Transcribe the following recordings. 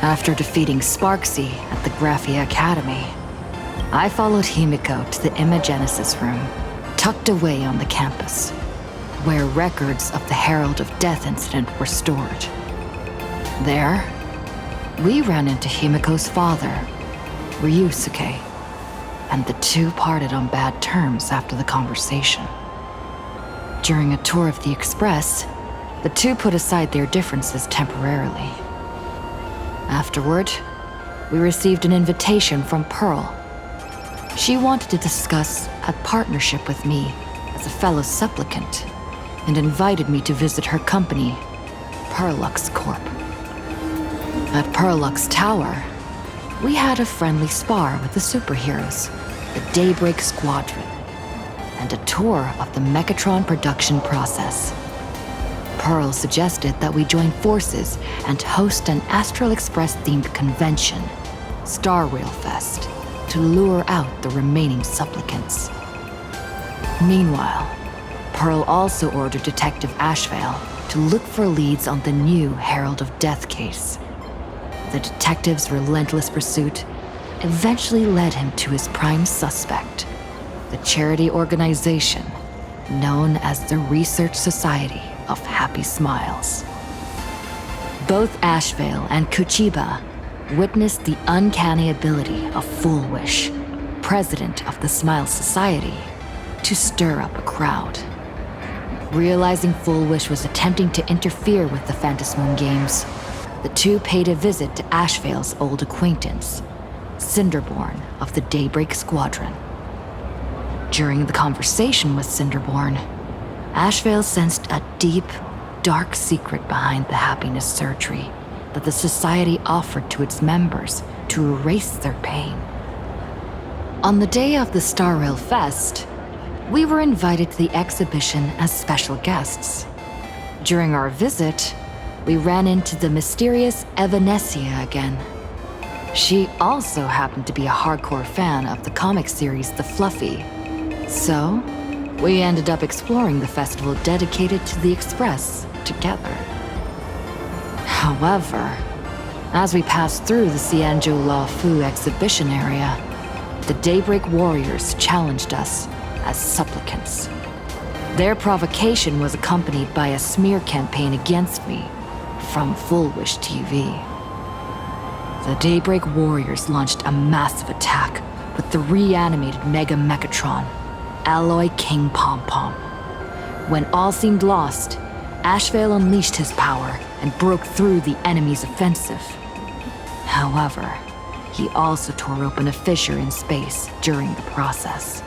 After defeating Sparksy at the Graphia Academy, I followed Himiko to the Imagenesis room, tucked away on the campus, where records of the Herald of Death incident were stored. There, we ran into Himiko's father, Ryusuke, and the two parted on bad terms after the conversation. During a tour of the Express, the two put aside their differences temporarily. Afterward, we received an invitation from Pearl. She wanted to discuss a partnership with me as a fellow supplicant, and invited me to visit her company, Perlux Corp. At Perlux Tower, we had a friendly spar with the superheroes, the Daybreak Squadron, and a tour of the Mechatron production process. Pearl suggested that we join forces and host an Astral Express-themed convention, Star Rail Fest, to lure out the remaining supplicants. Meanwhile, Pearl also ordered Detective Ashvale to look for leads on the new Herald of Death case. The detective's relentless pursuit eventually led him to his prime suspect, the charity organization known as the Research Society of Happy Smiles. Both Ashvale and Kuchiba witnessed the uncanny ability of Fulwish, president of the Smile Society, to stir up a crowd. Realizing Fulwish was attempting to interfere with the Phantasmoon games, the two paid a visit to Ashvale's old acquaintance, Cinderborn of the Daybreak Squadron. During the conversation with Cinderborn, Ashvale sensed a deep, dark secret behind the happiness surgery that the Society offered to its members to erase their pain. On the day of the Star Rail Fest, we were invited to the exhibition as special guests. During our visit, we ran into the mysterious Evanescia again. She also happened to be a hardcore fan of the comic series The Fluffy. So, we ended up exploring the festival dedicated to the Express together. However, as we passed through the Xianzhou La Fu exhibition area, the Daybreak Warriors challenged us as supplicants. Their provocation was accompanied by a smear campaign against me from Fulwish TV. The Daybreak Warriors launched a massive attack with the reanimated Mega Mechatron, Alloy King Pom Pom. When all seemed lost, Ashvale unleashed his power and broke through the enemy's offensive. However, he also tore open a fissure in space during the process,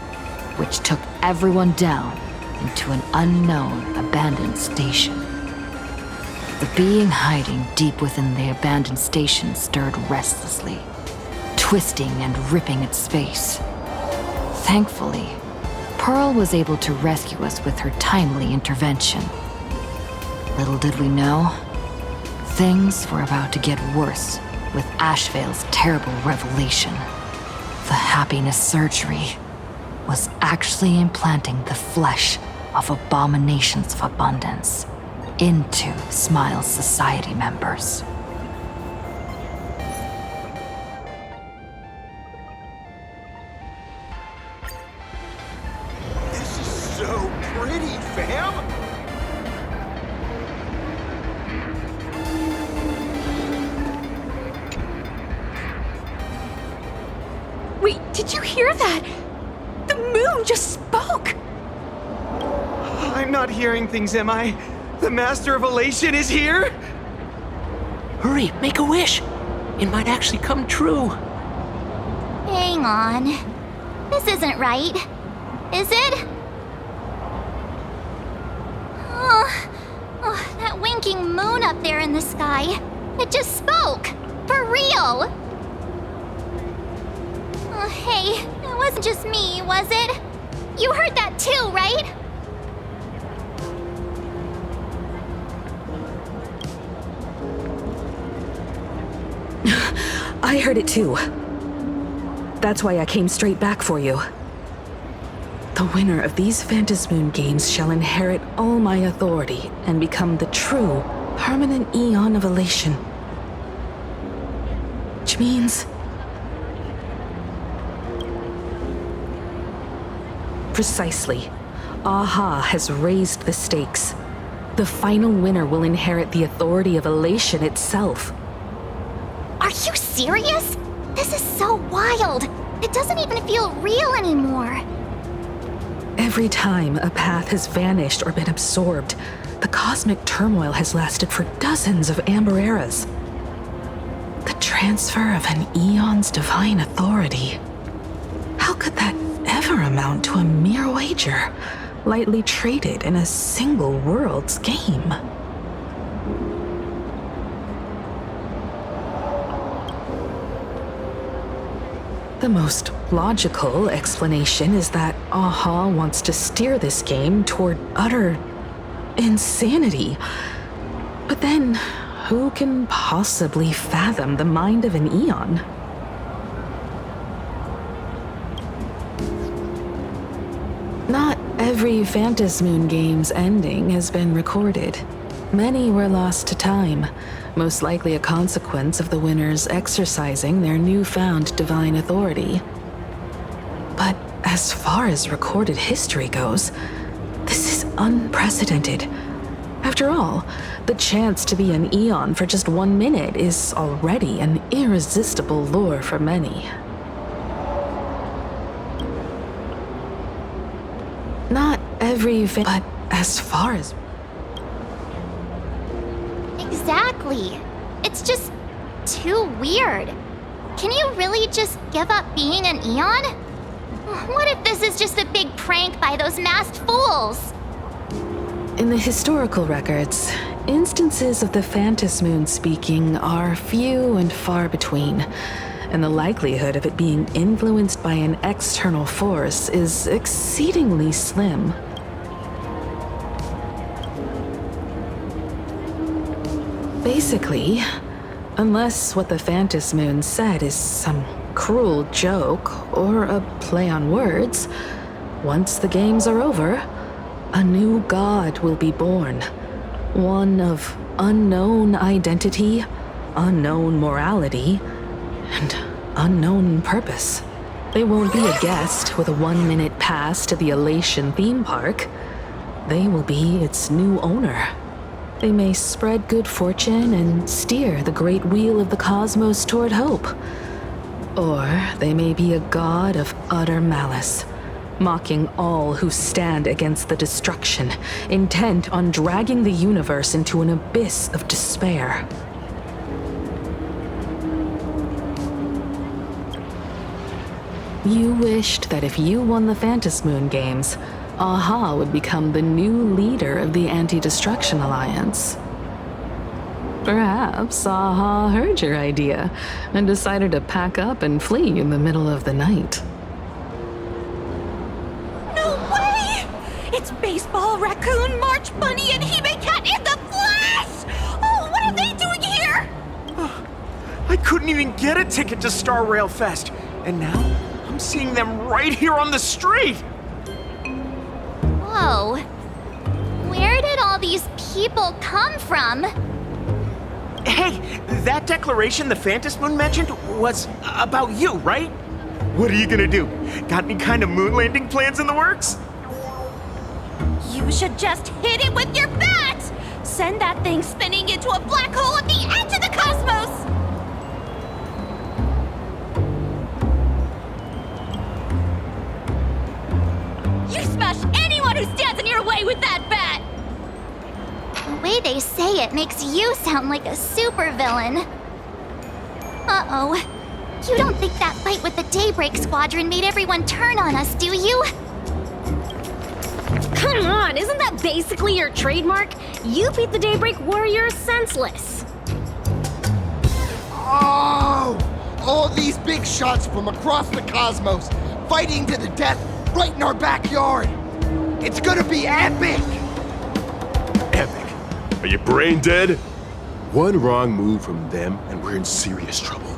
which took everyone down into an unknown abandoned station. The being hiding deep within the abandoned station stirred restlessly, twisting and ripping at space. Thankfully, Pearl was able to rescue us with her timely intervention. Little did we know, things were about to get worse with Ashvale's terrible revelation. The happiness surgery was actually implanting the flesh of abominations of abundance into Smile Society members. This is so pretty, fam! Wait, did you hear that? The moon just spoke! I'm not hearing things, am I? The Master of Elation is here? Hurry, make a wish. It might actually come true. Hang on. This isn't right. Is it? Oh, that winking moon up there in the sky. It just spoke. For real. Oh, hey, it wasn't just me, was it? You heard that too, right? I heard it too. That's why I came straight back for you. The winner of these Phantasmoon games shall inherit all my authority and become the true, permanent Aeon of elation. Which means... Precisely. Aha has raised the stakes. The final winner will inherit the authority of elation itself. Are you serious? This is so wild. It doesn't even feel real anymore. Every time a path has vanished or been absorbed, the cosmic turmoil has lasted for dozens of amber eras. The transfer of an Aeon's divine authority. How could that ever amount to a mere wager, lightly traded in a single world's game? The most logical explanation is that Aha wants to steer this game toward utter insanity. But then, who can possibly fathom the mind of an Aeon? Not every Phantasmoon game's ending has been recorded. Many were lost to time, most likely a consequence of the winners exercising their newfound divine authority. But as far as recorded history goes, this is unprecedented. After all, the chance to be an Aeon for just 1 minute is already an irresistible lure for many. Not every but as far as... Exactly. It's just too weird. Can you really just give up being an Aeon? What if this is just a big prank by those masked fools? In the historical records, instances of the Phantasmoon speaking are few and far between, and the likelihood of it being influenced by an external force is exceedingly slim. Basically, unless what the Phantasmoon said is some cruel joke or a play on words, once the games are over, a new god will be born. One of unknown identity, unknown morality, and unknown purpose. They won't be a guest with a 1-minute pass to the Elation theme park. They will be its new owner. They may spread good fortune and steer the great wheel of the cosmos toward hope. Or they may be a god of utter malice, mocking all who stand against the destruction, intent on dragging the universe into an abyss of despair. You wished that if you won the Phantasmoon games, Aha would become the new leader of the Anti-Destruction Alliance. Perhaps Aha heard your idea and decided to pack up and flee in the middle of the night. No way! It's Baseball, Raccoon, March Bunny, and Hime Cat in the flesh! Oh, what are they doing here? I couldn't even get a ticket to Star Rail Fest, and now I'm seeing them right here on the street! Whoa. Where did all these people come from? Hey, that declaration the Phantasmoon mentioned was about you, right? What are you gonna do? Got any kind of moon landing plans in the works? You should just hit it with your bat! Send that thing spinning into a black hole at the edge of the cosmos! You smash anyone who stands in your way with that bat! The way they say it makes you sound like a supervillain. Uh-oh. You don't think that fight with the Daybreak Squadron made everyone turn on us, do you? Come on, isn't that basically your trademark? You beat the Daybreak Warriors senseless. Oh! All these big shots from across the cosmos, fighting to the death right in our backyard. It's gonna be epic! Epic? Are you brain dead? One wrong move from them and we're in serious trouble.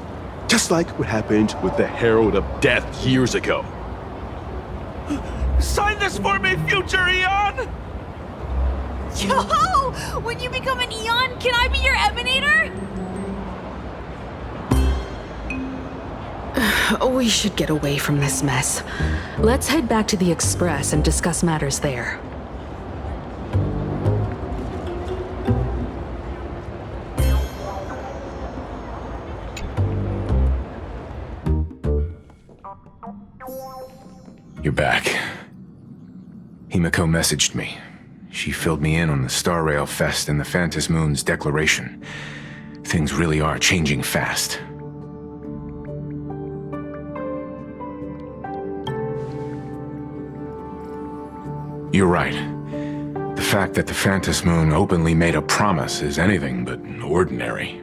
Just like what happened with the Herald of Death years ago. Sign this for me, future Aeon! Yo! When you become an Aeon, can I be your emanator? We should get away from this mess. Let's head back to the Express and discuss matters there. You're back. Himiko messaged me. She filled me in on the Star Rail Fest and the Phantasmoon's declaration. Things really are changing fast. You're right. The fact that the Phantasmoon openly made a promise is anything but ordinary.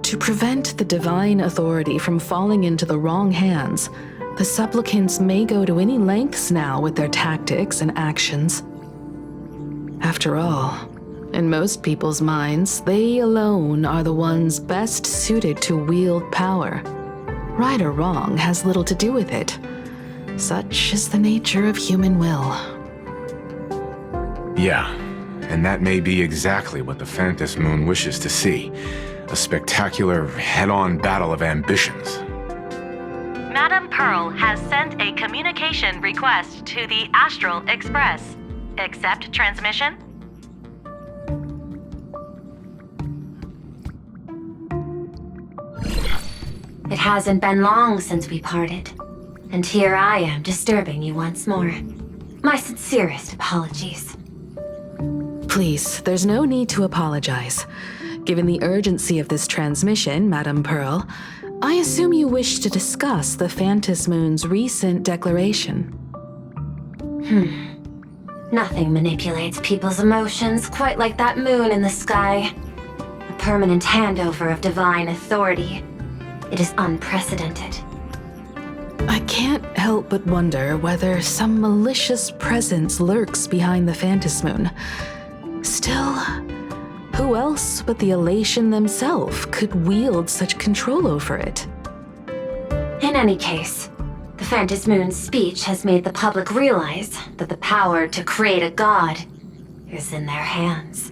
To prevent the divine authority from falling into the wrong hands, the supplicants may go to any lengths now with their tactics and actions. After all, in most people's minds, they alone are the ones best suited to wield power. Right or wrong has little to do with it. Such is the nature of human will. Yeah, and that may be exactly what the Phantasmoon wishes to see. A spectacular, head-on battle of ambitions. Madame Pearl has sent a communication request to the Astral Express. Accept transmission? It hasn't been long since we parted, and here I am disturbing you once more. My sincerest apologies. Please, there's no need to apologize. Given the urgency of this transmission, Madame Pearl, I assume you wish to discuss the Phantasmoon's recent declaration. Nothing manipulates people's emotions quite like that moon in the sky. A permanent handover of divine authority. It is unprecedented. I can't help but wonder whether some malicious presence lurks behind the Phantasmoon. Still, who else but the elation themselves could wield such control over it? In any case, the Phantasmoon's speech has made the public realize that the power to create a god is in their hands.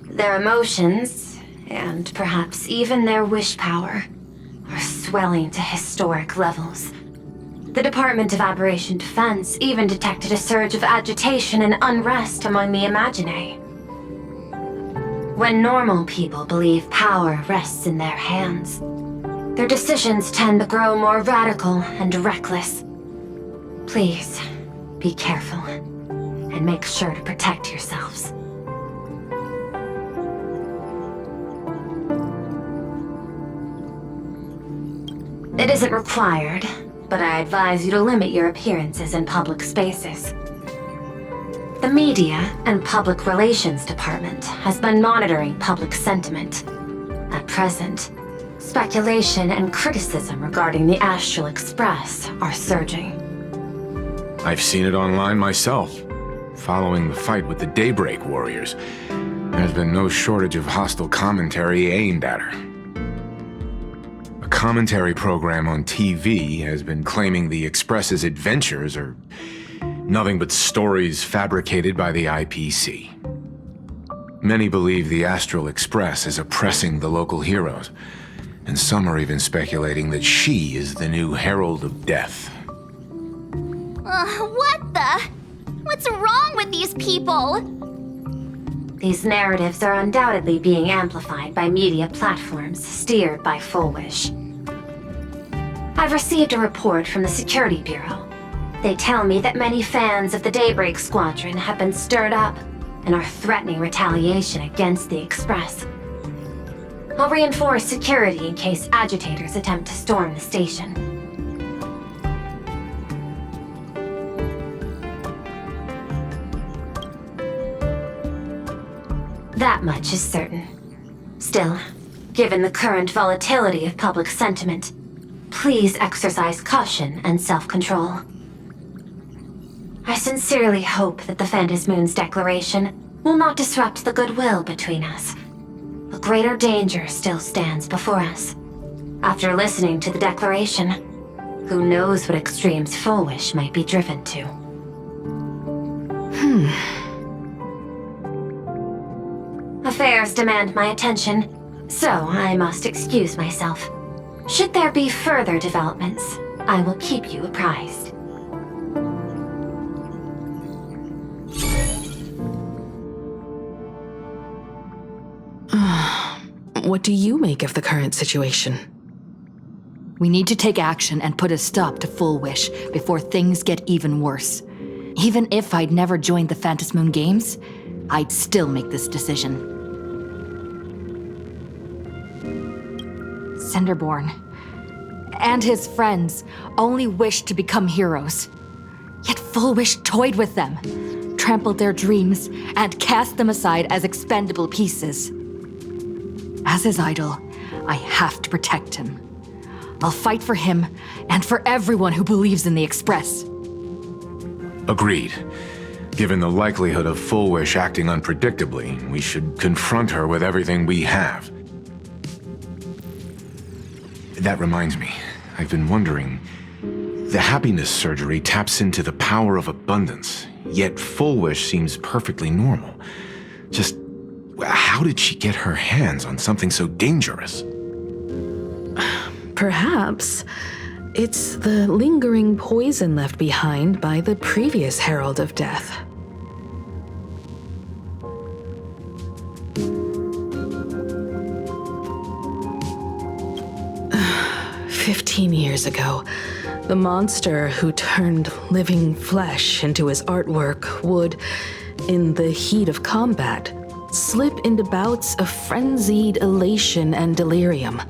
Their emotions, and perhaps even their wish power, are swelling to historic levels. The Department of Aberration Defense even detected a surge of agitation and unrest among the Imaginae. When normal people believe power rests in their hands, their decisions tend to grow more radical and reckless. Please, be careful, and make sure to protect yourselves. It isn't required, but I advise you to limit your appearances in public spaces. The Media and Public Relations Department has been monitoring public sentiment. At present, speculation and criticism regarding the Astral Express are surging. I've seen it online myself. Following the fight with the Daybreak Warriors, there's been no shortage of hostile commentary aimed at her. A commentary program on TV has been claiming the Express's adventures are nothing but stories fabricated by the IPC. Many believe the Astral Express is oppressing the local heroes, and some are even speculating that she is the new Herald of Death. What the? What's wrong with these people? These narratives are undoubtedly being amplified by media platforms steered by Fulwish. I've received a report from the Security Bureau. They tell me that many fans of the Daybreak Squadron have been stirred up and are threatening retaliation against the Express. I'll reinforce security in case agitators attempt to storm the station. That much is certain. Still, given the current volatility of public sentiment, please exercise caution and self-control. I sincerely hope that the Phantasmoon's declaration will not disrupt the goodwill between us. A greater danger still stands before us. After listening to the declaration, who knows what extremes Fulwish might be driven to. Affairs demand my attention, so I must excuse myself. Should there be further developments, I will keep you apprised. What do you make of the current situation? We need to take action and put a stop to Fulwish before things get even worse. Even if I'd never joined the Phantasmoon Games, I'd still make this decision. Cinderborn and his friends only wished to become heroes. Yet Fulwish toyed with them, trampled their dreams, and cast them aside as expendable pieces. As his idol, I have to protect him. I'll fight for him and for everyone who believes in the Express. Agreed. Given the likelihood of Fulwish acting unpredictably, we should confront her with everything we have. That reminds me, I've been wondering, the happiness surgery taps into the power of abundance, yet Fulwish seems perfectly normal. Just how did she get her hands on something so dangerous? Perhaps it's the lingering poison left behind by the previous Herald of Death. "15 years ago, the monster who turned living flesh into his artwork would, in the heat of combat, slip into bouts of frenzied elation and delirium.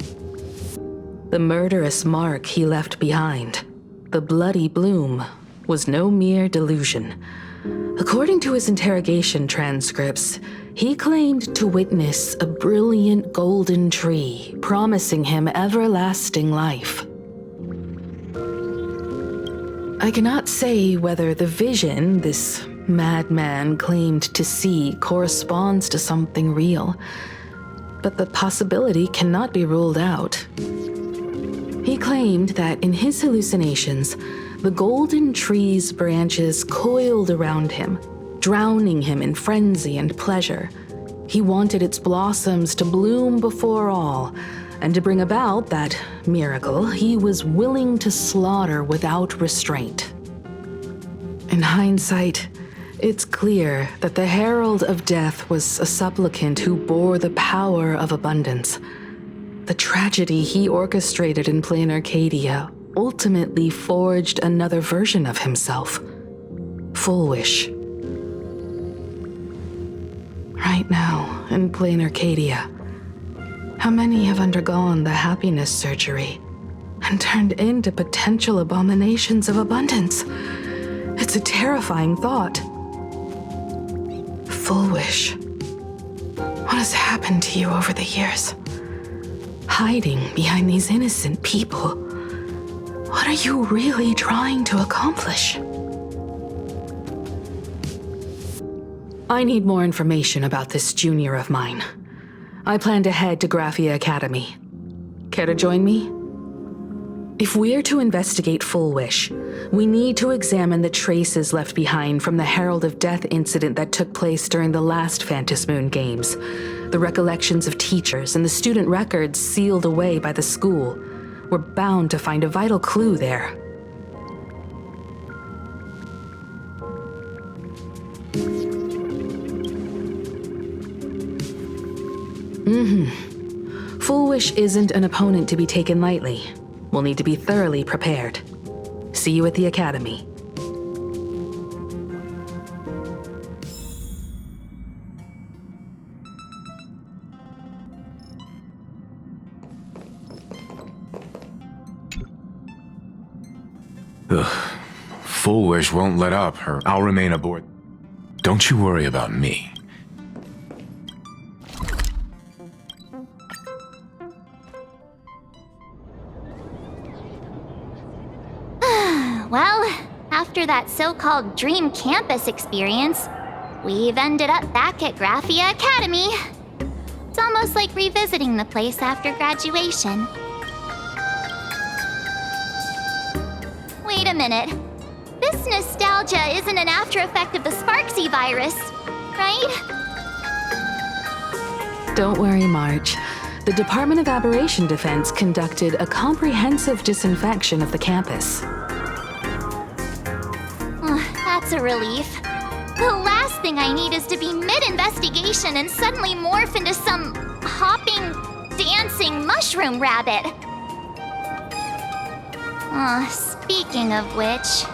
The murderous mark he left behind, the bloody bloom, was no mere delusion. According to his interrogation transcripts, he claimed to witness a brilliant golden tree promising him everlasting life. I cannot say whether the vision this madman claimed to see corresponds to something real, but the possibility cannot be ruled out. He claimed that in his hallucinations, the golden tree's branches coiled around him, drowning him in frenzy and pleasure. He wanted its blossoms to bloom before all, and to bring about that miracle, he was willing to slaughter without restraint. In hindsight, it's clear that the Herald of Death was a supplicant who bore the power of abundance. The tragedy he orchestrated in plain Arcadia ultimately forged another version of himself, Fulwish. Right now, in plain Arcadia, how many have undergone the happiness surgery and turned into potential abominations of abundance? It's a terrifying thought. Fulwish, what has happened to you over the years? Hiding behind these innocent people. What are you really trying to accomplish? I need more information about this junior of mine. I plan to head to Graphia Academy. Care to join me? If we're to investigate Fulwish, we need to examine the traces left behind from the Herald of Death incident that took place during the last Phantasmoon Games. The recollections of teachers and the student records sealed away by the school. We're bound to find a vital clue there. Fulwish isn't an opponent to be taken lightly. We'll need to be thoroughly prepared. See you at the Academy. Fulwish won't let up, or I'll remain aboard. Don't you worry about me. Well, after that so-called dream campus experience, we've ended up back at Graphia Academy. It's almost like revisiting the place after graduation. Wait a minute. This nostalgia isn't an after effect of the Sparksy virus, right? Don't worry, March. the Department of Aberration Defense conducted a comprehensive disinfection of the campus. That's a relief. The last thing I need is to be mid-investigation and suddenly morph into some hopping, dancing mushroom rabbit. Speaking of which,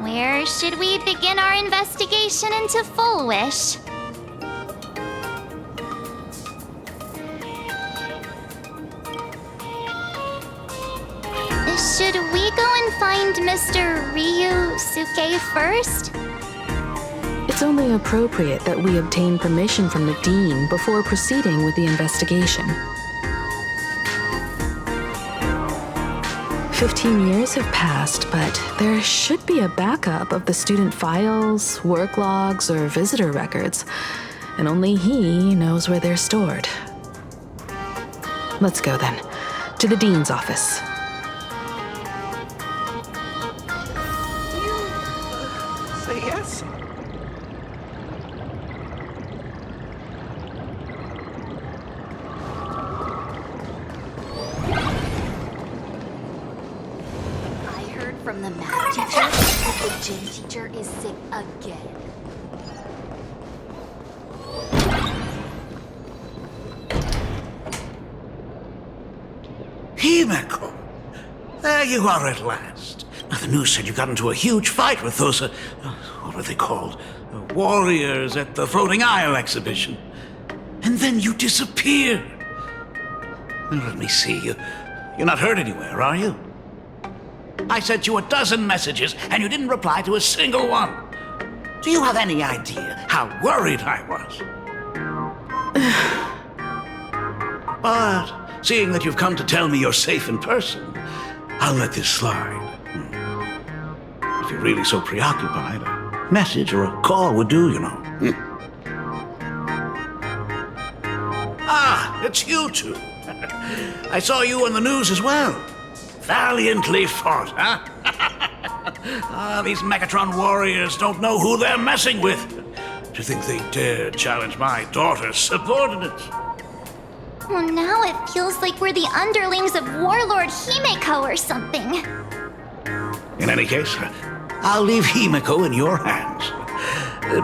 where should we begin our investigation into Fulwish? Should we go and find Mr. Ryusuke first? It's only appropriate that we obtain permission from the Dean before proceeding with the investigation. 15 years have passed, but there should be a backup of the student files, work logs, or visitor records, and only he knows where they're stored. Let's go then, to the Dean's office. Say yes. From the math teacher that the gym teacher is sick again. Himeko! There you are at last. Now, the news said you got into a huge fight with those, what were they called? Warriors at the Floating Isle exhibition. And then you disappeared. Well, let me see. You're not hurt anywhere, are you? I sent you a dozen messages, and you didn't reply to a single one. Do you have any idea how worried I was? But, seeing that you've come to tell me you're safe in person, I'll let this slide. If you're really so preoccupied, a message or a call would do, you know. Ah, it's you two. I saw you on the news as well. Valiantly fought, huh? These Megatron warriors don't know who they're messing with. To think they dare challenge my daughter's subordinates. Well, now it feels like we're the underlings of Warlord Himeko or something. In any case, I'll leave Himeko in your hands.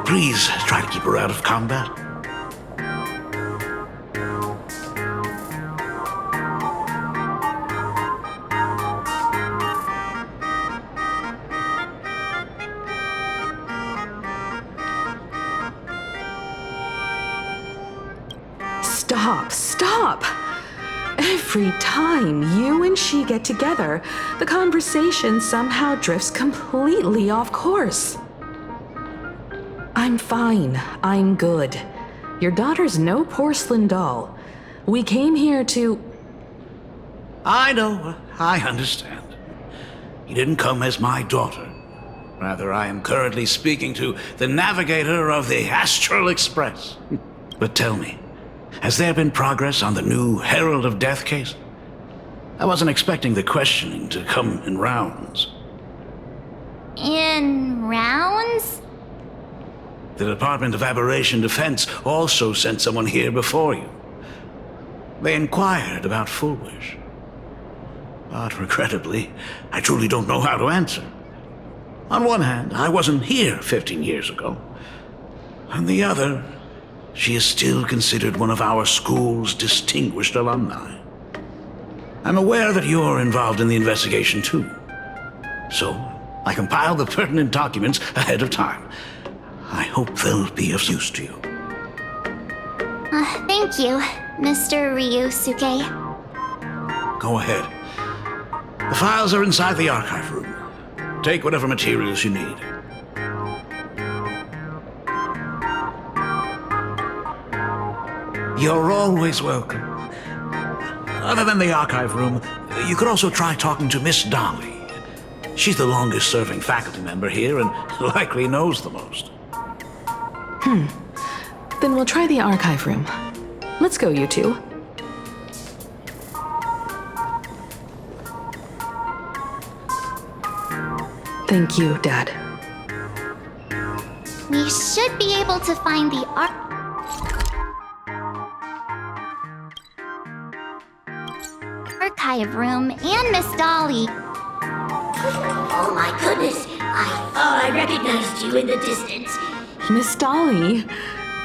Please try to keep her out of combat. Stop! Every time you and she get together, the conversation somehow drifts completely off course. I'm fine. I'm good. Your daughter's no porcelain doll. We came here to... I know. I understand. You didn't come as my daughter. Rather, I am currently speaking to the navigator of the Astral Express. But tell me, has there been progress on the new Herald of Death case? I wasn't expecting the questioning to come in rounds. In rounds? The Department of Aberration Defense also sent someone here before you. They inquired about Fulwish. But regrettably, I truly don't know how to answer. On one hand, I wasn't here 15 years ago. On the other, she is still considered one of our school's distinguished alumni. I'm aware that you're involved in the investigation too. So, I compiled the pertinent documents ahead of time. I hope they'll be of use to you. Thank you, Mr. Ryusuke. Go ahead. The files are inside the archive room. Take whatever materials you need. You're always welcome. Other than the archive room, you could also try talking to Miss Dolly. She's the longest-serving faculty member here and likely knows the most. Then we'll try the archive room. Let's go, you two. Thank you, Dad. We should be able to find the archive room and Miss Dolly. Oh my goodness, I thought I recognized you in the distance. Miss Dolly,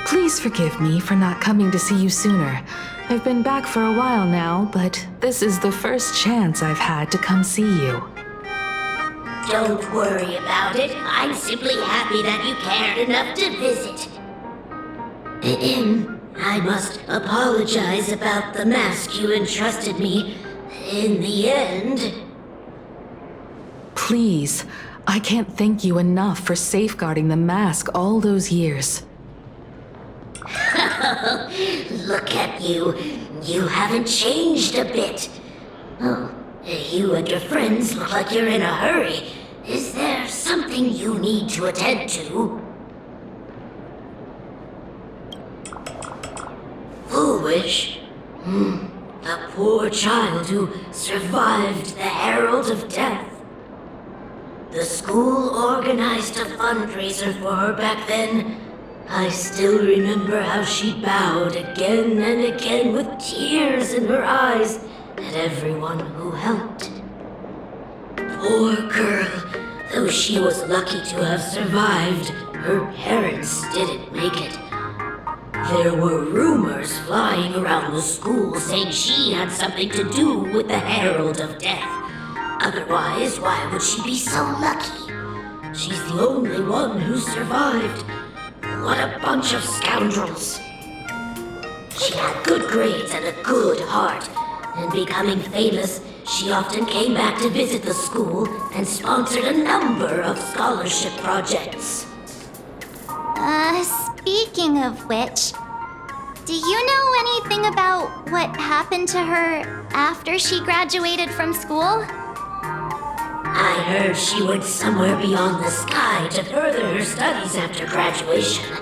please forgive me for not coming to see you sooner. I've been back for a while now, but this is the first chance I've had to come see you. Don't worry about it. I'm simply happy that you cared enough to visit. I must apologize about the mask you entrusted me. In the end... Please, I can't thank you enough for safeguarding the mask all those years. Look at you. You haven't changed a bit. Oh, you and your friends look like you're in a hurry. Is there something you need to attend to? Fulwish? The poor child who survived the Herald of Death. The school organized a fundraiser for her back then. I still remember how she bowed again and again with tears in her eyes at everyone who helped. Poor girl, though she was lucky to have survived, her parents didn't make it. There were rumors flying around the school saying she had something to do with the Herald of Death. Otherwise, why would she be so lucky? She's the only one who survived. What a bunch of scoundrels. She had good grades and a good heart, and becoming famous, she often came back to visit the school and sponsored a number of scholarship projects. Speaking of which, do you know anything about what happened to her after she graduated from school? I heard she went somewhere beyond the sky to further her studies after graduation.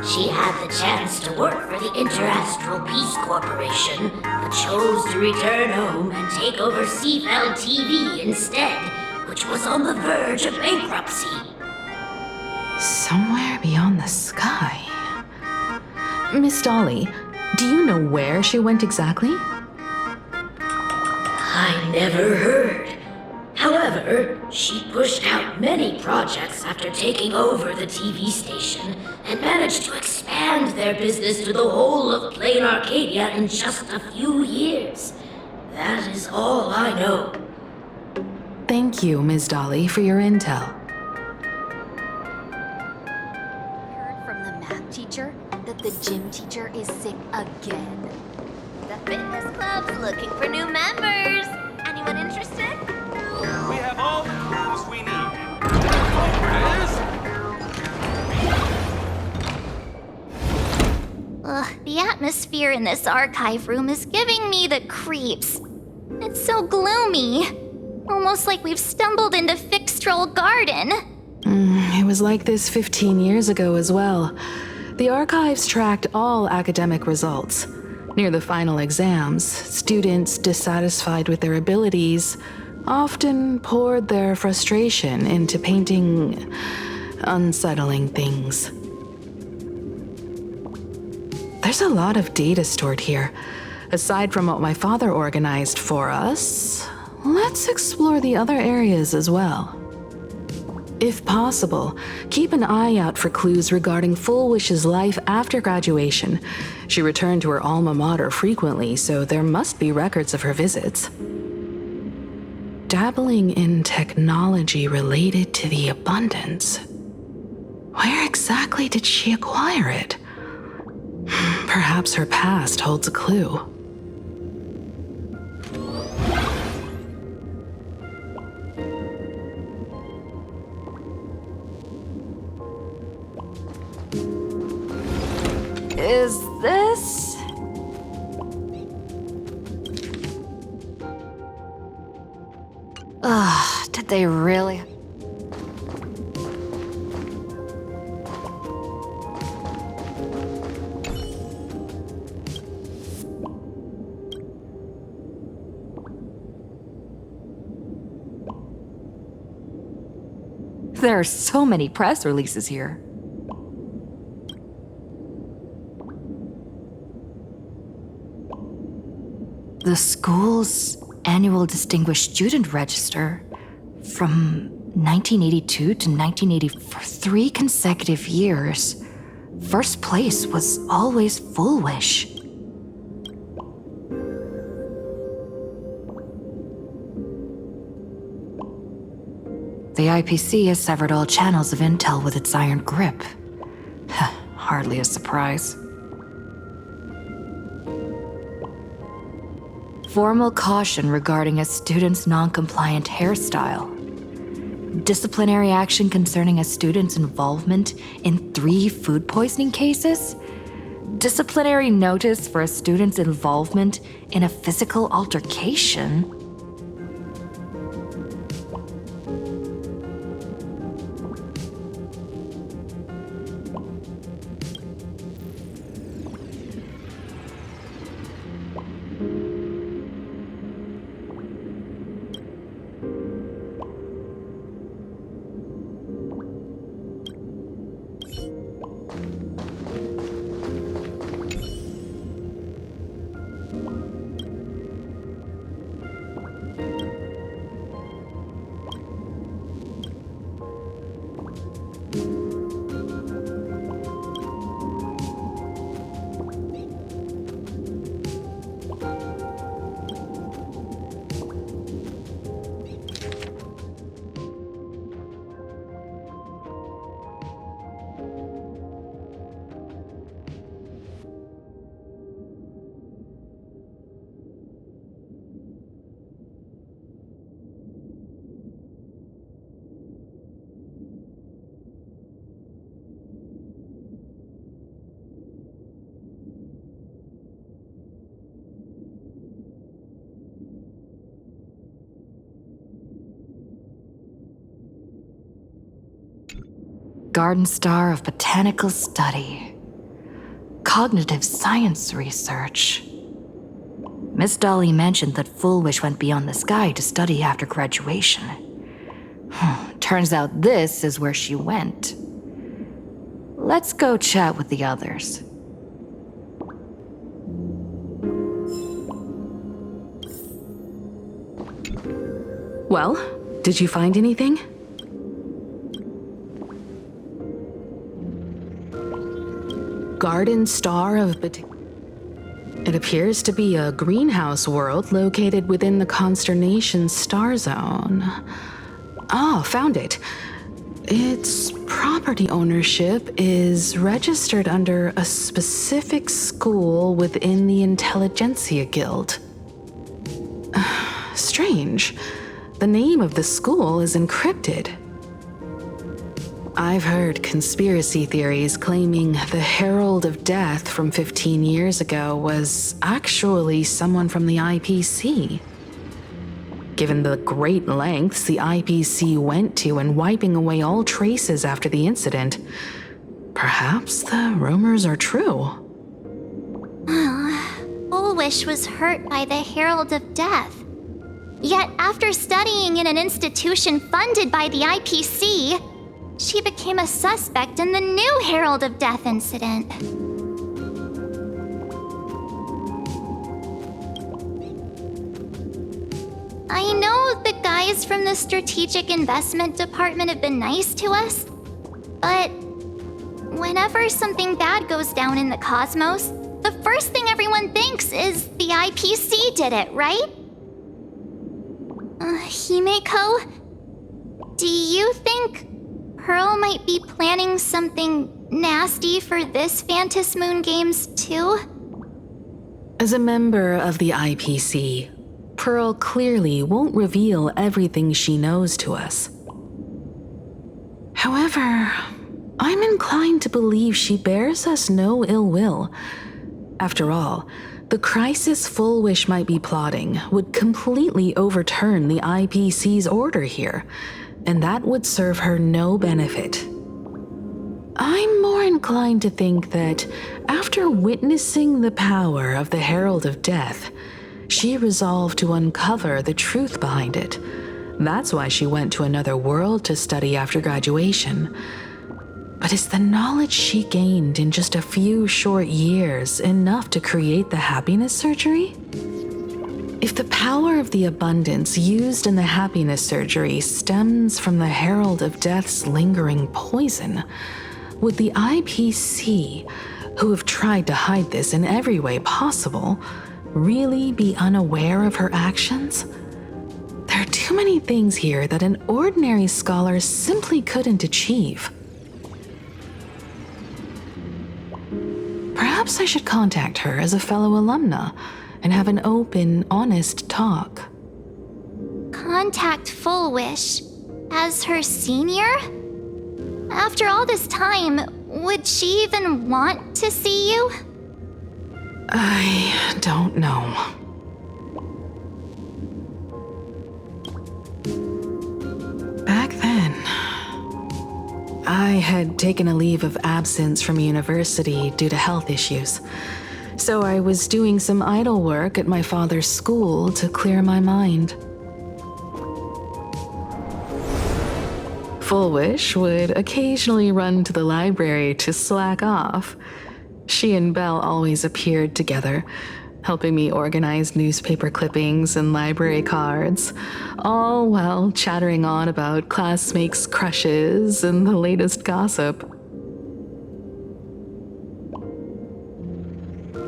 She had the chance to work for the Interastral Peace Corporation, but chose to return home and take over Seafeld TV instead, which was on the verge of bankruptcy. Somewhere beyond the sky? Miss Dolly, do you know where she went exactly? I never heard. However, she pushed out many projects after taking over the TV station and managed to expand their business to the whole of Plain Arcadia in just a few years. That is all I know. Thank you, Ms. Dolly, for your intel. Heard from the math teacher that the gym teacher is sick again. The fitness club's looking for new members. Anyone interested? We have all the clues we need. Here it is. Ugh, the atmosphere in this archive room is giving me the creeps. It's so gloomy. Almost like we've stumbled into Fixtroll Garden. It was like this 15 years ago as well. The archives tracked all academic results. Near the final exams, students dissatisfied with their abilities often poured their frustration into painting unsettling things. There's a lot of data stored here. Aside from what my father organized for us, let's explore the other areas as well. If possible, keep an eye out for clues regarding Fulwish's life after graduation. She returned to her alma mater frequently, so there must be records of her visits. Dabbling in technology related to the abundance. Where exactly did she acquire it? Perhaps her past holds a clue. Is this... Ugh, did they really... There are so many press releases here. The school's annual Distinguished Student Register from 1982 to 1983 consecutive years. First place was always Fulwish. The IPC has severed all channels of intel with its iron grip. Hardly a surprise. Formal caution regarding a student's non-compliant hairstyle. Disciplinary action concerning a student's involvement in 3 food poisoning cases. Disciplinary notice for a student's involvement in a physical altercation. Garden Star of Botanical Study. Cognitive Science Research. Miss Dolly mentioned that Fulwish went beyond the sky to study after graduation. Turns out this is where she went. Let's go chat with the others. Well, did you find anything? Garden Star of It appears to be a greenhouse world located within the Consternation star zone. Oh, found it. Its property ownership is registered under a specific school within the Intelligentsia Guild. Strange. The name of the school is encrypted. I've heard conspiracy theories claiming the Herald of Death from 15 years ago was actually someone from the IPC. Given the great lengths the IPC went to in wiping away all traces after the incident, perhaps the rumors are true. Fulwish was hurt by the Herald of Death. Yet after studying in an institution funded by the IPC, she became a suspect in the new Herald of Death incident. I know the guys from the Strategic Investment Department have been nice to us, but whenever something bad goes down in the cosmos, the first thing everyone thinks is the IPC did it, right? Himeko, do you think Pearl might be planning something nasty for this Phantasmoon games too? As a member of the IPC, Pearl clearly won't reveal everything she knows to us. However, I'm inclined to believe she bears us no ill will. After all, the crisis Fulwish might be plotting would completely overturn the IPC's order here, and that would serve her no benefit. I'm more inclined to think that after witnessing the power of the Herald of Death, she resolved to uncover the truth behind it. That's why she went to another world to study after graduation. But is the knowledge she gained in just a few short years enough to create the happiness surgery? If the power of the abundance used in the happiness surgery stems from the Herald of Death's lingering poison, would the IPC, who have tried to hide this in every way possible, really be unaware of her actions? There are too many things here that an ordinary scholar simply couldn't achieve. Perhaps I should contact her as a fellow alumna and have an open, honest talk. Contact Fulwish as her senior? After all this time, would she even want to see you? I don't know. Back then, I had taken a leave of absence from university due to health issues, so I was doing some idle work at my father's school to clear my mind. Fulwish would occasionally run to the library to slack off. She and Belle always appeared together, helping me organize newspaper clippings and library cards, all while chattering on about classmates' crushes and the latest gossip.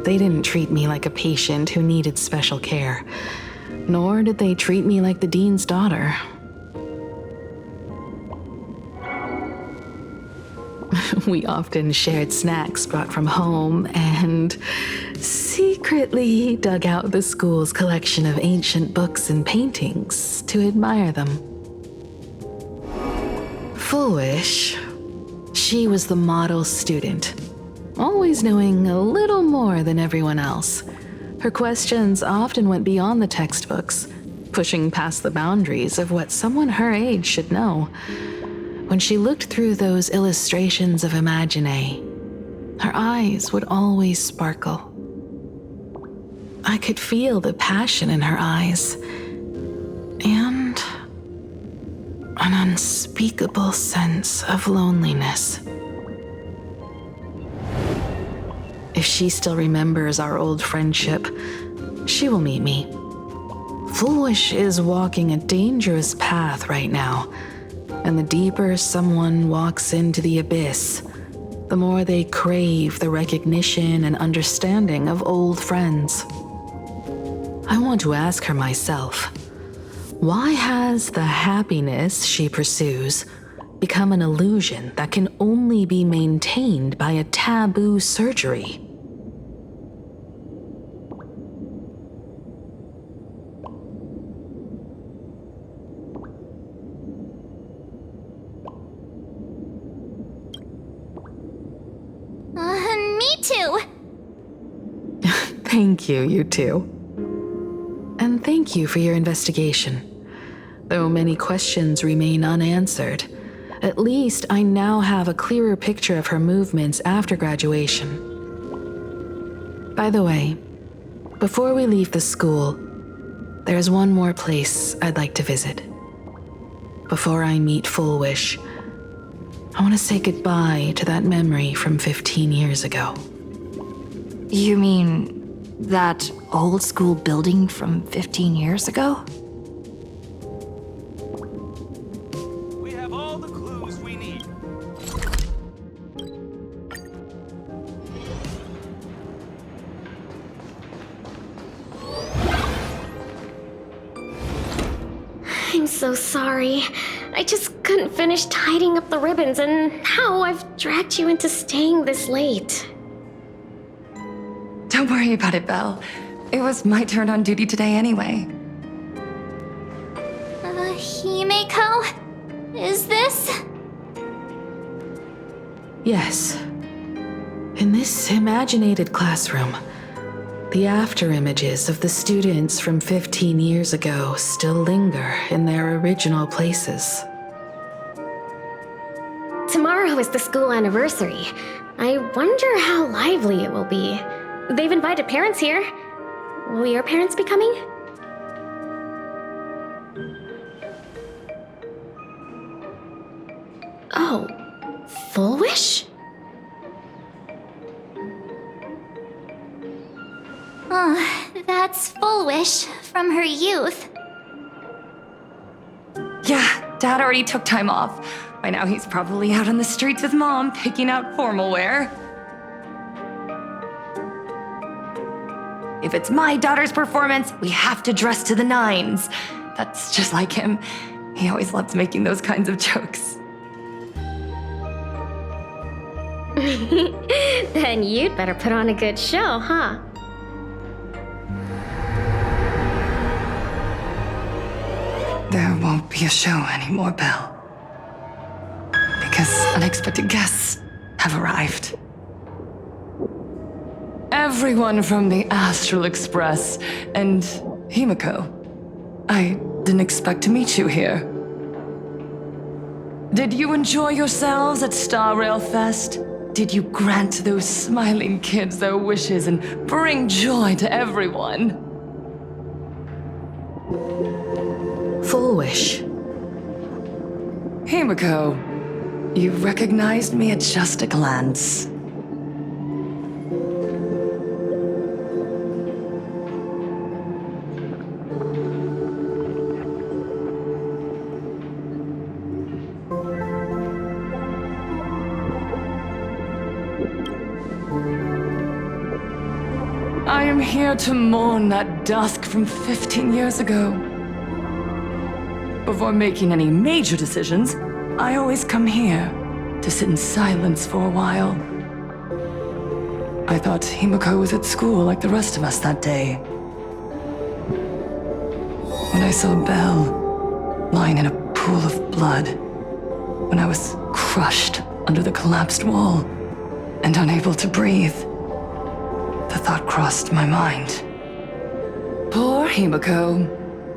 They didn't treat me like a patient who needed special care, nor did they treat me like the dean's daughter. We often shared snacks brought from home and secretly dug out the school's collection of ancient books and paintings to admire them. Fulwish, she was the model student, always knowing a little more than everyone else. Her questions often went beyond the textbooks, pushing past the boundaries of what someone her age should know. When she looked through those illustrations of Imagine, her eyes would always sparkle. I could feel the passion in her eyes, and an unspeakable sense of loneliness. If she still remembers our old friendship, she will meet me. Fulwish is walking a dangerous path right now, and the deeper someone walks into the abyss, the more they crave the recognition and understanding of old friends. I want to ask her myself, why has the happiness she pursues become an illusion that can only be maintained by a taboo surgery? Me too. Thank you, you two. And thank you for your investigation. Though many questions remain unanswered, at least I now have a clearer picture of her movements after graduation. By the way, before we leave the school, there's one more place I'd like to visit. Before I meet Fulwish, I want to say goodbye to that memory from 15 years ago. You mean that old school building from 15 years ago? We have all the clues we need. I'm so sorry. I just couldn't finish tidying up the ribbons, and now I've dragged you into staying this late. Don't worry about it, Belle. It was my turn on duty today anyway. Himeko? Is this? Yes. In this imaginated classroom, the after images of the students from 15 years ago still linger in their original places. Tomorrow is the school anniversary. I wonder how lively it will be. They've invited parents here. Will your parents be coming? Oh, Fulwish? That's Fulwish from her youth. Yeah, Dad already took time off. By now he's probably out on the streets with Mom, picking out formal wear. If it's my daughter's performance, we have to dress to the nines. That's just like him. He always loves making those kinds of jokes. Then you'd better put on a good show, huh? There won't be a show anymore, Belle. Because unexpected guests have arrived. Everyone from the Astral Express and Himiko. I didn't expect to meet you here. Did you enjoy yourselves at Star Rail Fest? Did you grant those smiling kids their wishes and bring joy to everyone? Fulwish. Himiko, you recognized me at just a glance. I am here to mourn that dusk from 15 years ago. Before making any major decisions, I always come here to sit in silence for a while. I thought Himiko was at school like the rest of us that day. When I saw Belle lying in a pool of blood, when I was crushed under the collapsed wall and unable to breathe, the thought crossed my mind. Poor Himiko.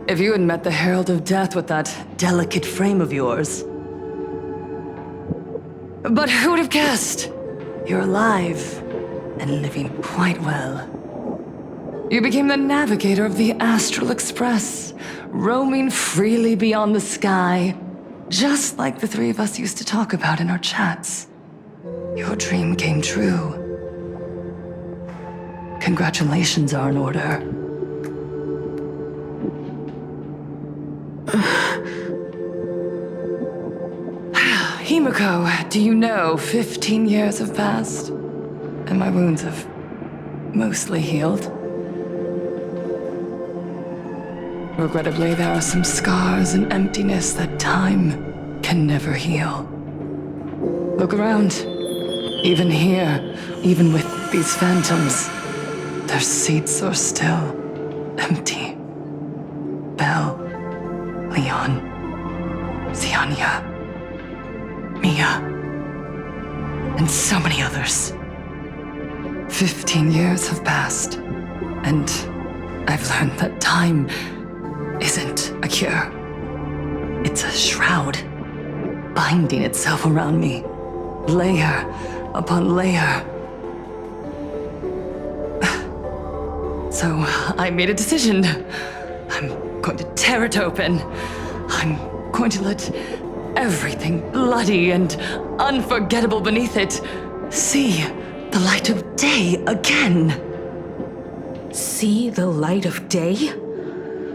If you had met the Herald of Death with that delicate frame of yours. But who would have guessed? You're alive and living quite well. You became the navigator of the Astral Express, roaming freely beyond the sky, just like the three of us used to talk about in our chats. Your dream came true. Congratulations are in order. Himiko, do you know 15 years have passed? And my wounds have mostly healed. Regrettably, there are some scars and emptiness that time can never heal. Look around. Even here, even with these phantoms, their seats are still empty. Belle, Leon, Ziania, Mia, and so many others. 15 years have passed, and I've learned that time isn't a cure. It's a shroud, binding itself around me, layer upon layer. So I made a decision. I'm going to tear it open. I'm going to let everything bloody and unforgettable beneath it see the light of day again. See the light of day?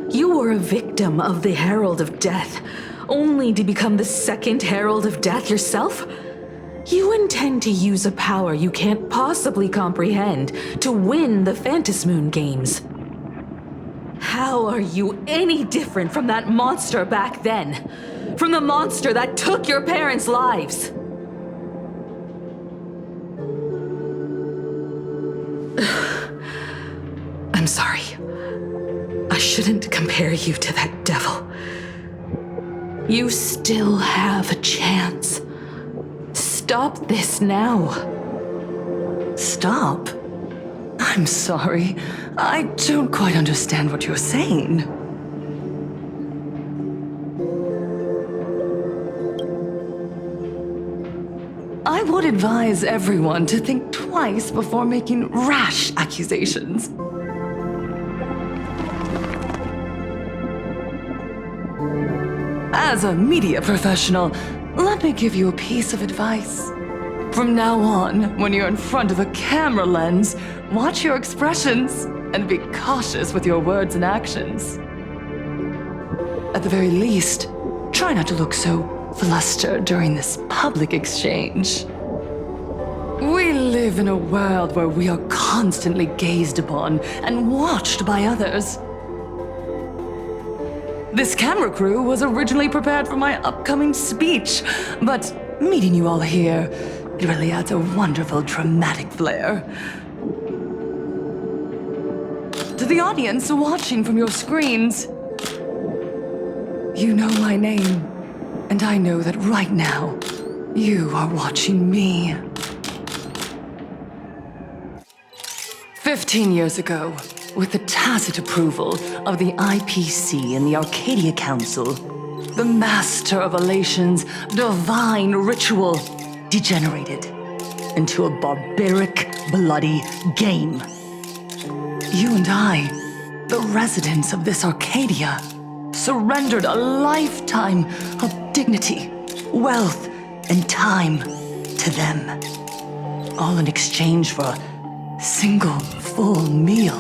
You were a victim of the Herald of Death, only to become the second Herald of Death yourself? You intend to use a power you can't possibly comprehend to win the Phantasmoon games. How are you any different from that monster back then? From the monster that took your parents' lives? I'm sorry. I shouldn't compare you to that devil. You still have a chance. Stop this now. Stop? I'm sorry. I don't quite understand what you're saying. I would advise everyone to think twice before making rash accusations. As a media professional, let me give you a piece of advice. From now on, when you're in front of a camera lens, watch your expressions. and be cautious with your words and actions. At the very least, try not to look so flustered during this public exchange. We live in a world where we are constantly gazed upon and watched by others. This camera crew was originally prepared for my upcoming speech, but meeting you all here, it really adds a wonderful dramatic flair. To the audience watching from your screens, you know my name, and I know that right now, you are watching me. 15 years ago, with the tacit approval of the IPC and the Arcadia Council, the master of elation's divine ritual degenerated into a barbaric, bloody game. You and I, the residents of this Arcadia, surrendered a lifetime of dignity, wealth, and time to them, all in exchange for a single full meal.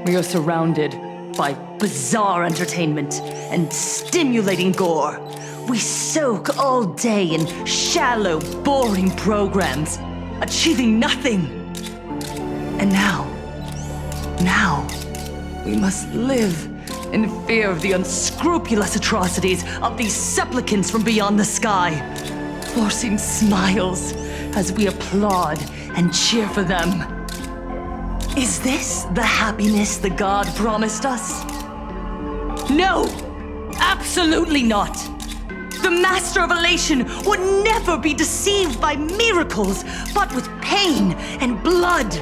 We are surrounded by bizarre entertainment and stimulating gore. We soak all day in shallow, boring programs, achieving nothing. And now, we must live in fear of the unscrupulous atrocities of these supplicants from beyond the sky, forcing smiles as we applaud and cheer for them. Is this the happiness the god promised us? No! Absolutely not! The Master of Elation would never be deceived by miracles, but with pain and blood.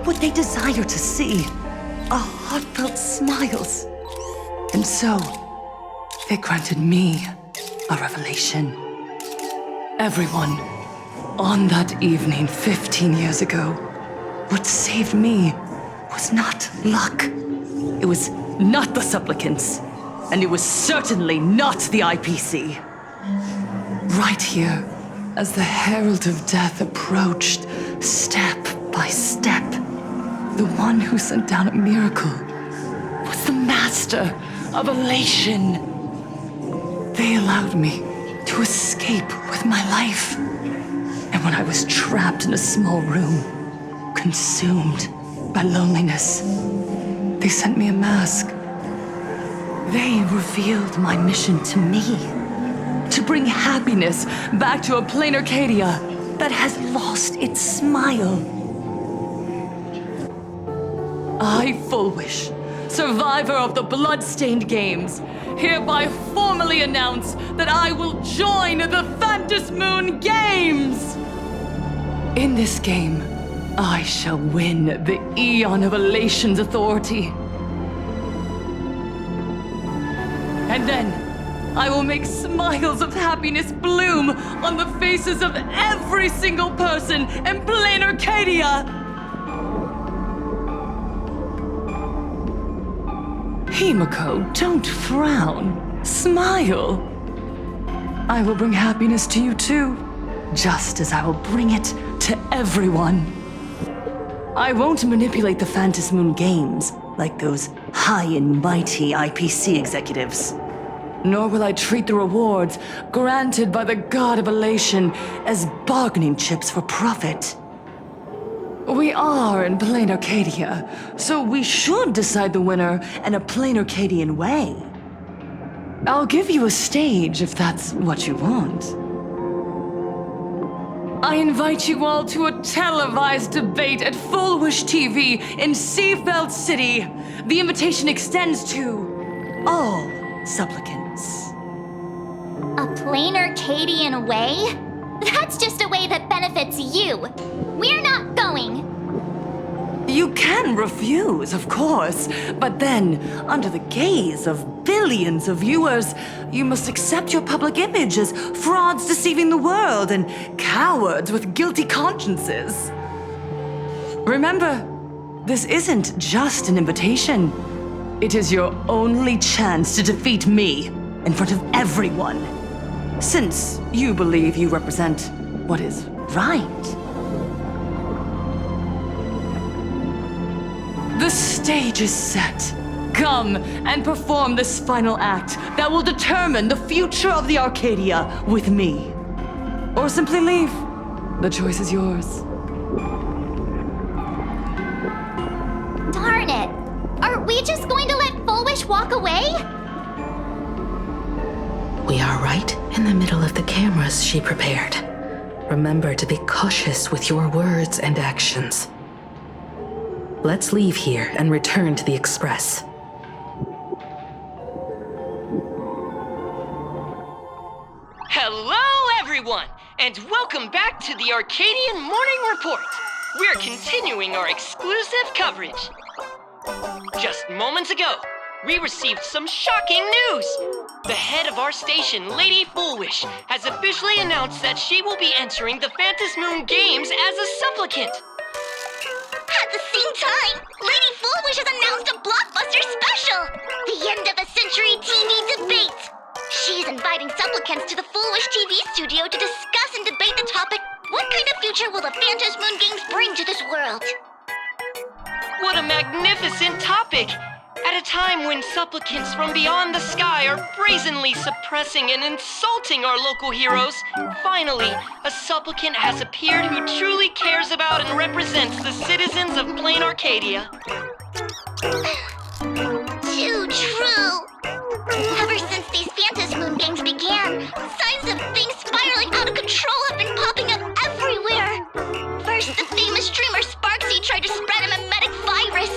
What they desire to see are heartfelt smiles. And so, they granted me a revelation. Everyone, on that evening 15 years ago, what saved me was not luck. It was not the supplicants, and it was certainly not the IPC. Right here, as the Herald of Death approached, step by step, the one who sent down a miracle was the Master of Elation. They allowed me to escape with my life. And when I was trapped in a small room, consumed by loneliness, they sent me a mask. They revealed my mission to me, to bring happiness back to a plain Arcadia that has lost its smile. I, Fulwish, survivor of the blood-stained games, hereby formally announce that I will join the Phantasmoon Games! In this game, I shall win the Aeon of Elation's authority. And then, I will make smiles of happiness bloom on the faces of every single person in plain Arcadia! Himiko, don't frown. Smile. I will bring happiness to you too, just as I will bring it to everyone. I won't manipulate the Phantasmoon Games like those high and mighty IPC executives. Nor will I treat the rewards granted by the God of Elation as bargaining chips for profit. We are in plain Arcadia, so we should decide the winner in a plain Arcadian way. I'll give you a stage if that's what you want. I invite you all to a televised debate at Fulwish TV in Seafeld City. The invitation extends to all supplicants. A plain Arcadian way? That's just a way that benefits you. We're not going. You can refuse, of course, but then, under the gaze of billions of viewers, you must accept your public image as frauds deceiving the world and cowards with guilty consciences. Remember, this isn't just an invitation. It is your only chance to defeat me in front of everyone, since you believe you represent what is right. stage is set. Come and perform this final act that will determine the future of the Arcadia with me. Or simply leave. The choice is yours. Darn it! Are we just going to let Fulwish walk away? We are right in the middle of the cameras she prepared. Remember to be cautious with your words and actions. Let's leave here and return to the Express. Hello, everyone, and welcome back to the Arcadian Morning Report. We're continuing our exclusive coverage. Just moments ago, we received some shocking news. The head of our station, Lady Fulwish, has officially announced that she will be entering the Phantasmoon Games as a supplicant. At the same time, Lady Fulwish has announced a blockbuster special! The end of a century TV debate! She's inviting supplicants to the Fulwish TV studio to discuss and debate the topic, what kind of future will the Phantasmoon Games bring to this world? What a magnificent topic! At a time when supplicants from beyond the sky are brazenly suppressing and insulting our local heroes, finally, a supplicant has appeared who truly cares about and represents the citizens of Plain Arcadia. Too true! Ever since these Phantasmoon Games began, signs of things spiraling out of control have been popping up everywhere. First, the famous streamer Sparksy tried to spread a mimetic virus.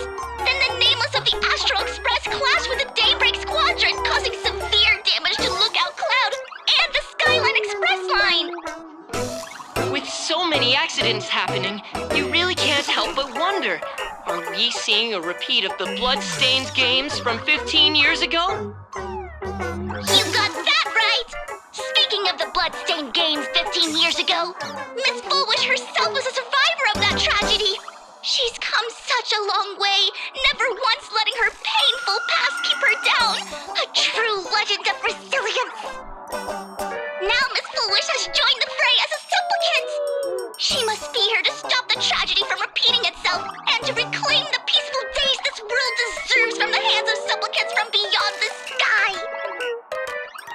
Then the nameless of the Astral Express clashed with the Daybreak Squadron, causing severe damage to Lookout Cloud and the Skyline Express line. With so many accidents happening, you really can't help but wonder, are we seeing a repeat of the Bloodstained Games from 15 years ago? You got that right! Speaking of the Bloodstained Games 15 years ago, Miss Fulwish herself was a survivor of that tragedy. She's come such a long way, never once letting her painful past keep her down. A true legend of resilience. Now Miss Fulwish has joined the fray as a supplicant. She must be here to stop the tragedy from repeating itself and to reclaim the peaceful days this world deserves from the hands of supplicants from beyond the sky.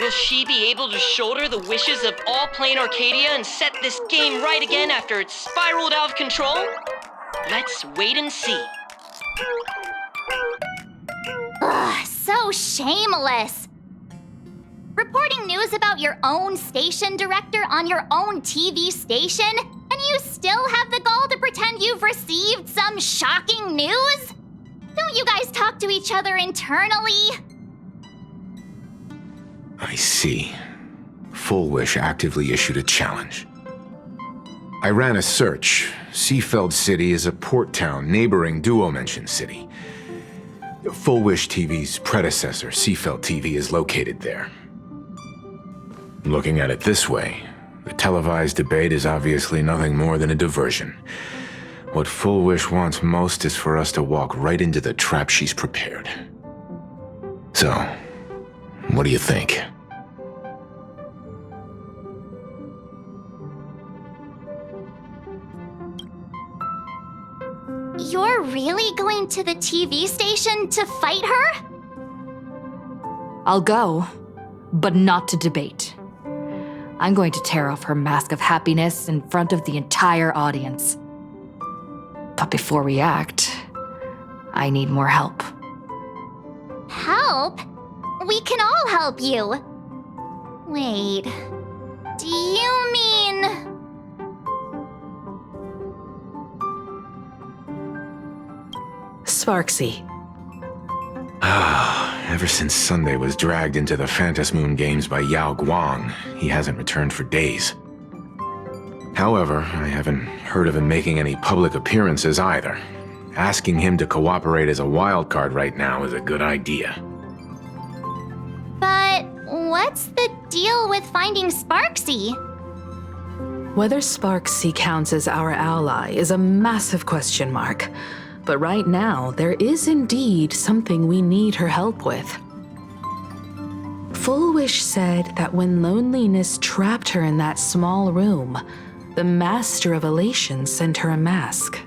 Will she be able to shoulder the wishes of all Plain Arcadia and set this game right again after it's spiraled out of control? Let's wait and see. Ugh, so shameless. Reporting news about your own station director on your own TV station, and you still have the gall to pretend you've received some shocking news? Don't you guys talk to each other internally? I see. Fulwish actively issued a challenge. I ran a search. Seafeld City is a port town neighboring Duo-Mention City. Fulwish TV's predecessor, Seafeld TV, is located there. Looking at it this way, the televised debate is obviously nothing more than a diversion. What Fulwish wants most is for us to walk right into the trap she's prepared. So, what do you think? You're really going to the TV station to fight her? I'll go, but not to debate. I'm going to tear off her mask of happiness in front of the entire audience. But before we act, I need more help. Help? We can all help you. Wait, do you mean... Sparksy. Ever since Sunday was dragged into the Phantasmoon Games by Yao Guang, he hasn't returned for days. However, I haven't heard of him making any public appearances either. Asking him to cooperate as a wildcard right now is a good idea. But what's the deal with finding Sparksy? Whether Sparksy counts as our ally is a massive question mark. But right now, there is indeed something we need her help with. Fulwish said that when loneliness trapped her in that small room, the master of elation sent her a mask.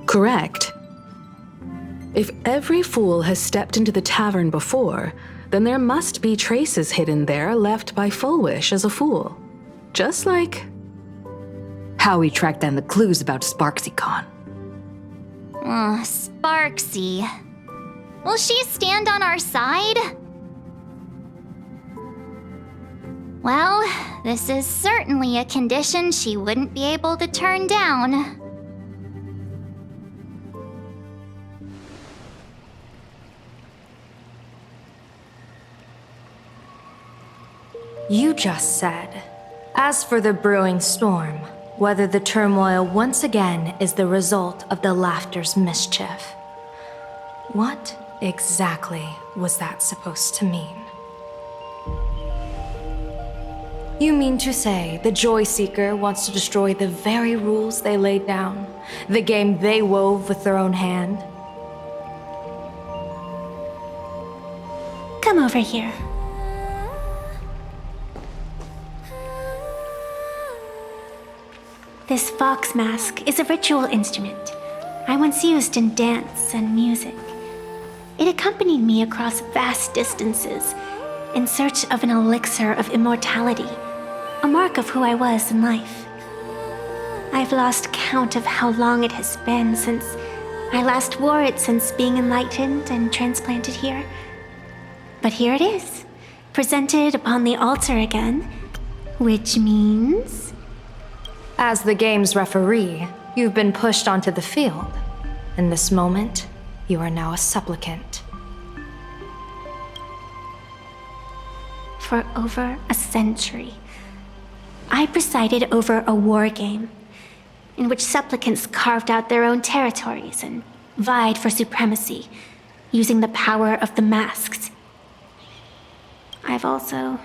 Correct. If every fool has stepped into the tavern before, then there must be traces hidden there left by Fulwish as a fool. Just like how we tracked down the clues about SparksyCon. Sparksy. Will she stand on our side? Well, this is certainly a condition she wouldn't be able to turn down. You just said, as for the brewing storm, whether the turmoil once again is the result of the laughter's mischief. What exactly was that supposed to mean? You mean to say the Joy Seeker wants to destroy the very rules they laid down, the game they wove with their own hand? Come over here. This fox mask is a ritual instrument I once used in dance and music. It accompanied me across vast distances in search of an elixir of immortality, a mark of who I was in life. I've lost count of how long it has been since I last wore it since being enlightened and transplanted here. But here it is, presented upon the altar again, which means... As the game's referee, you've been pushed onto the field. In this moment, you are now a supplicant. For over a century, I presided over a war game in which supplicants carved out their own territories and vied for supremacy, using the power of the masks. I've also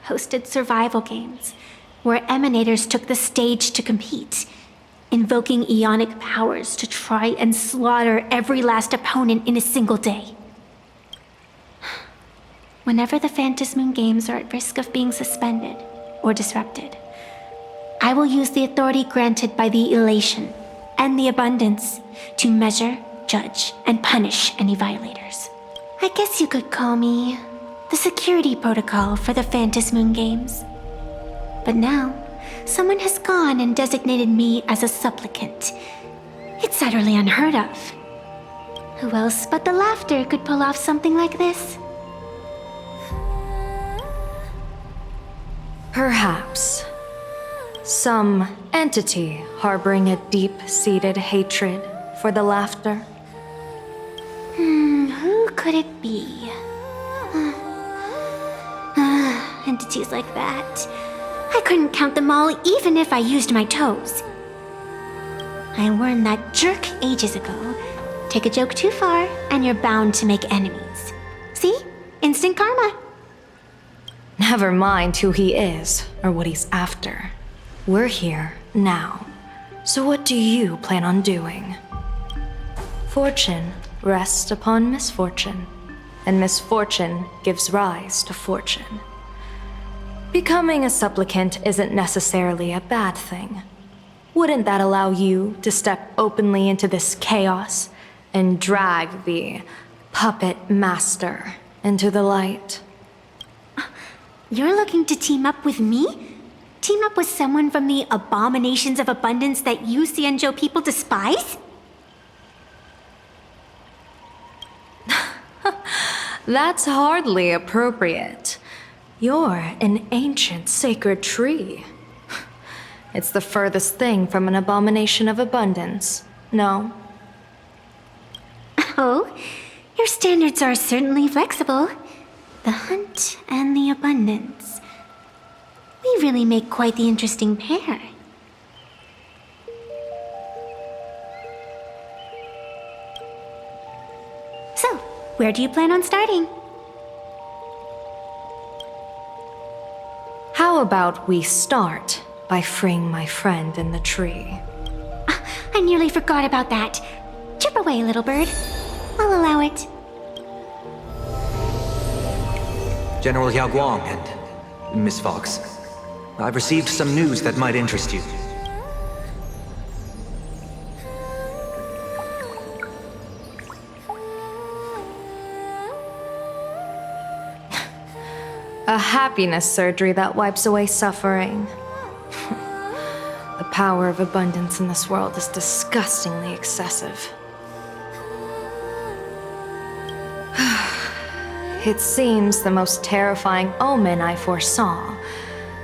hosted survival games where emanators took the stage to compete, invoking Aeonic powers to try and slaughter every last opponent in a single day. Whenever the Phantasmoon games are at risk of being suspended or disrupted, I will use the authority granted by the elation and the abundance to measure, judge, and punish any violators. I guess you could call me the security protocol for the Phantasmoon games. But now, someone has gone and designated me as a supplicant. It's utterly unheard of. Who else but the laughter could pull off something like this? Perhaps. Some entity harboring a deep-seated hatred for the laughter. Who could it be? Entities like that. I couldn't count them all even if I used my toes. I warned that jerk ages ago. Take a joke too far, and you're bound to make enemies. See? Instant karma. Never mind who he is or what he's after. We're here now. So what do you plan on doing? Fortune rests upon misfortune, and misfortune gives rise to fortune. Becoming a supplicant isn't necessarily a bad thing. Wouldn't that allow you to step openly into this chaos and drag the puppet master into the light? You're looking to team up with me? Team up with someone from the abominations of abundance that you Xianzhou people despise? That's hardly appropriate. You're an ancient sacred tree. It's the furthest thing from an abomination of abundance, no? Oh, your standards are certainly flexible. The hunt and the abundance. We really make quite the interesting pair. So, where do you plan on starting? How about we start by freeing my friend in the tree? I nearly forgot about that. Chirp away, little bird. I'll allow it. General Yao Guang and Miss Fox, I've received some news that might interest you. happiness surgery that wipes away suffering. The power of abundance in this world is disgustingly excessive. It seems the most terrifying omen I foresaw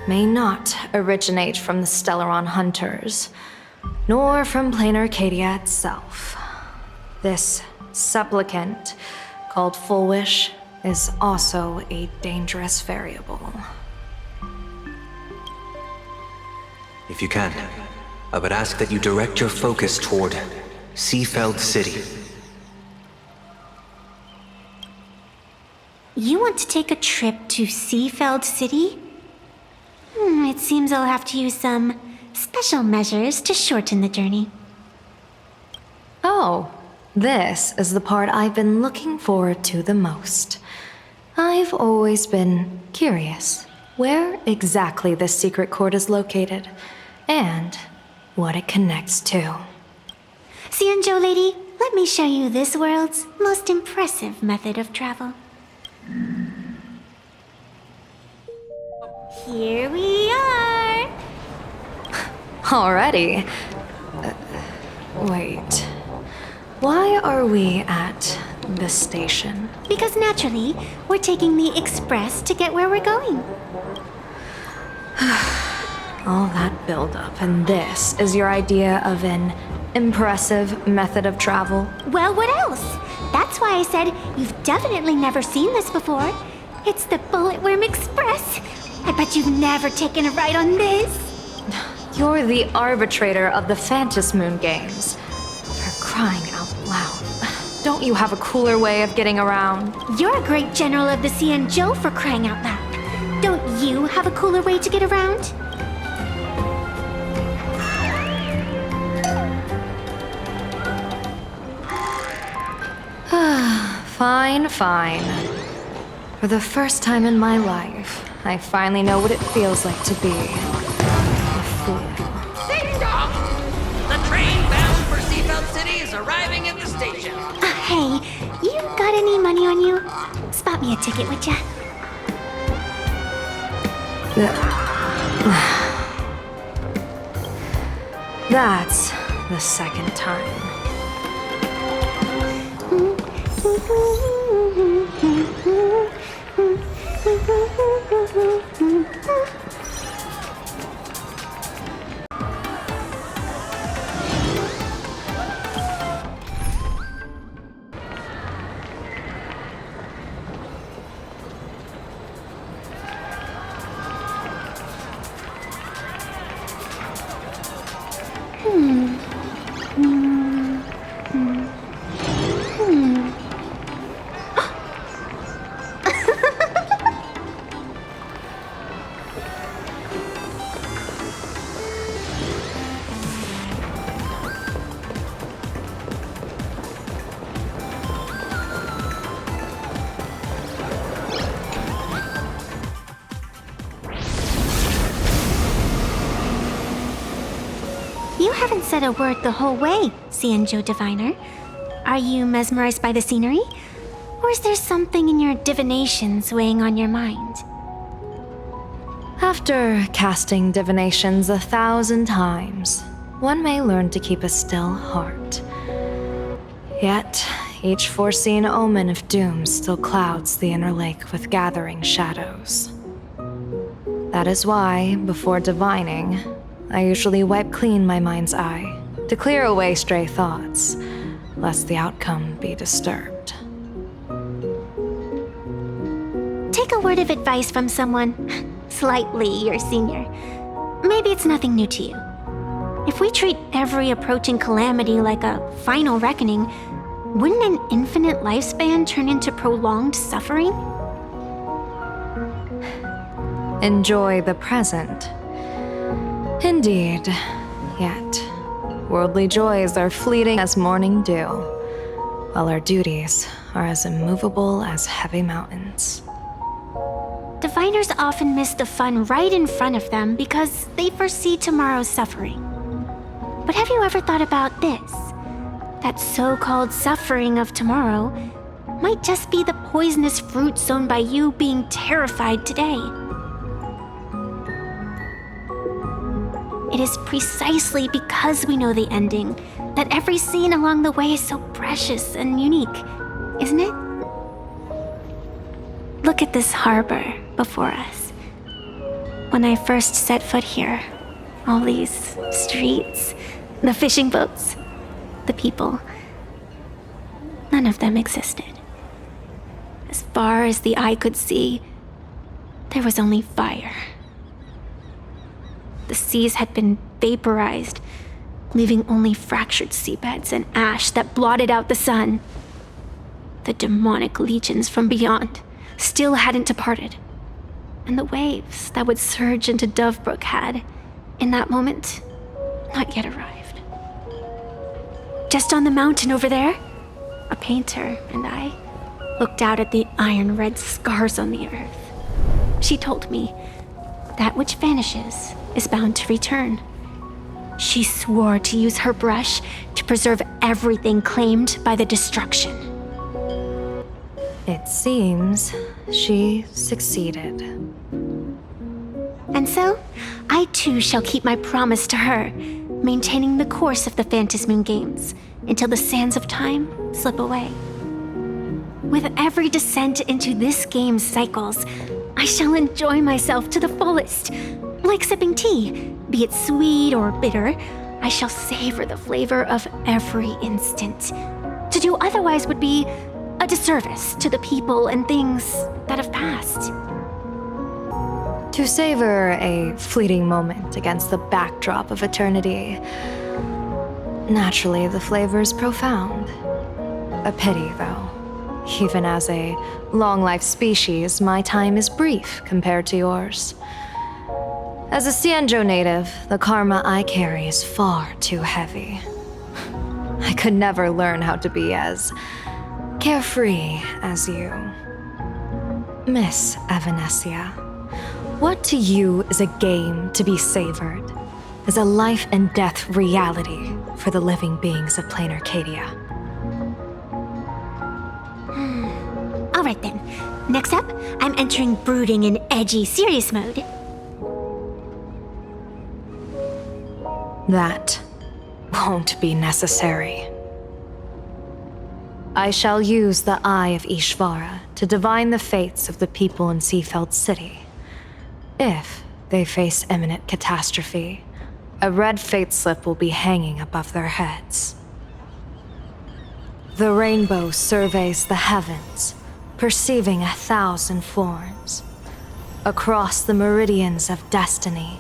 may not originate from the Stellaron hunters, nor from plain Arcadia itself. This supplicant, called Fulwish, is also a dangerous variable. If you can, I would ask that you direct your focus toward Seafeld City. You want to take a trip to Seafeld City? It seems I'll have to use some special measures to shorten the journey. Oh, this is the part I've been looking forward to the most. I've always been curious where exactly this secret court is located, and what it connects to. Xianzhou lady, let me show you this world's most impressive method of travel. Here we are! Already? Wait. Why are we at this station? Because naturally, we're taking the express to get where we're going. All that buildup, and this is your idea of an impressive method of travel? Well, what else? That's why I said you've definitely never seen this before. It's the Bulletworm Express. I bet you've never taken a ride on this. You're the arbitrator of the Phantasmoon games. For crying out loud. Don't you have a cooler way of getting around? You're a great general of the Xianzhou, for crying out loud. Don't you have a cooler way to get around? Fine, fine. For the first time in my life, I finally know what it feels like to be a fool. Ding dong! The train bound for Seafeld City is arriving at the station. Hey, you got any money on you? Spot me a ticket, would ya? That's the second time. You haven't said a word the whole way, Xianzhou Diviner. Are you mesmerized by the scenery? Or is there something in your divinations weighing on your mind? After casting divinations 1,000 times, one may learn to keep a still heart. Yet, each foreseen omen of doom still clouds the inner lake with gathering shadows. That is why, before divining, I usually wipe clean my mind's eye to clear away stray thoughts, lest the outcome be disturbed. Take a word of advice from someone slightly your senior. Maybe it's nothing new to you. If we treat every approaching calamity like a final reckoning, wouldn't an infinite lifespan turn into prolonged suffering? Enjoy the present. Indeed. Yet, worldly joys are fleeting as morning dew, while our duties are as immovable as heavy mountains. Diviners often miss the fun right in front of them because they foresee tomorrow's suffering. But have you ever thought about this? That so-called suffering of tomorrow might just be the poisonous fruit sown by you being terrified today. It is precisely because we know the ending that every scene along the way is so precious and unique, isn't it? Look at this harbor before us. When I first set foot here, all these streets, the fishing boats, the people, none of them existed. As far as the eye could see, there was only fire. The seas had been vaporized, leaving only fractured seabeds and ash that blotted out the sun. The demonic legions from beyond still hadn't departed, and the waves that would surge into Dovebrook had, in that moment, not yet arrived. Just on the mountain over there, a painter and I looked out at the iron-red scars on the earth. She told me, that which vanishes is bound to return. She swore to use her brush to preserve everything claimed by the destruction. It seems she succeeded. And so, I too shall keep my promise to her, maintaining the course of the Phantasmoon games until the sands of time slip away. With every descent into this game's cycles, I shall enjoy myself to the fullest. Like sipping tea, be it sweet or bitter, I shall savor the flavor of every instant. To do otherwise would be a disservice to the people and things that have passed. To savor a fleeting moment against the backdrop of eternity. Naturally, the flavor's profound. A pity, though. Even as a long-life species, my time is brief compared to yours. As a Cienjo native, the karma I carry is far too heavy. I could never learn how to be as carefree as you. Miss Evanescia, what to you is a game to be savored, is a life and death reality for the living beings of plain Arcadia? All right then. Next up, I'm entering brooding and edgy serious mode. That won't be necessary. I shall use the Eye of Ishvara to divine the fates of the people in Seafeld City. If they face imminent catastrophe, a red fate slip will be hanging above their heads. The rainbow surveys the heavens, perceiving 1,000 forms. Across the meridians of destiny,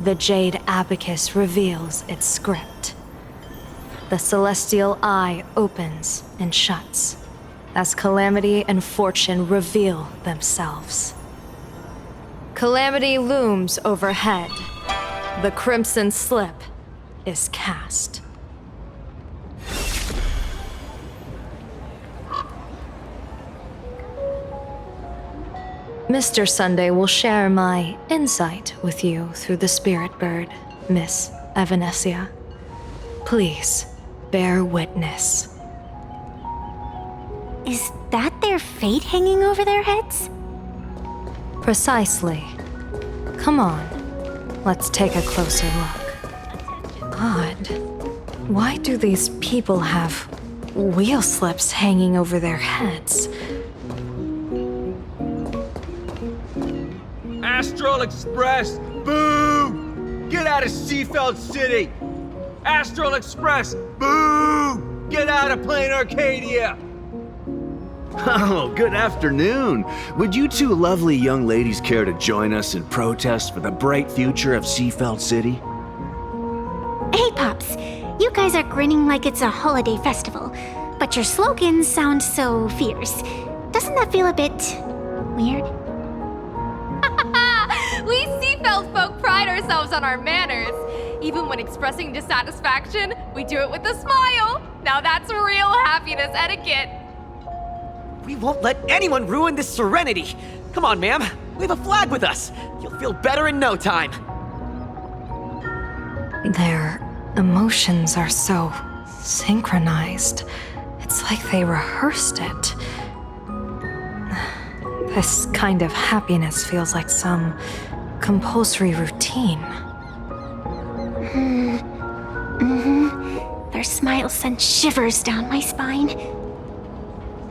the jade abacus reveals its script. The celestial eye opens and shuts as calamity and fortune reveal themselves. Calamity looms overhead. The crimson slip is cast. Mr. Sunday will share my insight with you through the spirit bird, Miss Evanescia. Please, bear witness. Is that their fate hanging over their heads? Precisely. Come on, let's take a closer look. Odd. Why do these people have wheel slips hanging over their heads? Astral Express, boo! Get out of Seafeld City! Astral Express, boo! Get out of plain Arcadia! Oh, good afternoon. Would you two lovely young ladies care to join us in protest for the bright future of Seafeld City? Hey, Pops. You guys are grinning like it's a holiday festival, but your slogans sound so fierce. Doesn't that feel a bit weird? We Seafeld folk pride ourselves on our manners. Even when expressing dissatisfaction, we do it with a smile. Now that's real happiness etiquette. We won't let anyone ruin this serenity. Come on, ma'am. We have a flag with us. You'll feel better in no time. Their emotions are so synchronized. It's like they rehearsed it. This kind of happiness feels like some compulsory routine. Their smiles send shivers down my spine.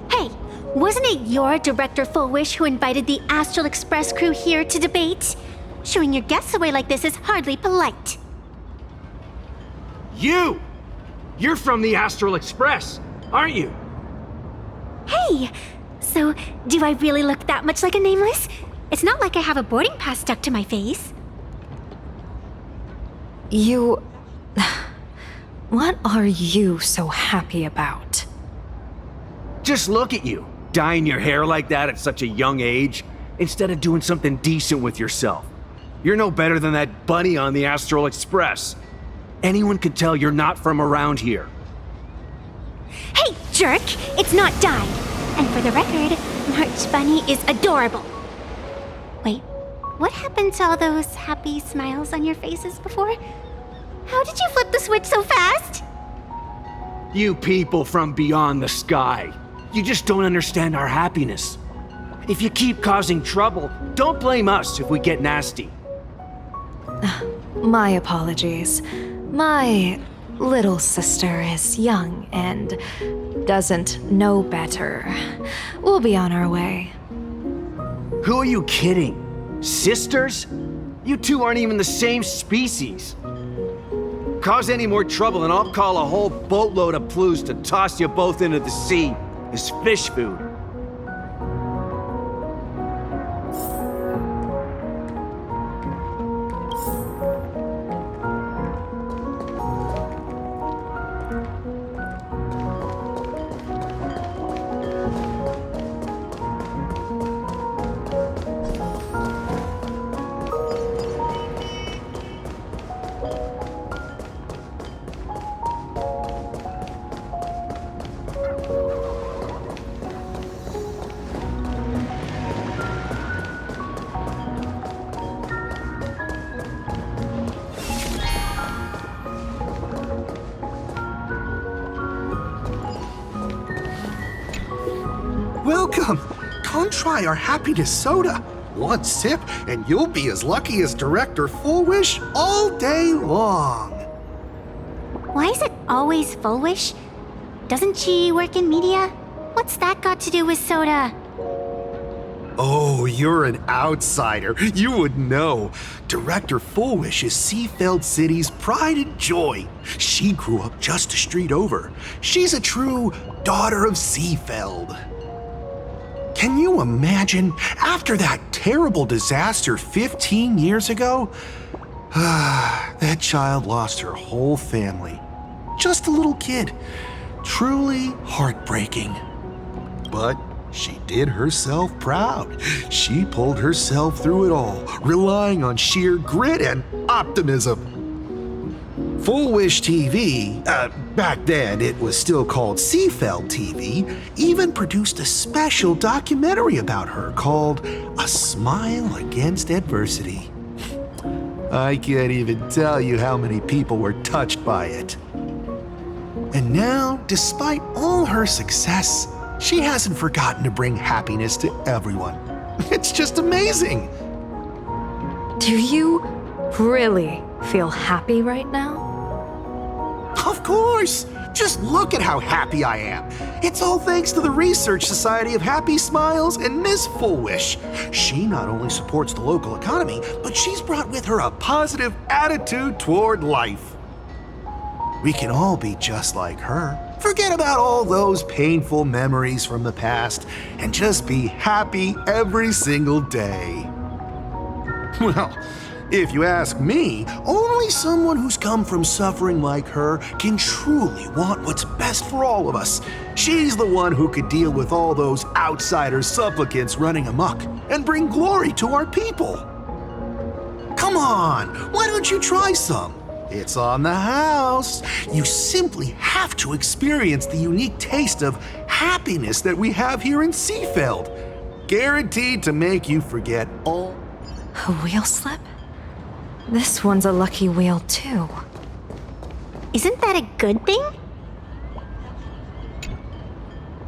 Hey, wasn't it your Director Fulwish who invited the Astral Express crew here to debate? Showing your guests away like this is hardly polite. You! You're from the Astral Express, aren't you? Hey! So, do I really look that much like a nameless? It's not like I have a boarding pass stuck to my face. You... What are you so happy about? Just look at you, dyeing your hair like that at such a young age, instead of doing something decent with yourself. You're no better than that bunny on the Astral Express. Anyone could tell you're not from around here. Hey, jerk! It's not dyed. And for the record, March Bunny is adorable. Wait, what happened to all those happy smiles on your faces before? How did you flip the switch so fast? You people from beyond the sky. You just don't understand our happiness. If you keep causing trouble, don't blame us if we get nasty. My apologies. My little sister is young and doesn't know better. We'll be on our way. Who are you kidding? Sisters? You two aren't even the same species. Cause any more trouble and I'll call a whole boatload of Plues to toss you both into the sea as fish food. Welcome! Come try our happiness soda. One sip and you'll be as lucky as Director Fulwish all day long. Why is it always Fulwish? Doesn't she work in media? What's that got to do with soda? Oh, you're an outsider. You would know. Director Fulwish is Seafeld City's pride and joy. She grew up just a street over. She's a true daughter of Seafeld. Can you imagine, after that terrible disaster 15 years ago, that child lost her whole family. Just a little kid. Truly heartbreaking. But she did herself proud. She pulled herself through it all, relying on sheer grit and optimism. Fulwish TV, back then it was still called Seafeld TV, even produced a special documentary about her called A Smile Against Adversity. I can't even tell you how many people were touched by it. And now, despite all her success, she hasn't forgotten to bring happiness to everyone. It's just amazing. Do you really feel happy right now? Of course! Just look at how happy I am. It's all thanks to the Research Society of Happy Smiles and Miss Fulwish. She not only supports the local economy, but she's brought with her a positive attitude toward life. We can all be just like her. Forget about all those painful memories from the past and just be happy every single day. Well, if you ask me, only someone who's come from suffering like her can truly want what's best for all of us. She's the one who could deal with all those outsider supplicants running amok and bring glory to our people. Come on, why don't you try some? It's on the house. You simply have to experience the unique taste of happiness that we have here in Seafeld. Guaranteed to make you forget all. A wheel slip? This one's a lucky wheel, too. Isn't that a good thing?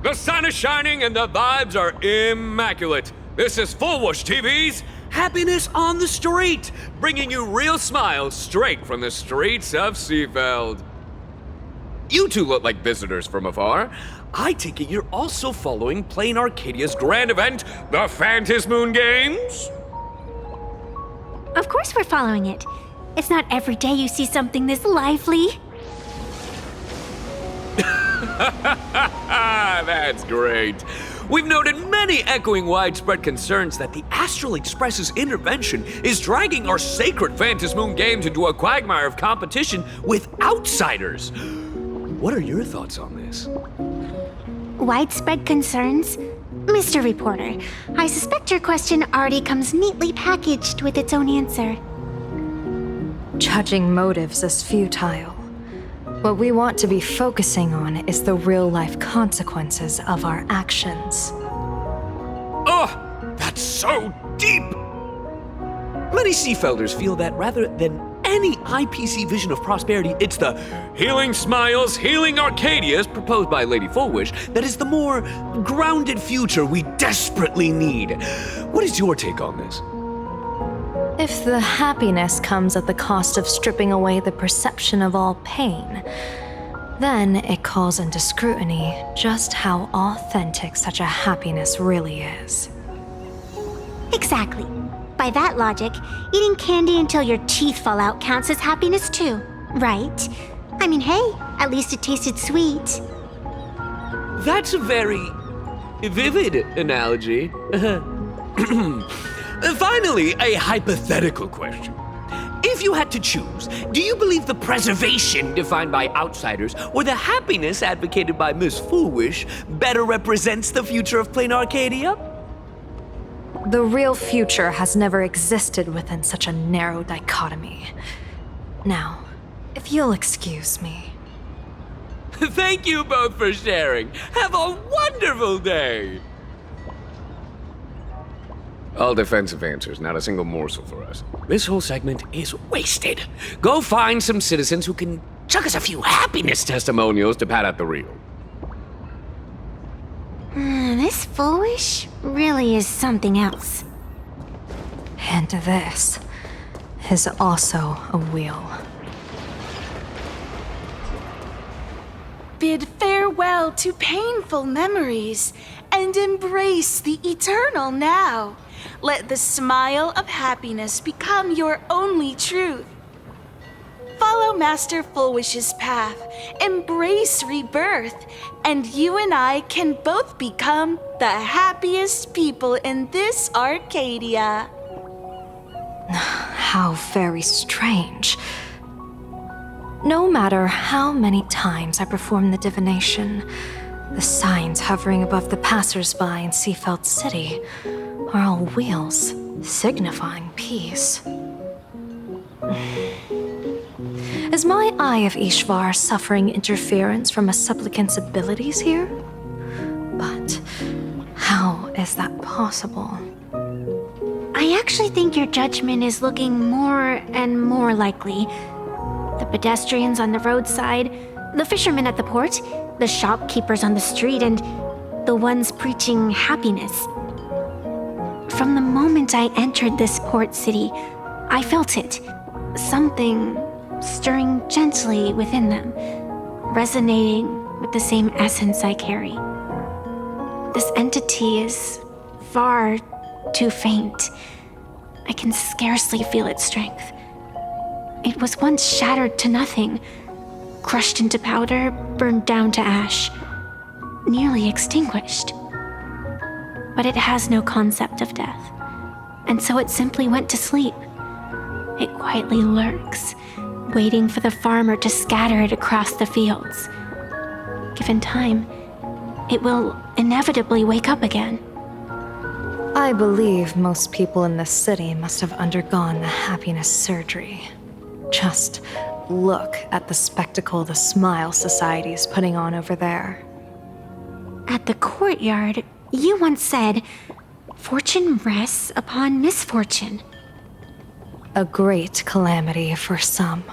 The sun is shining and the vibes are immaculate. This is Fulwish TV's Happiness on the street, bringing you real smiles straight from the streets of Seafeld. You two look like visitors from afar. I take it you're also following Plain Arcadia's grand event, the Phantasmoon Games? Of course we're following it. It's not every day you see something this lively. That's great. We've noted many echoing widespread concerns that the Astral Express's intervention is dragging our sacred Phantasmoon Games into a quagmire of competition with outsiders. What are your thoughts on this? Widespread concerns? Mr. Reporter, I suspect your question already comes neatly packaged with its own answer. Judging motives is futile. What we want to be focusing on is the real-life consequences of our actions. Oh, that's so deep! Many Seafelders feel that rather than any IPC vision of prosperity, it's the healing smiles, healing Arcadias proposed by Lady Fulwish that is the more grounded future we desperately need. What is your take on this? If the happiness comes at the cost of stripping away the perception of all pain, then it calls into scrutiny just how authentic such a happiness really is. Exactly. By that logic, eating candy until your teeth fall out counts as happiness too, right? I mean, hey, at least it tasted sweet. That's a very vivid analogy. Finally, a hypothetical question. If you had to choose, do you believe the preservation defined by outsiders or the happiness advocated by Miss Fulwish better represents the future of Plain Arcadia? The real future has never existed within such a narrow dichotomy. Now, if you'll excuse me. Thank you both for sharing. Have a wonderful day! All defensive answers, not a single morsel for us. This whole segment is wasted. Go find some citizens who can chuck us a few happiness testimonials to pad out the reel. This Fulwish really is something else. And this is also a wheel. Bid farewell to painful memories and embrace the eternal now. Let the smile of happiness become your only truth. Follow Master Fulwish's path, embrace rebirth, and you and I can both become the happiest people in this Arcadia. How very strange. No matter how many times I perform the divination, the signs hovering above the passers-by in Seafeld City are all wheels, signifying peace. Is my Eye of Ishvar suffering interference from a supplicant's abilities here? But how is that possible? I actually think your judgment is looking more and more likely. The pedestrians on the roadside, the fishermen at the port, the shopkeepers on the street, and the ones preaching happiness. From the moment I entered this port city, I felt it. Something stirring gently within them, resonating with the same essence I carry. This entity is far too faint. I can scarcely feel its strength. It was once shattered to nothing, crushed into powder, burned down to ash, nearly extinguished. But it has no concept of death, and so it simply went to sleep. It quietly lurks, waiting for the farmer to scatter it across the fields. Given time, it will inevitably wake up again. I believe most people in this city must have undergone the happiness surgery. Just look at the spectacle the Smile Society is putting on over there. At the courtyard, you once said, "Fortune rests upon misfortune." A great calamity for some,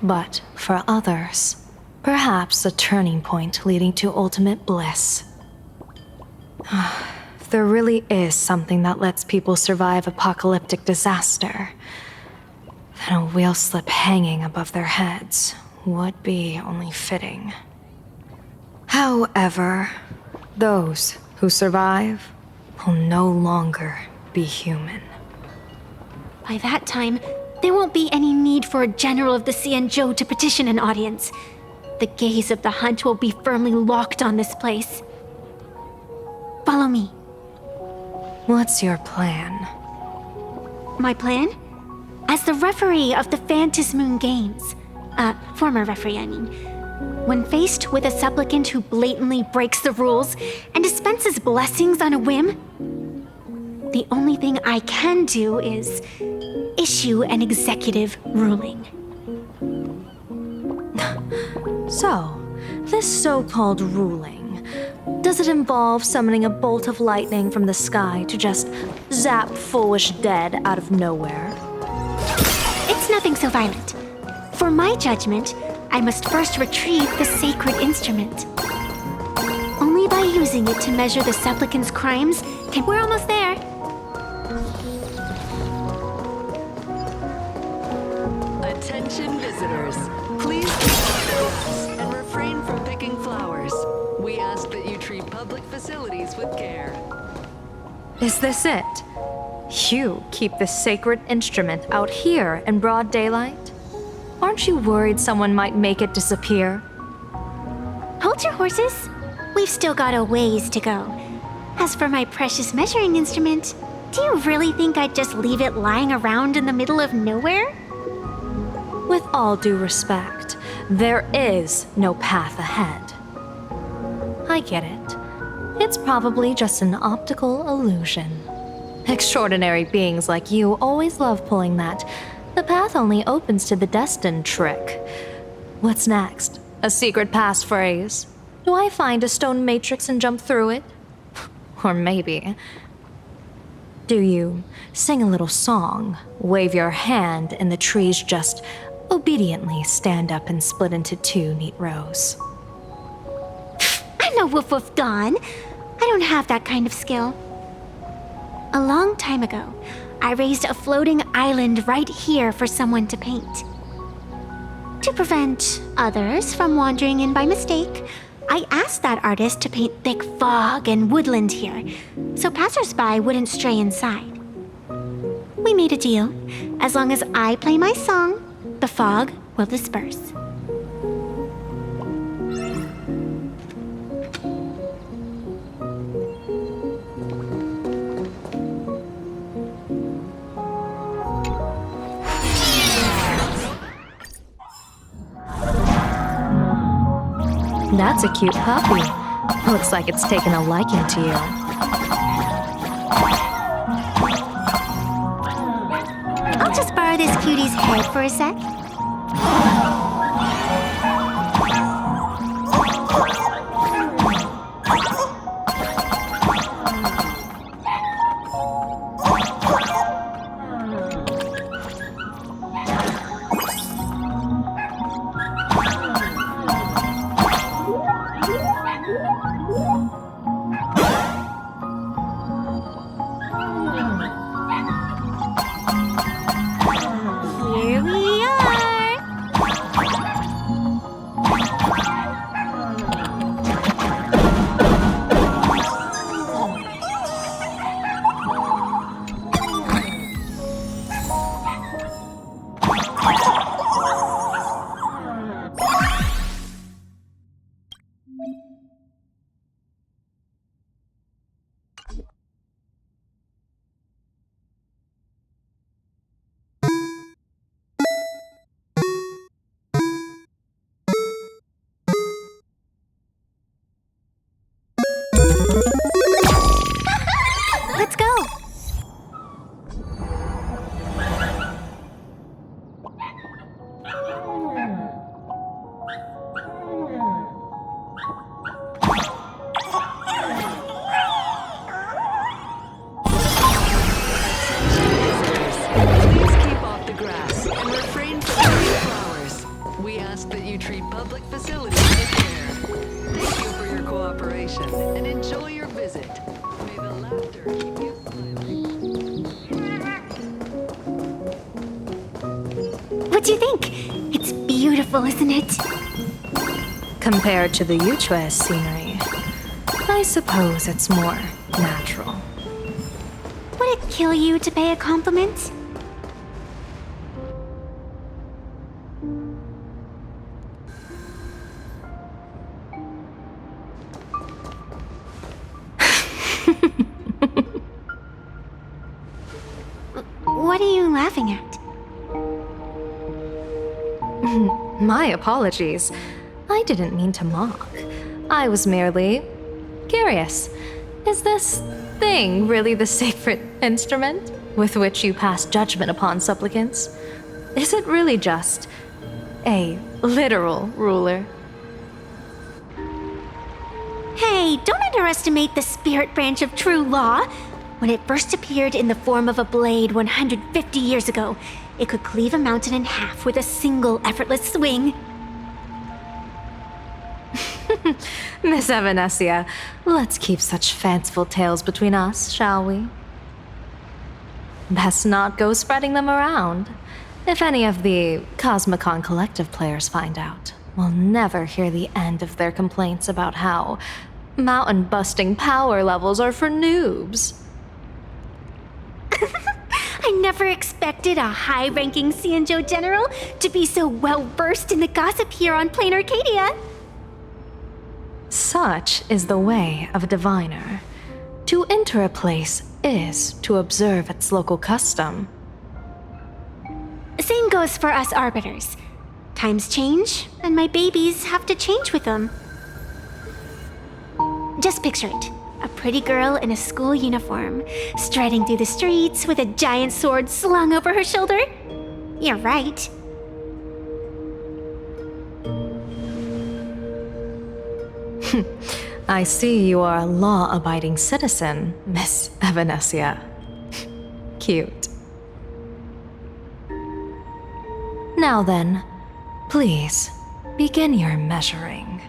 but for others, perhaps a turning point leading to ultimate bliss. there really is something that lets people survive apocalyptic disaster, then a wheel slip hanging above their heads would be only fitting. However, those who survive will no longer be human. By that time, there won't be any need for a general of the Xianzhou to petition an audience. The gaze of the hunt will be firmly locked on this place. Follow me. What's your plan? My plan? As the referee of the Phantasmoon Games, former referee, I mean, when faced with a supplicant who blatantly breaks the rules and dispenses blessings on a whim, the only thing I can do is issue an executive ruling. So, this so-called ruling, does it involve summoning a bolt of lightning from the sky to just zap Fulwish dead out of nowhere? It's nothing so violent. For my judgment, I must first retrieve the sacred instrument. Only by using it to measure the supplicant's crimes can... We're almost there. Attention visitors. Please keep off the grass and refrain from picking flowers. We ask that you treat public facilities with care. Is this it? You keep this sacred instrument out here in broad daylight? Aren't you worried someone might make it disappear? Hold your horses. We've still got a ways to go. As for my precious measuring instrument, do you really think I'd just leave it lying around in the middle of nowhere? With all due respect, there is no path ahead. I get it. It's probably just an optical illusion. Extraordinary beings like you always love pulling that "the path only opens to the destined" trick. What's next? A secret passphrase? Do I find a stone matrix and jump through it? Or maybe... do you sing a little song, wave your hand, and the trees just obediently stand up and split into two neat rows? I'm no woof woof Dawn. I don't have that kind of skill. A long time ago, I raised a floating island right here for someone to paint. To prevent others from wandering in by mistake, I asked that artist to paint thick fog and woodland here, so passersby wouldn't stray inside. We made a deal. As long as I play my song, the fog will disperse. That's a cute puppy. Looks like it's taken a liking to you. I'll just borrow this cutie's head for a sec. Here we are! Let's go! Please keep off the grass and refrain from picking flowers. We ask that you treat public facilities with care. Thank you for your cooperation and enjoy your visit. May the What do you think? It's beautiful, isn't it? Compared to the Yuchue scenery, I suppose it's more natural. Would it kill you to pay a compliment? What are you laughing at? My apologies. I didn't mean to mock. I was merely curious. Is this thing really the sacred instrument with which you pass judgment upon supplicants? Is it really just a literal ruler? Hey, don't underestimate the spirit branch of true law. When it first appeared in the form of a blade 150 years ago, it could cleave a mountain in half with a single effortless swing. Miss Evanescia, let's keep such fanciful tales between us, shall we? Best not go spreading them around. If any of the Cosmicon Collective players find out, we'll never hear the end of their complaints about how mountain-busting power levels are for noobs. I never expected a high-ranking Xianzhou general to be so well-versed in the gossip here on Plain Arcadia. Such is the way of a diviner. To enter a place is to observe its local custom. Same goes for us arbiters. Times change, and my babies have to change with them. Just picture it. A pretty girl in a school uniform, striding through the streets with a giant sword slung over her shoulder. You're right. I see you are a law-abiding citizen, Miss Evanescia. Cute. Now then, please, begin your measuring.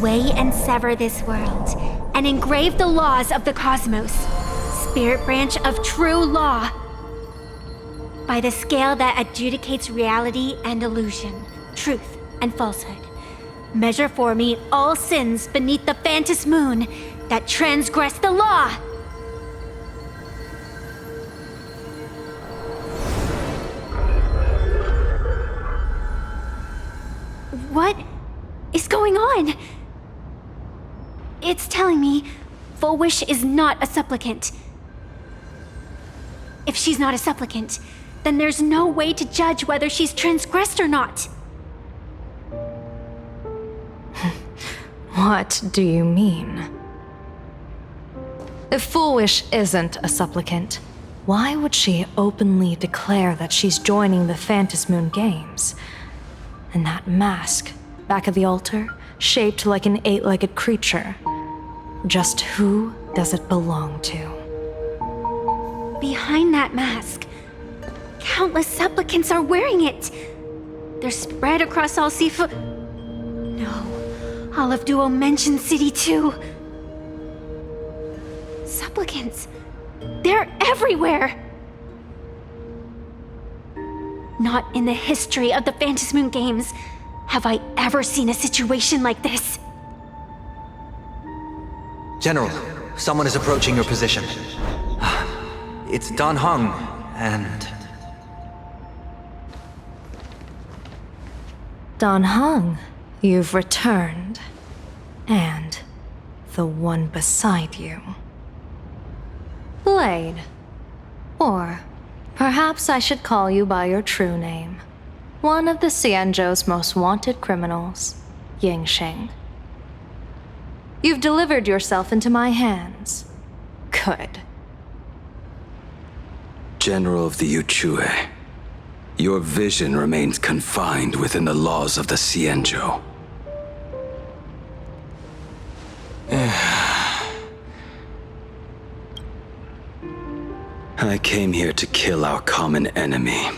Weigh and sever this world, and engrave the laws of the cosmos, spirit branch of true law. By the scale that adjudicates reality and illusion, truth and falsehood, measure for me all sins beneath the Phantasmoon that transgress the law. What is going on? It's telling me Fulwish is not a supplicant. If she's not a supplicant, then there's no way to judge whether she's transgressed or not. What do you mean? If Fulwish isn't a supplicant, why would she openly declare that she's joining the Phantasmoon Games? And that mask, back of the altar, shaped like an 8-legged creature. Just who does it belong to? Behind that mask, countless supplicants are wearing it. They're spread across all Seafeld. No, all of Duo-Mention City too. Supplicants, they're everywhere. Not in the history of the Phantasmoon Games have I ever seen a situation like this. General, someone is approaching your position. It's Dan Heng, and... Dan Heng, you've returned. And the one beside you. Blade. Or perhaps I should call you by your true name. One of the Xianzhou's most wanted criminals, Yingxing. You've delivered yourself into my hands. Good. General of the Yuchue, your vision remains confined within the laws of the Xianzhou. I came here to kill our common enemy.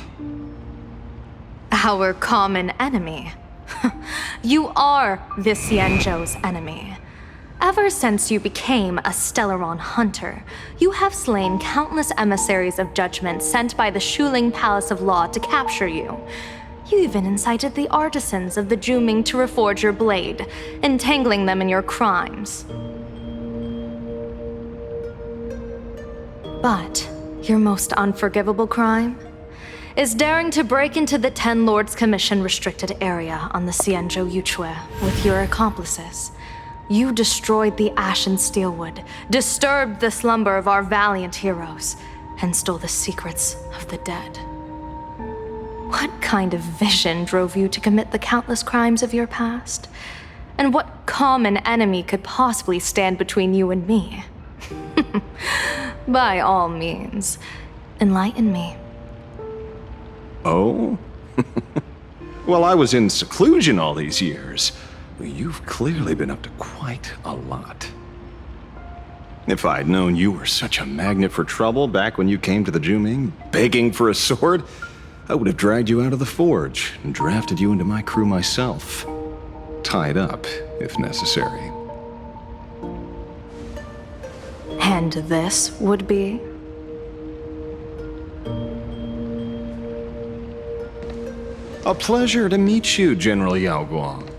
Our common enemy? You are the Xianzhou's enemy. Ever since you became a Stellaron hunter, you have slain countless emissaries of judgment sent by the Shuling Palace of Law to capture you. You even incited the artisans of the Juming to reforge your blade, entangling them in your crimes. But your most unforgivable crime is daring to break into the Ten Lords Commission restricted area on the Xianzhou Yuchue with your accomplices. You destroyed the Ashen Steelwood, disturbed the slumber of our valiant heroes, and stole the secrets of the dead. What kind of vision drove you to commit the countless crimes of your past? And what common enemy could possibly stand between you and me? By all means, enlighten me. Oh? Well, I was in seclusion all these years. You've clearly been up to quite a lot. If I'd known you were such a magnet for trouble back when you came to the Juming, begging for a sword, I would have dragged you out of the forge and drafted you into my crew myself. Tied up, if necessary. And this would be? A pleasure to meet you, General Yao Guang.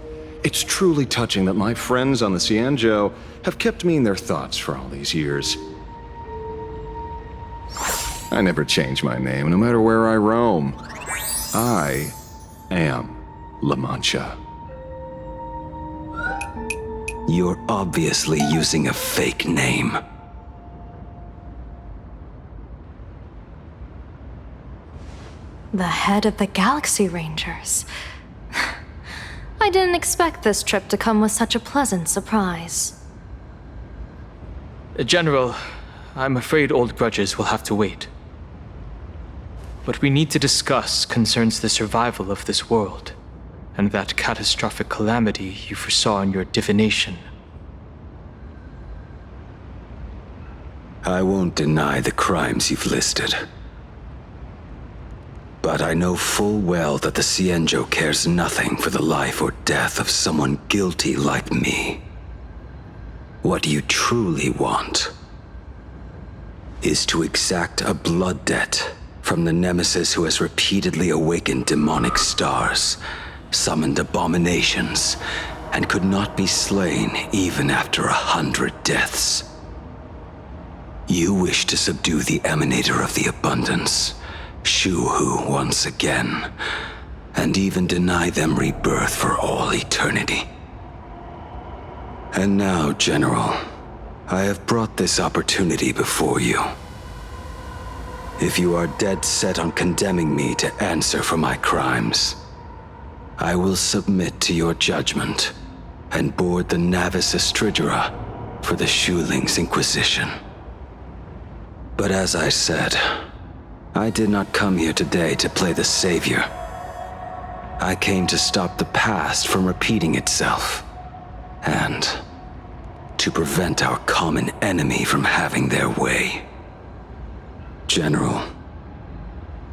It's truly touching that my friends on the Xianzhou have kept me in their thoughts for all these years. I never change my name, no matter where I roam. I am La Mancha. You're obviously using a fake name. The head of the Galaxy Rangers. I didn't expect this trip to come with such a pleasant surprise. General, I'm afraid old grudges will have to wait. What we need to discuss concerns the survival of this world, and that catastrophic calamity you foresaw in your divination. I won't deny the crimes you've listed. But I know full well that the Xianzhou cares nothing for the life or death of someone guilty like me. What you truly want is to exact a blood debt from the nemesis who has repeatedly awakened demonic stars, summoned abominations, and could not be slain even after 100 deaths. You wish to subdue the emanator of the abundance, Shuhu, once again, and even deny them rebirth for all eternity. And now, General, I have brought this opportunity before you. If you are dead set on condemning me to answer for my crimes, I will submit to your judgment and board the Navis Astridura for the Shuling's Inquisition. But as I said, I did not come here today to play the savior. I came to stop the past from repeating itself, and to prevent our common enemy from having their way. General,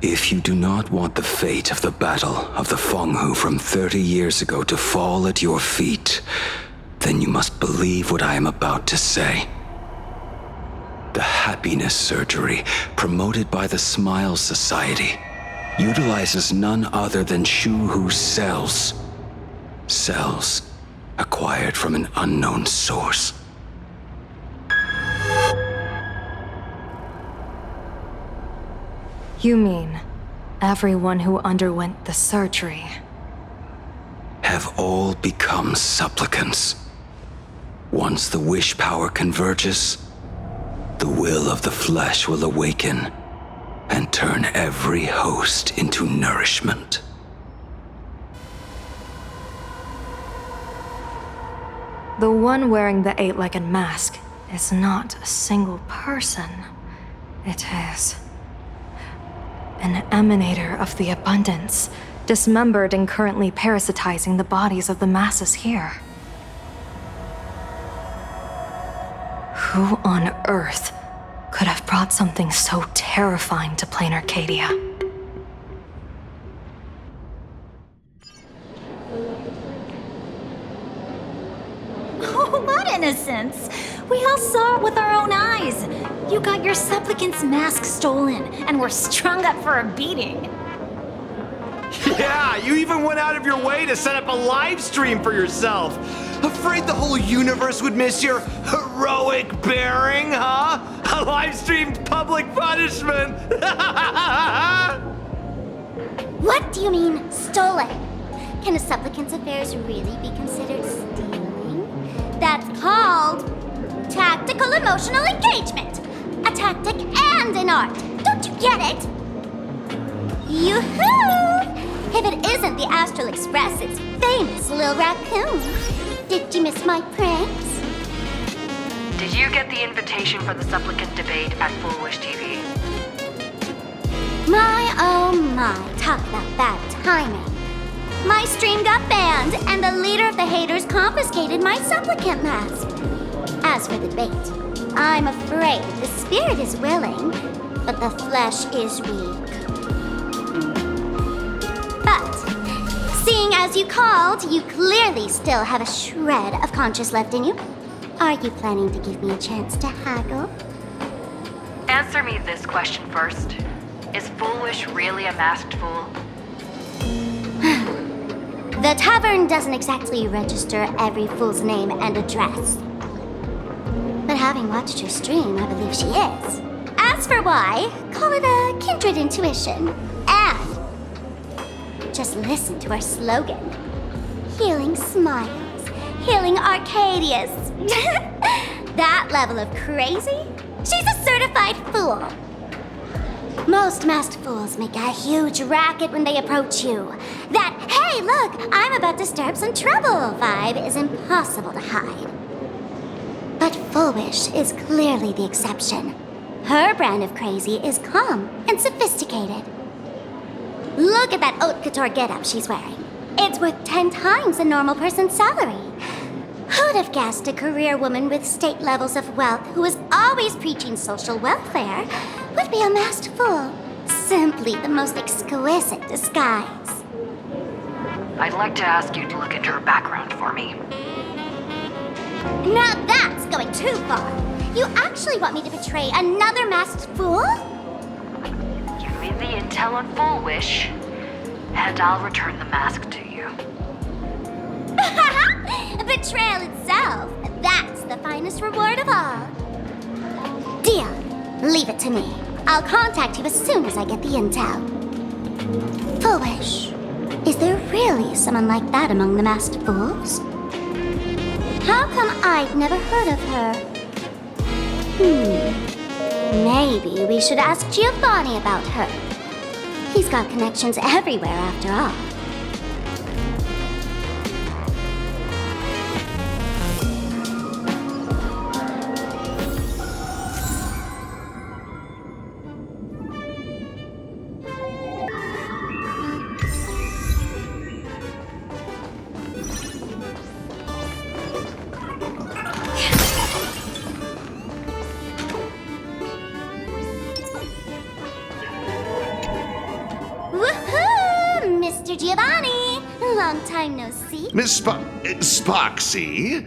if you do not want the fate of the Battle of the Fenghu from 30 years ago to fall at your feet, then you must believe what I am about to say. The happiness surgery, promoted by the Smile Society, utilizes none other than Shuhu's cells. Cells acquired from an unknown source. You mean everyone who underwent the surgery Have all become supplicants. Once the wish power converges, the will of the flesh will awaken and turn every host into nourishment. The one wearing the eight-legged mask is not a single person. It is an emanator of the abundance, dismembered and currently parasitizing the bodies of the masses here. Who on earth could have brought something so terrifying to plain Arcadia? Oh, what innocence! We all saw it with our own eyes. You got your supplicant's mask stolen and were strung up for a beating. Yeah, you even went out of your way to set up a live stream for yourself. Afraid the whole universe would miss your heroic bearing, huh? A live-streamed public punishment! What do you mean, stolen? Can a supplicant's affairs really be considered stealing? That's called tactical emotional engagement. A tactic and an art. Don't you get it? Yoo-hoo! If it isn't the Astral Express, it's famous Lil Raccoon. Did you miss my pranks? Did you get the invitation for the supplicant debate at Fulwish TV? My, oh my, talk about bad timing. My stream got banned, and the leader of the haters confiscated my supplicant mask. As for the debate, I'm afraid the spirit is willing, but the flesh is weak. But, seeing as you called, you clearly still have a shred of conscience left in you. Are you planning to give me a chance to haggle? Answer me this question first. Is Fulwish really a masked fool? The tavern doesn't exactly register every fool's name and address. But having watched her stream, I believe she is. As for why, call it a kindred intuition. And just listen to our slogan. Healing smiles, healing Arcadius. That level of crazy? She's a certified fool. Most masked fools make a huge racket when they approach you. That, hey, look, I'm about to stir up some trouble vibe is impossible to hide. But Fulwish is clearly the exception. Her brand of crazy is calm and sophisticated. Look at that haute couture getup she's wearing. It's worth 10 times a normal person's salary. Who'd have guessed a career woman with state levels of wealth who was always preaching social welfare would be a masked fool? Simply the most exquisite disguise. I'd like to ask you to look into her background for me. Now that's going too far. You actually want me to betray another masked fool? Give me the intel on Fulwish, and I'll return the mask to you. Betrayal itself, that's the finest reward of all. Deal. Leave it to me. I'll contact you as soon as I get the intel. Fulwish, is there really someone like that among the masked fools? How come I've never heard of her? Maybe we should ask Giovanni about her. He's got connections everywhere after all. Giovanni! Long time no see. Miss Sparksy?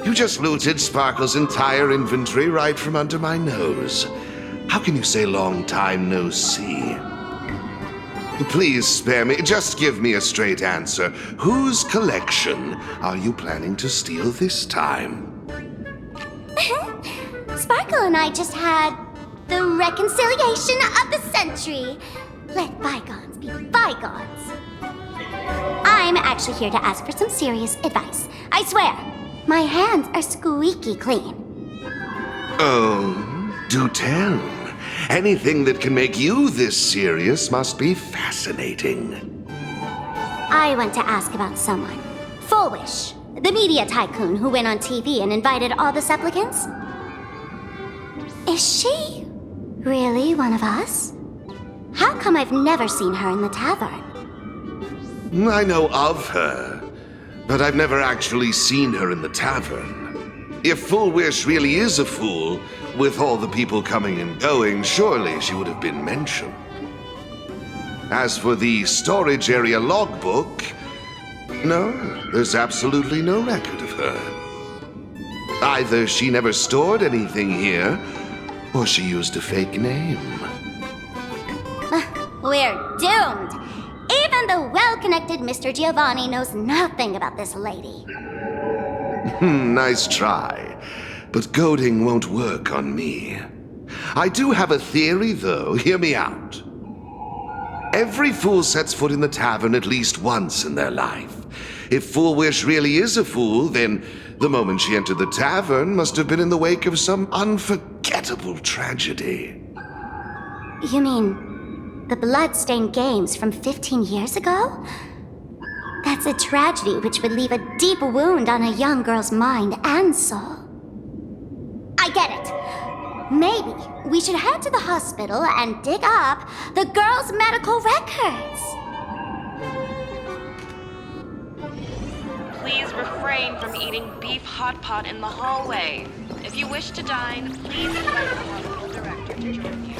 You just looted Sparkle's entire inventory right from under my nose. How can you say long time no see? Please spare me. Just give me a straight answer. Whose collection are you planning to steal this time? Sparkle and I just had the reconciliation of the century. Let bygones be bygones. I'm actually here to ask for some serious advice. I swear, my hands are squeaky clean. Oh, do tell. Anything that can make you this serious must be fascinating. I want to ask about someone. Fulwish, the media tycoon who went on TV and invited all the supplicants. Is she really one of us? How come I've never seen her in the tavern? I know of her, but I've never actually seen her in the tavern. If Fulwish really is a fool, with all the people coming and going, surely she would have been mentioned. As for the storage area logbook, no, there's absolutely no record of her. Either she never stored anything here, or she used a fake name. We're doomed. Even the well-connected Mr. Giovanni knows nothing about this lady. Nice try. But goading won't work on me. I do have a theory, though. Hear me out. Every fool sets foot in the tavern at least once in their life. If Fulwish really is a fool, then the moment she entered the tavern must have been in the wake of some unforgettable tragedy. You mean the blood-stained games from 15 years ago? That's a tragedy which would leave a deep wound on a young girl's mind and soul. I get it. Maybe we should head to the hospital and dig up the girl's medical records. Please refrain from eating beef hot pot in the hallway. If you wish to dine, please invite the hospital director to join you.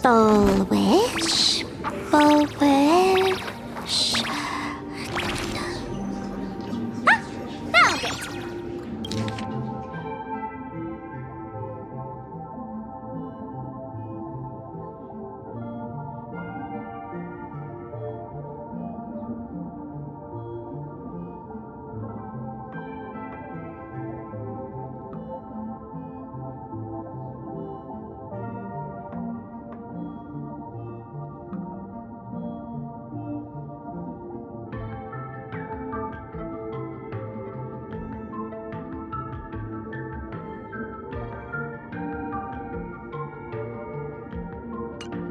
Fulwish. Ah, found it!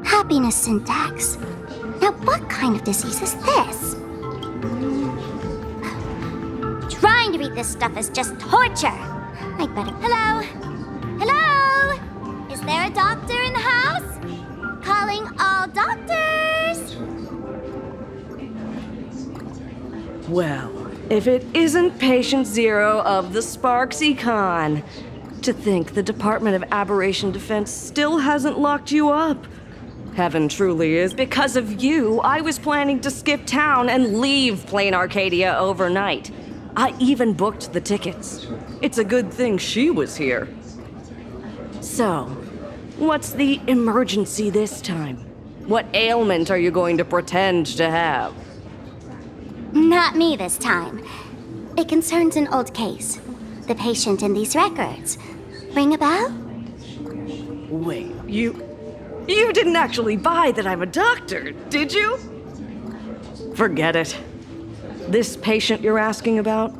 Happiness syntax. Now what kind of disease is this? Trying to read this stuff is just torture. I'd better... Hello? Hello? Is there a doctor in the house? Calling all doctors! Well, if it isn't Patient Zero of the Sparksy Con. To think the Department of Aberration Defense still hasn't locked you up. Heaven truly is because of you. I was planning to skip town and leave Plain Arcadia overnight. I even booked the tickets. It's a good thing she was here. So, what's the emergency this time? What ailment are you going to pretend to have? Not me this time. It concerns an old case. The patient in these records. Ring a bell? Wait, you didn't actually buy that I'm a doctor, did you? Forget it. This patient you're asking about?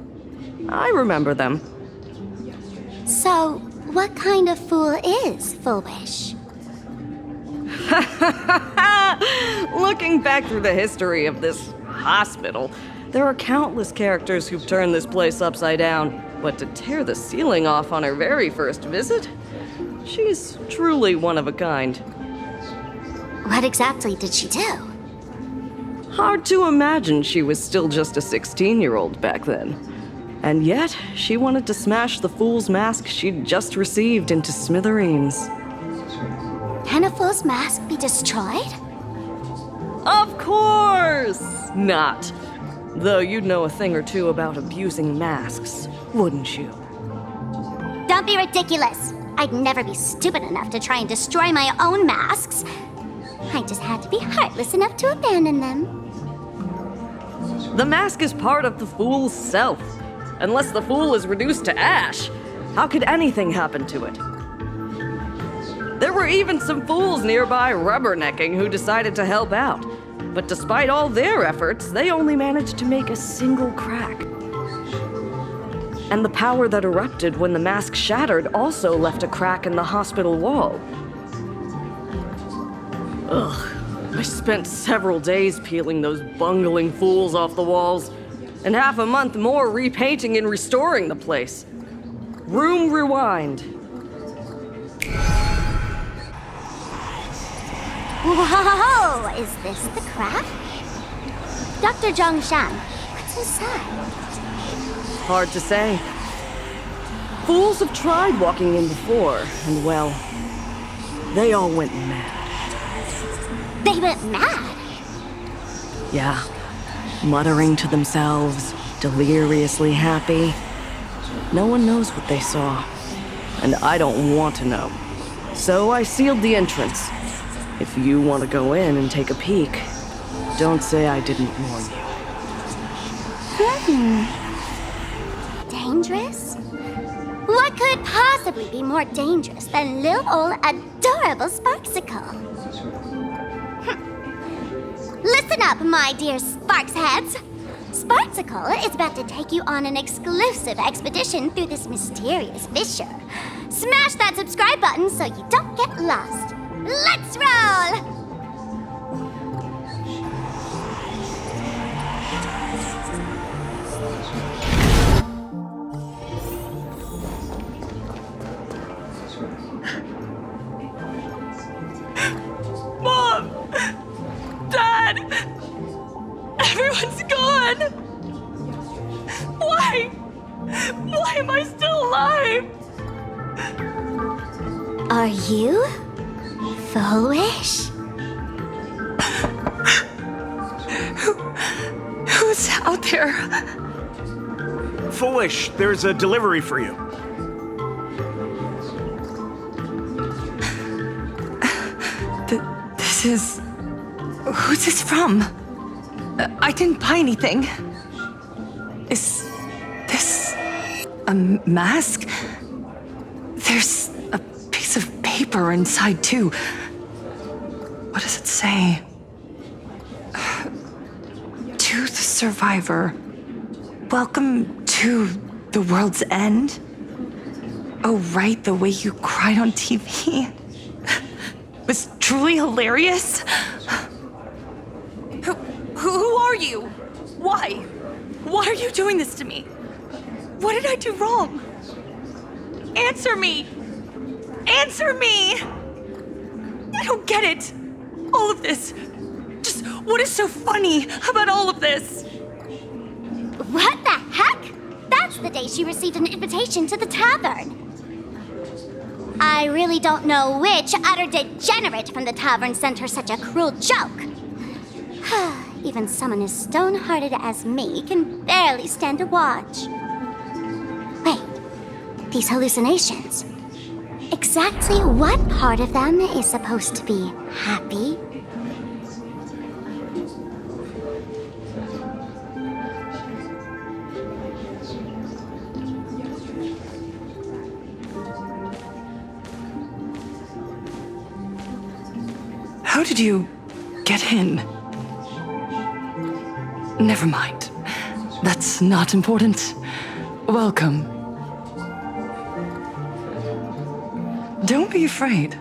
I remember them. So, what kind of fool is Fulwish? Looking back through the history of this hospital, there are countless characters who've turned this place upside down. But to tear the ceiling off on her very first visit? She's truly one of a kind. What exactly did she do? Hard to imagine she was still just a 16-year-old back then. And yet, she wanted to smash the fool's mask she'd just received into smithereens. Can a fool's mask be destroyed? Of course not! Though you'd know a thing or two about abusing masks, wouldn't you? Don't be ridiculous! I'd never be stupid enough to try and destroy my own masks. I just had to be heartless enough to abandon them. The mask is part of the fool's self. Unless the fool is reduced to ash, how could anything happen to it? There were even some fools nearby rubbernecking who decided to help out. But despite all their efforts, they only managed to make a single crack. And the power that erupted when the mask shattered also left a crack in the hospital wall. Ugh. I spent several days peeling those bungling fools off the walls, and half a month more repainting and restoring the place. Room rewind. Whoa! Is this the crack? Dr. Zhongshan, what's inside? Hard to say. Fools have tried walking in before, and well, they all went mad. They went mad? Yeah. Muttering to themselves, deliriously happy. No one knows what they saw, and I don't want to know. So I sealed the entrance. If you want to go in and take a peek, don't say I didn't warn you. Dangerous? What could possibly be more dangerous than little old adorable Sparksicle? Listen up, my dear Sparks heads. Sparksicle is about to take you on an exclusive expedition through this mysterious fissure. Smash that subscribe button so you don't get lost. Let's roll! Mom! Dad! Everyone's gone! Why? Why am I still alive? Are you Fulwish? Who's out there? Fulwish, there's a delivery for you. This is... Who's this from? I didn't buy anything. Is this a mask? There's a piece of paper inside, too. What does it say? To the survivor, welcome to the world's end. Oh, right, the way you cried on TV. Was truly hilarious. Who are you? Why? Why are you doing this to me? What did I do wrong? Answer me! Answer me! I don't get it. All of this. Just what is so funny about all of this? What the heck? That's the day she received an invitation to the tavern. I really don't know which utter degenerate from the tavern sent her such a cruel joke. Even someone as stone-hearted as me can barely stand to watch. Wait, these hallucinations. Exactly what part of them is supposed to be happy? How did you get in? Never mind. That's not important. Welcome. Don't be afraid.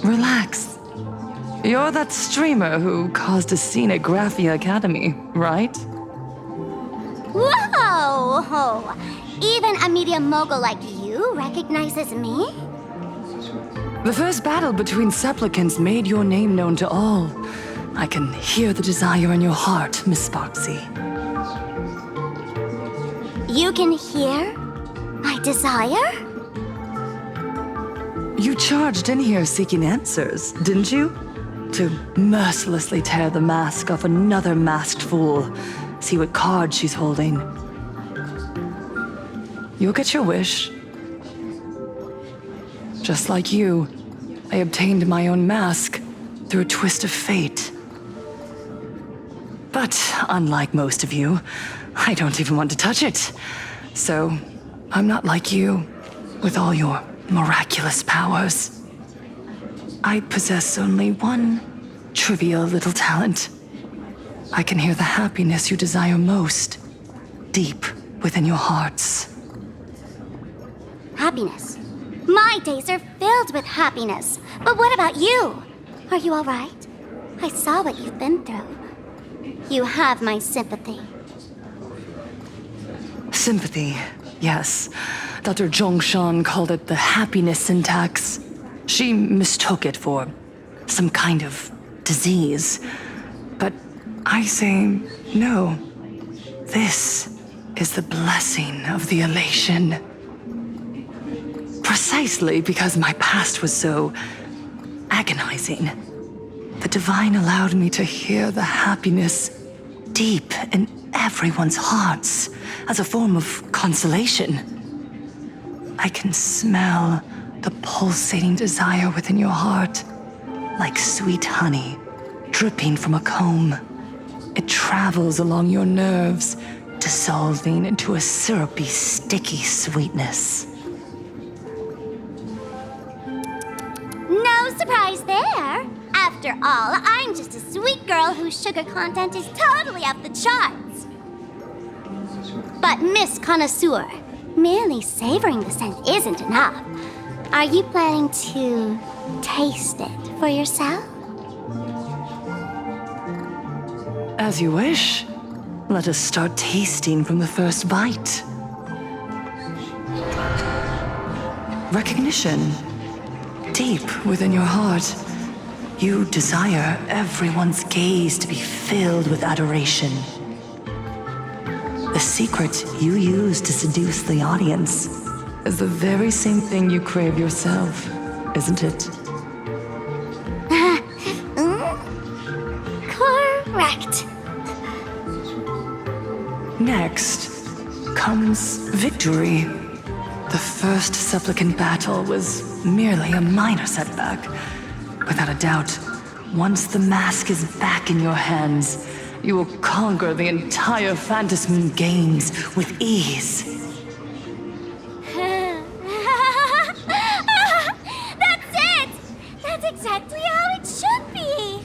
Relax. You're that streamer who caused a scene at Graphia Academy, right? Whoa! Even a media mogul like you recognizes me? The first battle between supplicants made your name known to all. I can hear the desire in your heart, Miss Sparksy. You can hear my desire? You charged in here seeking answers, didn't you? To mercilessly tear the mask off another masked fool. See what card she's holding. You'll get your wish. Just like you, I obtained my own mask through a twist of fate. But unlike most of you, I don't even want to touch it. So, I'm not like you, with all your miraculous powers. I possess only one trivial little talent. I can hear the happiness you desire most, deep within your hearts. happiness. My days are filled with happiness. But what about you? Are you all right? I saw what you've been through. You have my sympathy. Sympathy, yes. Dr. Zhongshan called it the happiness syntax. She mistook it for some kind of disease. But I say no. This is the blessing of the elation. Precisely because my past was so agonizing. The divine allowed me to hear the happiness deep in everyone's hearts as a form of consolation. I can smell the pulsating desire within your heart, like sweet honey dripping from a comb. It travels along your nerves, dissolving into a syrupy, sticky sweetness. No surprise there. After all, I'm just a sweet girl whose sugar content is totally off the charts. But Miss Connoisseur, merely savoring the scent isn't enough. Are you planning to taste it for yourself? As you wish. Let us start tasting from the first bite. Recognition. Deep within your heart, you desire everyone's gaze to be filled with adoration. The secret you use to seduce the audience is the very same thing you crave yourself, isn't it? Correct. Next comes victory. The first supplicant battle was merely a minor setback. Without a doubt, once the mask is back in your hands, you will conquer the entire Phantasmoon games with ease. That's it! That's exactly how it should be!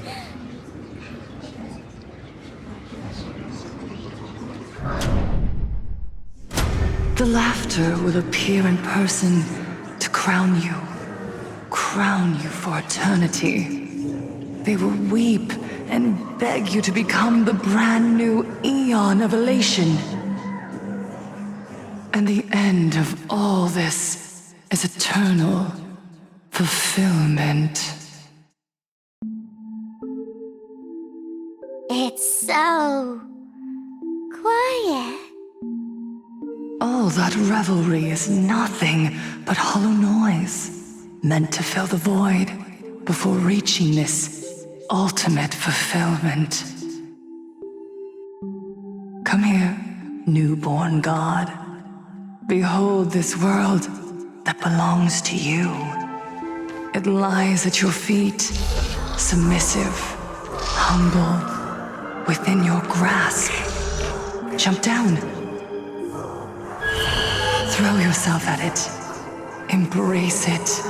The laughter will appear in person to crown you for eternity. They will weep and beg you to become the brand new Aeon of elation. And the end of all this is eternal fulfillment. It's so quiet. All that revelry is nothing but hollow noise, meant to fill the void before reaching this ultimate fulfillment. Come here, newborn god. Behold this world that belongs to you. It lies at your feet, submissive, humble, within your grasp. Jump down. Throw yourself at it. Embrace it.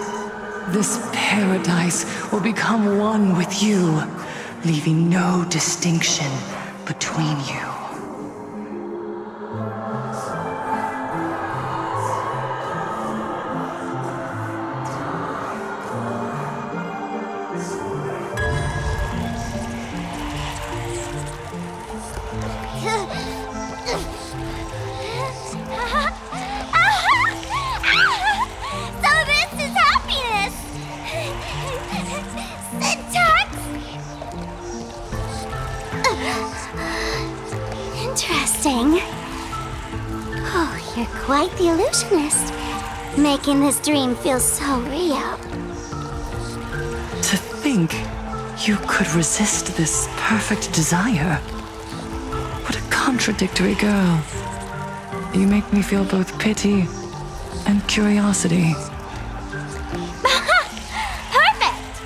This paradise will become one with you, leaving no distinction between you. Interesting. Oh, you're quite the illusionist, making this dream feel so real. To think you could resist this perfect desire. What a contradictory girl. You make me feel both pity and curiosity. Perfect!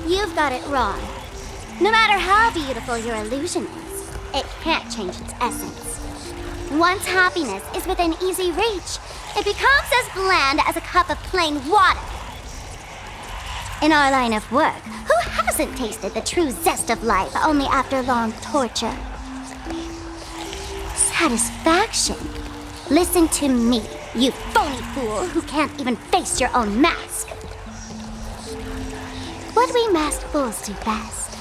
You've got it wrong. No matter how beautiful your illusion is, it can't change its essence. Once happiness is within easy reach, it becomes as bland as a cup of plain water. In our line of work, who hasn't tasted the true zest of life only after long torture? Satisfaction. Listen to me, You phony fool who can't even face your own mask. What we masked fools do best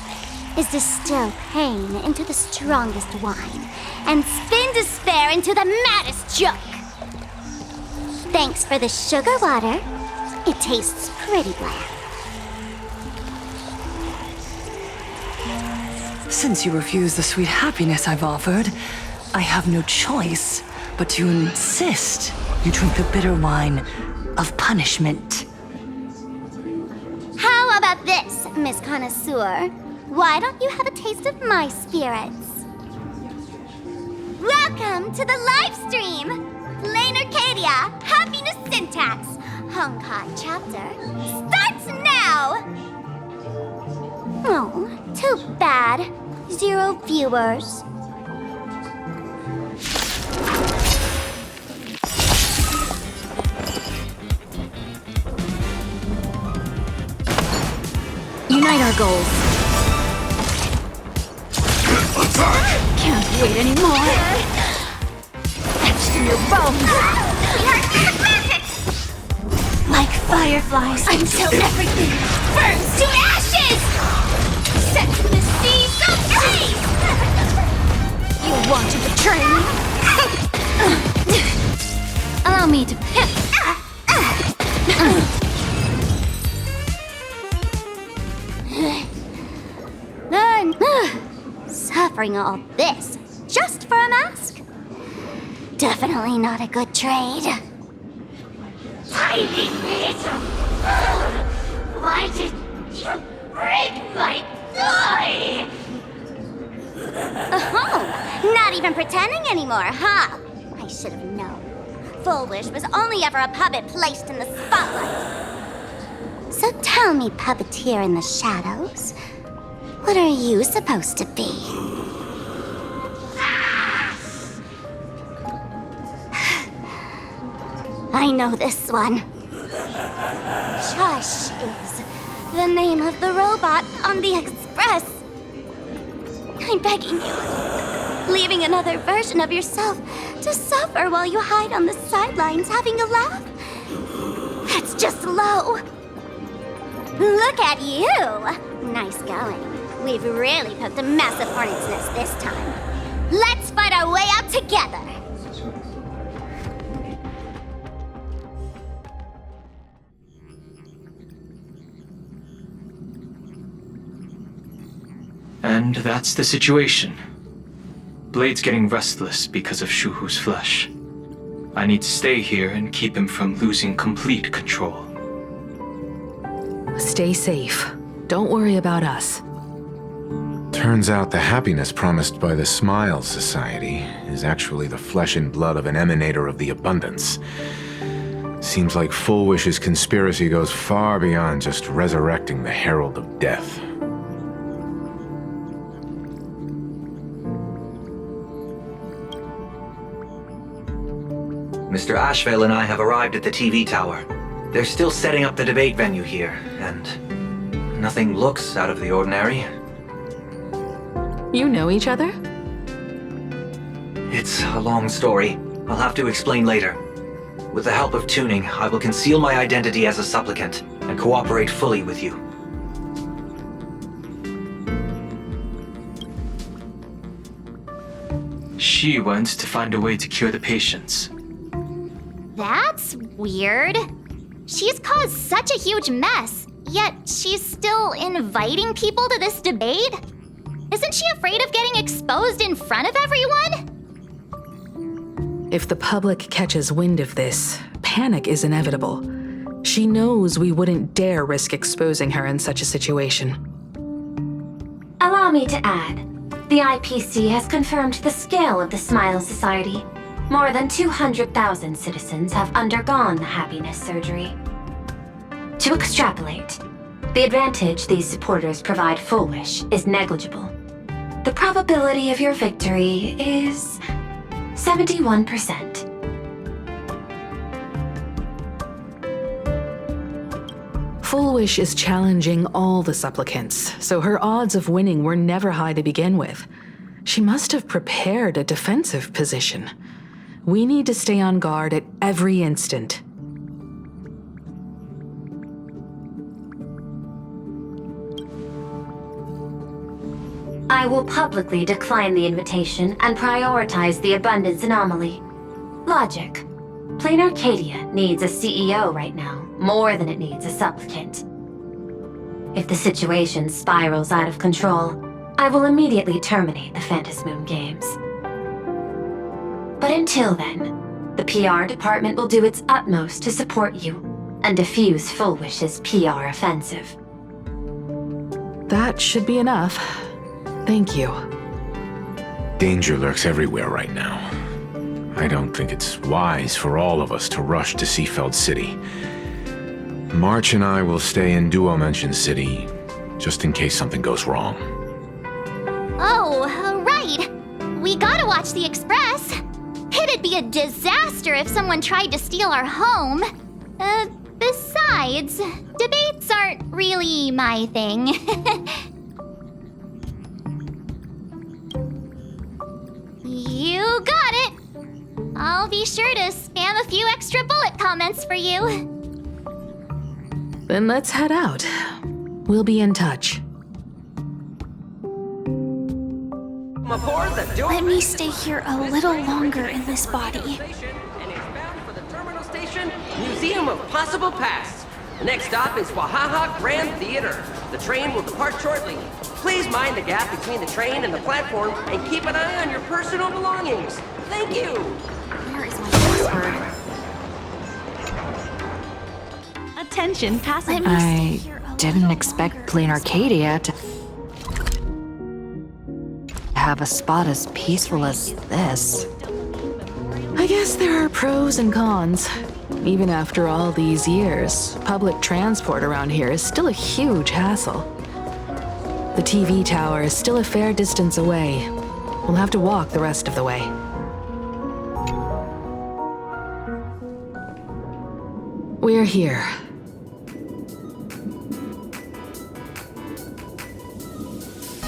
is distill pain into the strongest wine and spin despair into the maddest joke. Thanks for the sugar water. It tastes pretty bland. Since you refuse the sweet happiness I've offered, I have no choice but to insist you drink the bitter wine of punishment. How about this, Miss Connoisseur? Why don't you have a taste of my spirits? Welcome to the live stream! Lane Arcadia, Happiness Syntax, Honkai chapter, starts now! Oh, too bad. 0 viewers. Unite our goals. Can't wait anymore. Etched in your bones. Like fireflies until everything burns to ashes! Set the sea so free! You want to betray me? Allow me to pimp. Suffering all this just for a mask? Definitely not a good trade. Tiny little fool! Why did you break my toy? Oh, not even pretending anymore, huh? I should have known. Fulwish was only ever a puppet placed in the spotlight. So tell me, puppeteer in the shadows, what are you supposed to be? I know this one. Shush is the name of the robot on the express. I'm begging you, leaving another version of yourself to suffer while you hide on the sidelines having a laugh? That's just low. Look at you! Nice going. We've really poked a massive hornet's nest this time. Let's fight our way out together! And that's the situation. Blade's getting restless because of Shuhu's flesh. I need to stay here and keep him from losing complete control. Stay safe. Don't worry about us. Turns out the happiness promised by the Smile Society is actually the flesh and blood of an emanator of the abundance. Seems like Fulwish's conspiracy goes far beyond just resurrecting the Herald of Death. Mr. Ashvale and I have arrived at the TV tower. They're still setting up the debate venue here, and nothing looks out of the ordinary. You know each other? It's a long story. I'll have to explain later. With the help of tuning, I will conceal my identity as a supplicant and cooperate fully with you. She wants to find a way to cure the patients. That's weird. She's caused such a huge mess, yet she's still inviting people to this debate? Isn't she afraid of getting exposed in front of everyone? If the public catches wind of this, panic is inevitable. She knows we wouldn't dare risk exposing her in such a situation. Allow me to add, the IPC has confirmed the scale of the Smile Society. More than 200,000 citizens have undergone the happiness surgery. To extrapolate, the advantage these supporters provide Fulwish is negligible. The probability of your victory is 71%. Fulwish is challenging all the supplicants, so her odds of winning were never high to begin with. She must have prepared a defensive position. We need to stay on guard at every instant. I will publicly decline the invitation and prioritize the abundance anomaly. Logic. Plain Arcadia needs a CEO right now, more than it needs a supplicant. If the situation spirals out of control, I will immediately terminate the Phantasmoon games. But until then, the PR department will do its utmost to support you and defuse Fulwish's PR offensive. That should be enough. Thank you. Danger lurks everywhere right now. I don't think it's wise for all of us to rush to Seafeld City. March and I will stay in Duo Mansion City, just in case something goes wrong. Oh, right. We gotta watch the Express. It'd be a disaster if someone tried to steal our home. Besides, debates aren't really my thing. You got it. I'll be sure to spam a few extra bullet comments for you. Then let's head out. We'll be in touch. Let me stay here a little longer in this body. Museum of Possible Pasts. The next stop is Wahaha Grand Theater. The train will depart shortly. Please mind the gap between the train and the platform and keep an eye on your personal belongings. Thank you. Where is my password? Attention, passing. I didn't expect Plain Arcadia to have a spot as peaceful as this. I guess there are pros and cons. Even after all these years, public transport around here is still a huge hassle. The TV tower is still a fair distance away. We'll have to walk the rest of the way. We're here.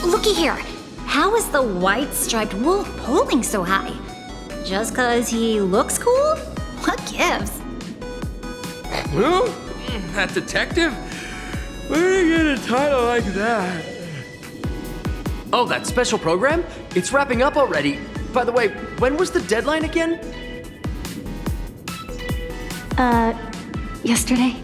Looky here. How is the white striped wolf polling so high? Just 'cause he looks cool? What gives? Who? That detective? Where did you get a title like that? Oh, that special program? It's wrapping up already. By the way, when was the deadline again? Yesterday?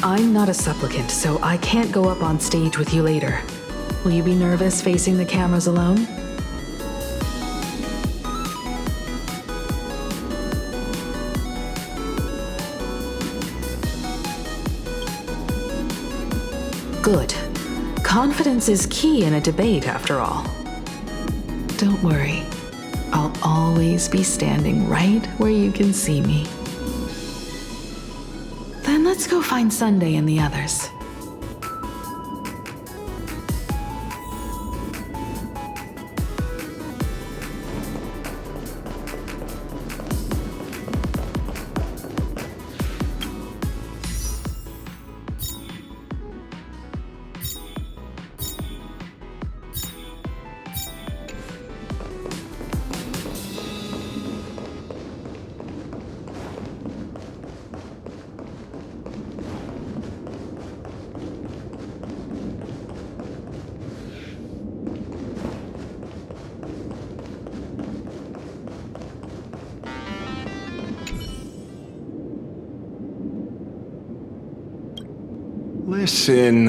I'm not a supplicant, so I can't go up on stage with you later. Will you be nervous facing the cameras alone? Good. Confidence is key in a debate, after all. Don't worry. I'll always be standing right where you can see me. Then let's go find Sunday and the others. Listen,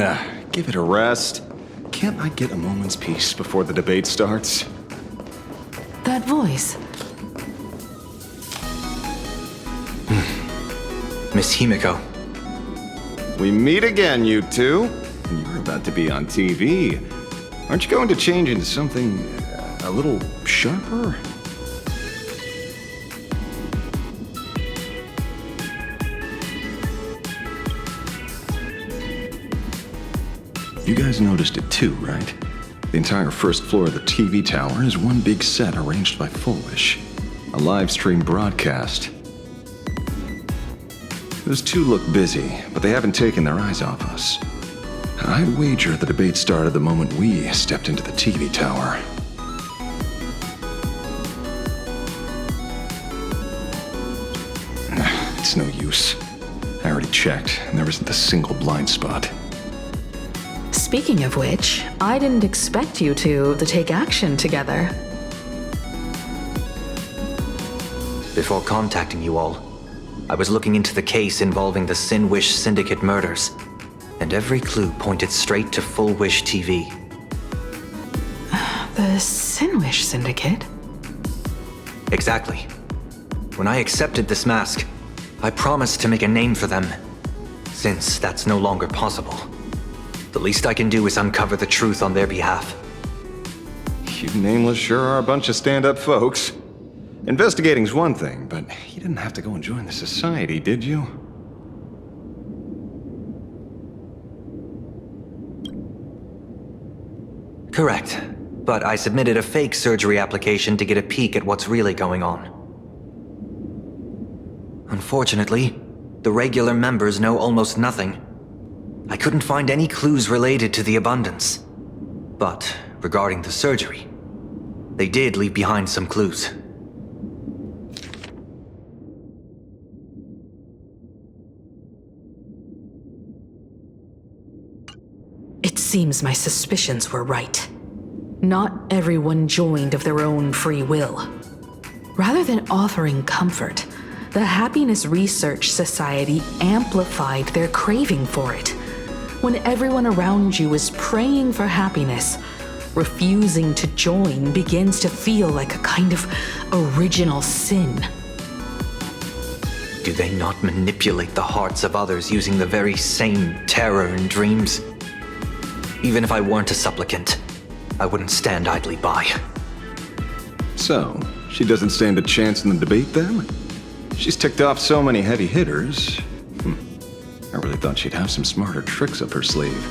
give it a rest. Can't I get a moment's peace before the debate starts? That voice. Miss Himiko. We meet again, you two. And you're about to be on TV. Aren't you going to change into something a little sharper? You guys noticed it too, right? The entire first floor of the TV tower is one big set arranged by Fulwish. A live stream broadcast. Those two look busy, but they haven't taken their eyes off us. I'd wager the debate started the moment we stepped into the TV tower. It's no use. I already checked, and there isn't a single blind spot. Speaking of which, I didn't expect you two to take action together. Before contacting you all, I was looking into the case involving the Fulwish Syndicate murders, and every clue pointed straight to Fulwish TV. The Fulwish Syndicate? Exactly. When I accepted this mask, I promised to make a name for them. Since that's no longer possible, the least I can do is uncover the truth on their behalf. You nameless sure are a bunch of stand-up folks. Investigating's one thing, but you didn't have to go and join the society, did you? Correct. But I submitted a fake surgery application to get a peek at what's really going on. Unfortunately, the regular members know almost nothing. I couldn't find any clues related to the abundance. But regarding the surgery, they did leave behind some clues. It seems my suspicions were right. Not everyone joined of their own free will. Rather than offering comfort, the Happiness Research Society amplified their craving for it. When everyone around you is praying for happiness, refusing to join begins to feel like a kind of original sin. Do they not manipulate the hearts of others using the very same terror and dreams? Even if I weren't a supplicant, I wouldn't stand idly by. So, she doesn't stand a chance in the debate then? She's ticked off so many heavy hitters. I really thought she'd have some smarter tricks up her sleeve.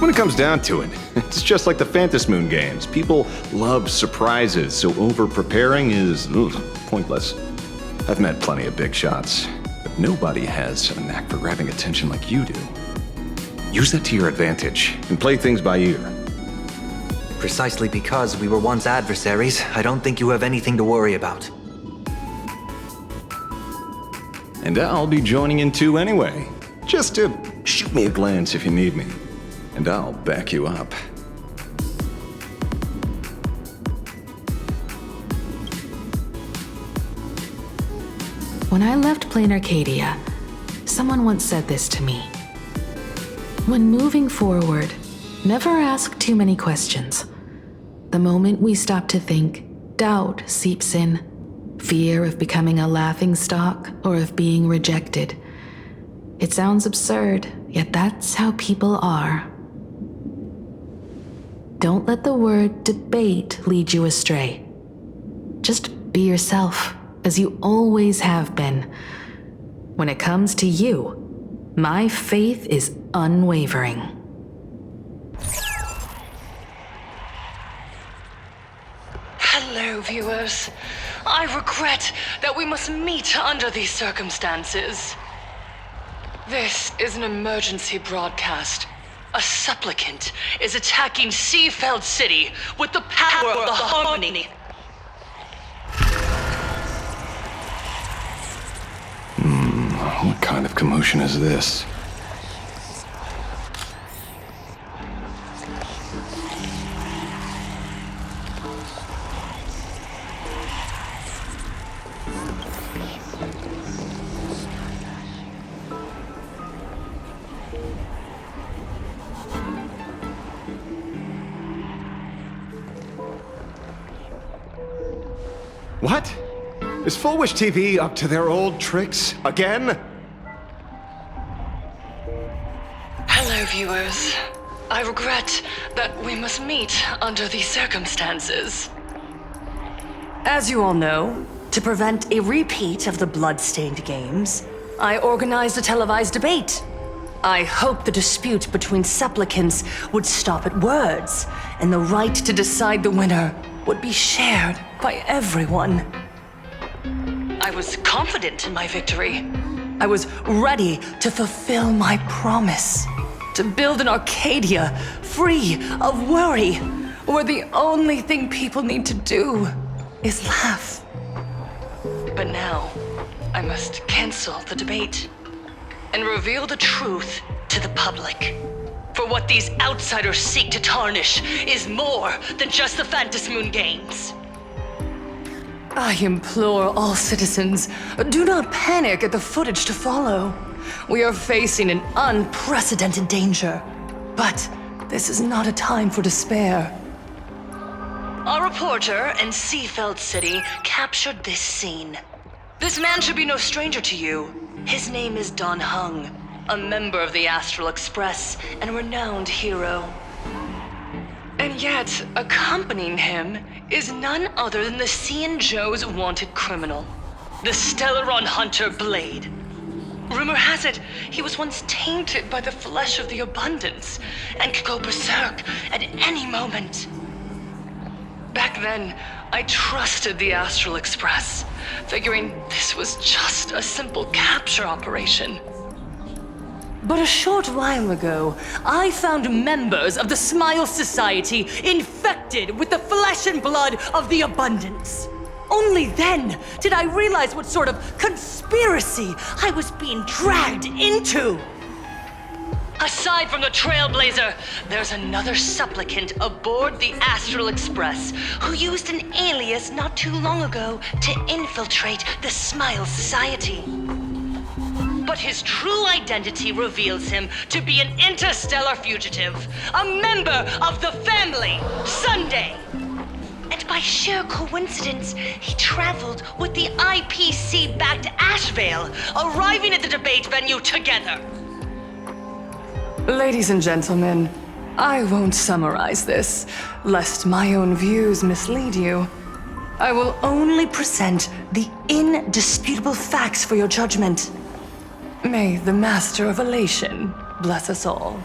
When it comes down to it, it's just like the Phantasmoon games. People love surprises, so over-preparing is pointless. I've met plenty of big shots, but nobody has a knack for grabbing attention like you do. Use that to your advantage and play things by ear. Precisely because we were once adversaries, I don't think you have anything to worry about. And I'll be joining in too anyway. Just to shoot me a glance if you need me, and I'll back you up. When I left Plain Arcadia, someone once said this to me. When moving forward, never ask too many questions. The moment we stop to think, doubt seeps in. Fear of becoming a laughingstock or of being rejected. It sounds absurd, yet that's how people are. Don't let the word debate lead you astray. Just be yourself, as you always have been. When it comes to you, my faith is unwavering. Hello, viewers. I regret that we must meet under these circumstances. This is an emergency broadcast. A supplicant is attacking Seafeld City with the power of the harmony. What kind of commotion is this? What? Is Fulwish TV up to their old tricks again? Hello, viewers. I regret that we must meet under these circumstances. As you all know, to prevent a repeat of the blood-stained games, I organized a televised debate. I hoped the dispute between supplicants would stop at words, and the right to decide the winner would be shared by everyone. I was confident in my victory. I was ready to fulfill my promise. To build an Arcadia free of worry, where the only thing people need to do is laugh. But now, I must cancel the debate and reveal the truth to the public. For what these outsiders seek to tarnish is more than just the Phantasmoon games. I implore all citizens, do not panic at the footage to follow. We are facing an unprecedented danger. But this is not a time for despair. Our reporter in Seafeld City captured this scene. This man should be no stranger to you. His name is Don Hung, a member of the Astral Express and a renowned hero. And yet, accompanying him is none other than the Cian Joe's wanted criminal, the Stellaron hunter Blade. Rumor has it, he was once tainted by the flesh of the abundance and could go berserk at any moment. Back then, I trusted the Astral Express, figuring this was just a simple capture operation. But a short while ago, I found members of the Smile Society infected with the flesh and blood of the abundance. Only then did I realize what sort of conspiracy I was being dragged into. Aside from the Trailblazer, there's another supplicant aboard the Astral Express who used an alias not too long ago to infiltrate the Smile Society. But his true identity reveals him to be an interstellar fugitive, a member of the family, Sunday. And by sheer coincidence, he traveled with the IPC back to Ashvale, arriving at the debate venue together. Ladies and gentlemen, I won't summarize this, lest my own views mislead you. I will only present the indisputable facts for your judgment. May the Master of Elation bless us all.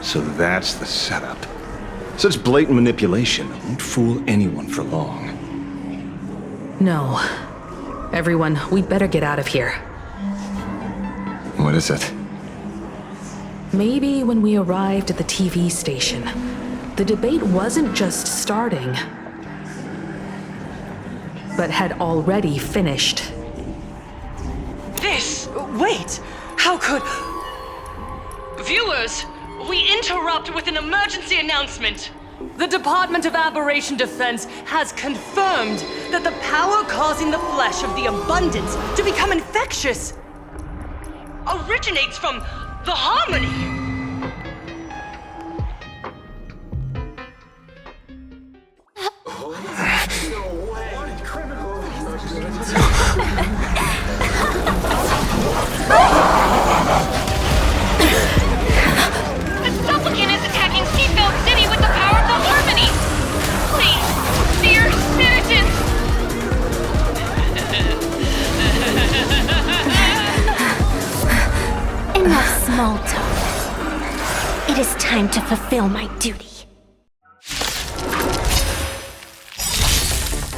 So that's the setup. Such blatant manipulation won't fool anyone for long. No. Everyone, we'd better get out of here. What is it? Maybe when we arrived at the TV station, the debate wasn't just starting, but had already finished. Wait! How could... Viewers, we interrupt with an emergency announcement. The Department of Aberration Defense has confirmed that the power causing the flesh of the abundance to become infectious originates from the Harmony. The supplicant is attacking Seafeld City with the power of the Harmony! Please, dear citizens! Enough small talk. It is time to fulfill my duty.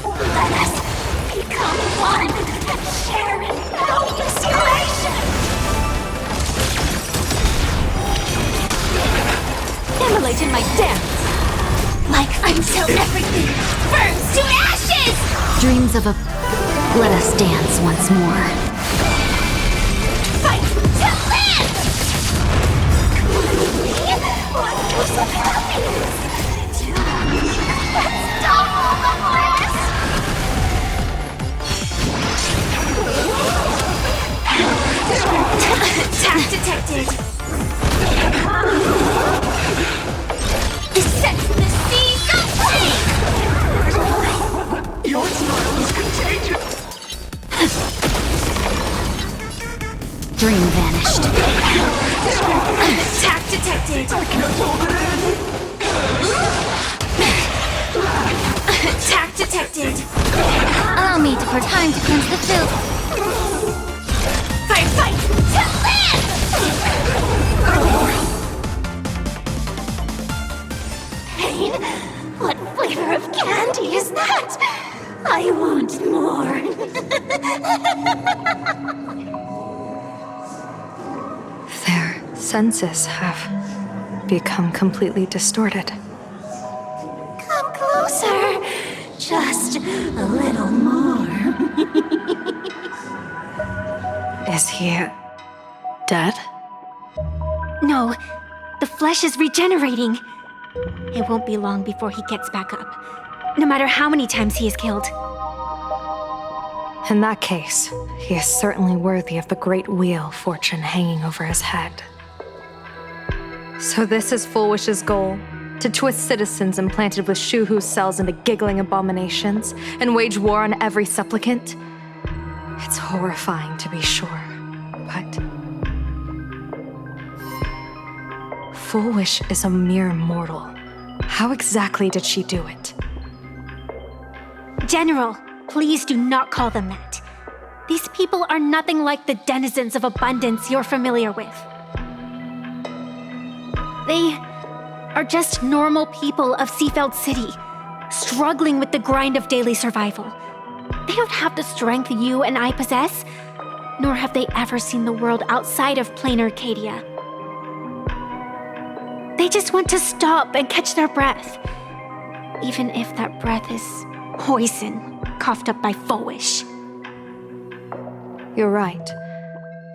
Let us become one and share in boundless elation! Immolate in my dance! Like until everything burns to ashes! Dreams of a... Let us dance once more. Fight to live! What gives of happiness? To unstoppable bliss! Attack detected! Set the seas aflame! Your smile is contagious! Dream vanished. Attack detected! I can't hold it in! Attack detected! Allow me for time to cleanse the filth. Fight to live! champagne? What flavor of candy is that? I want more. Their senses have become completely distorted. Come closer. Just a little more. Is he dead? No, the flesh is regenerating. It won't be long before he gets back up, no matter how many times he is killed. In that case, he is certainly worthy of the great wheel fortune hanging over his head. So this is Fulwish's goal? To twist citizens implanted with shuhu cells into giggling abominations and wage war on every supplicant? It's horrifying to be sure, but Fulwish is a mere mortal. How exactly did she do it? General, please do not call them that. These people are nothing like the denizens of abundance you're familiar with. They are just normal people of Seafeld City, struggling with the grind of daily survival. They don't have the strength you and I possess, nor have they ever seen the world outside of plain Arcadia. They just want to stop and catch their breath, even if that breath is poison coughed up by Fulwish. You're right.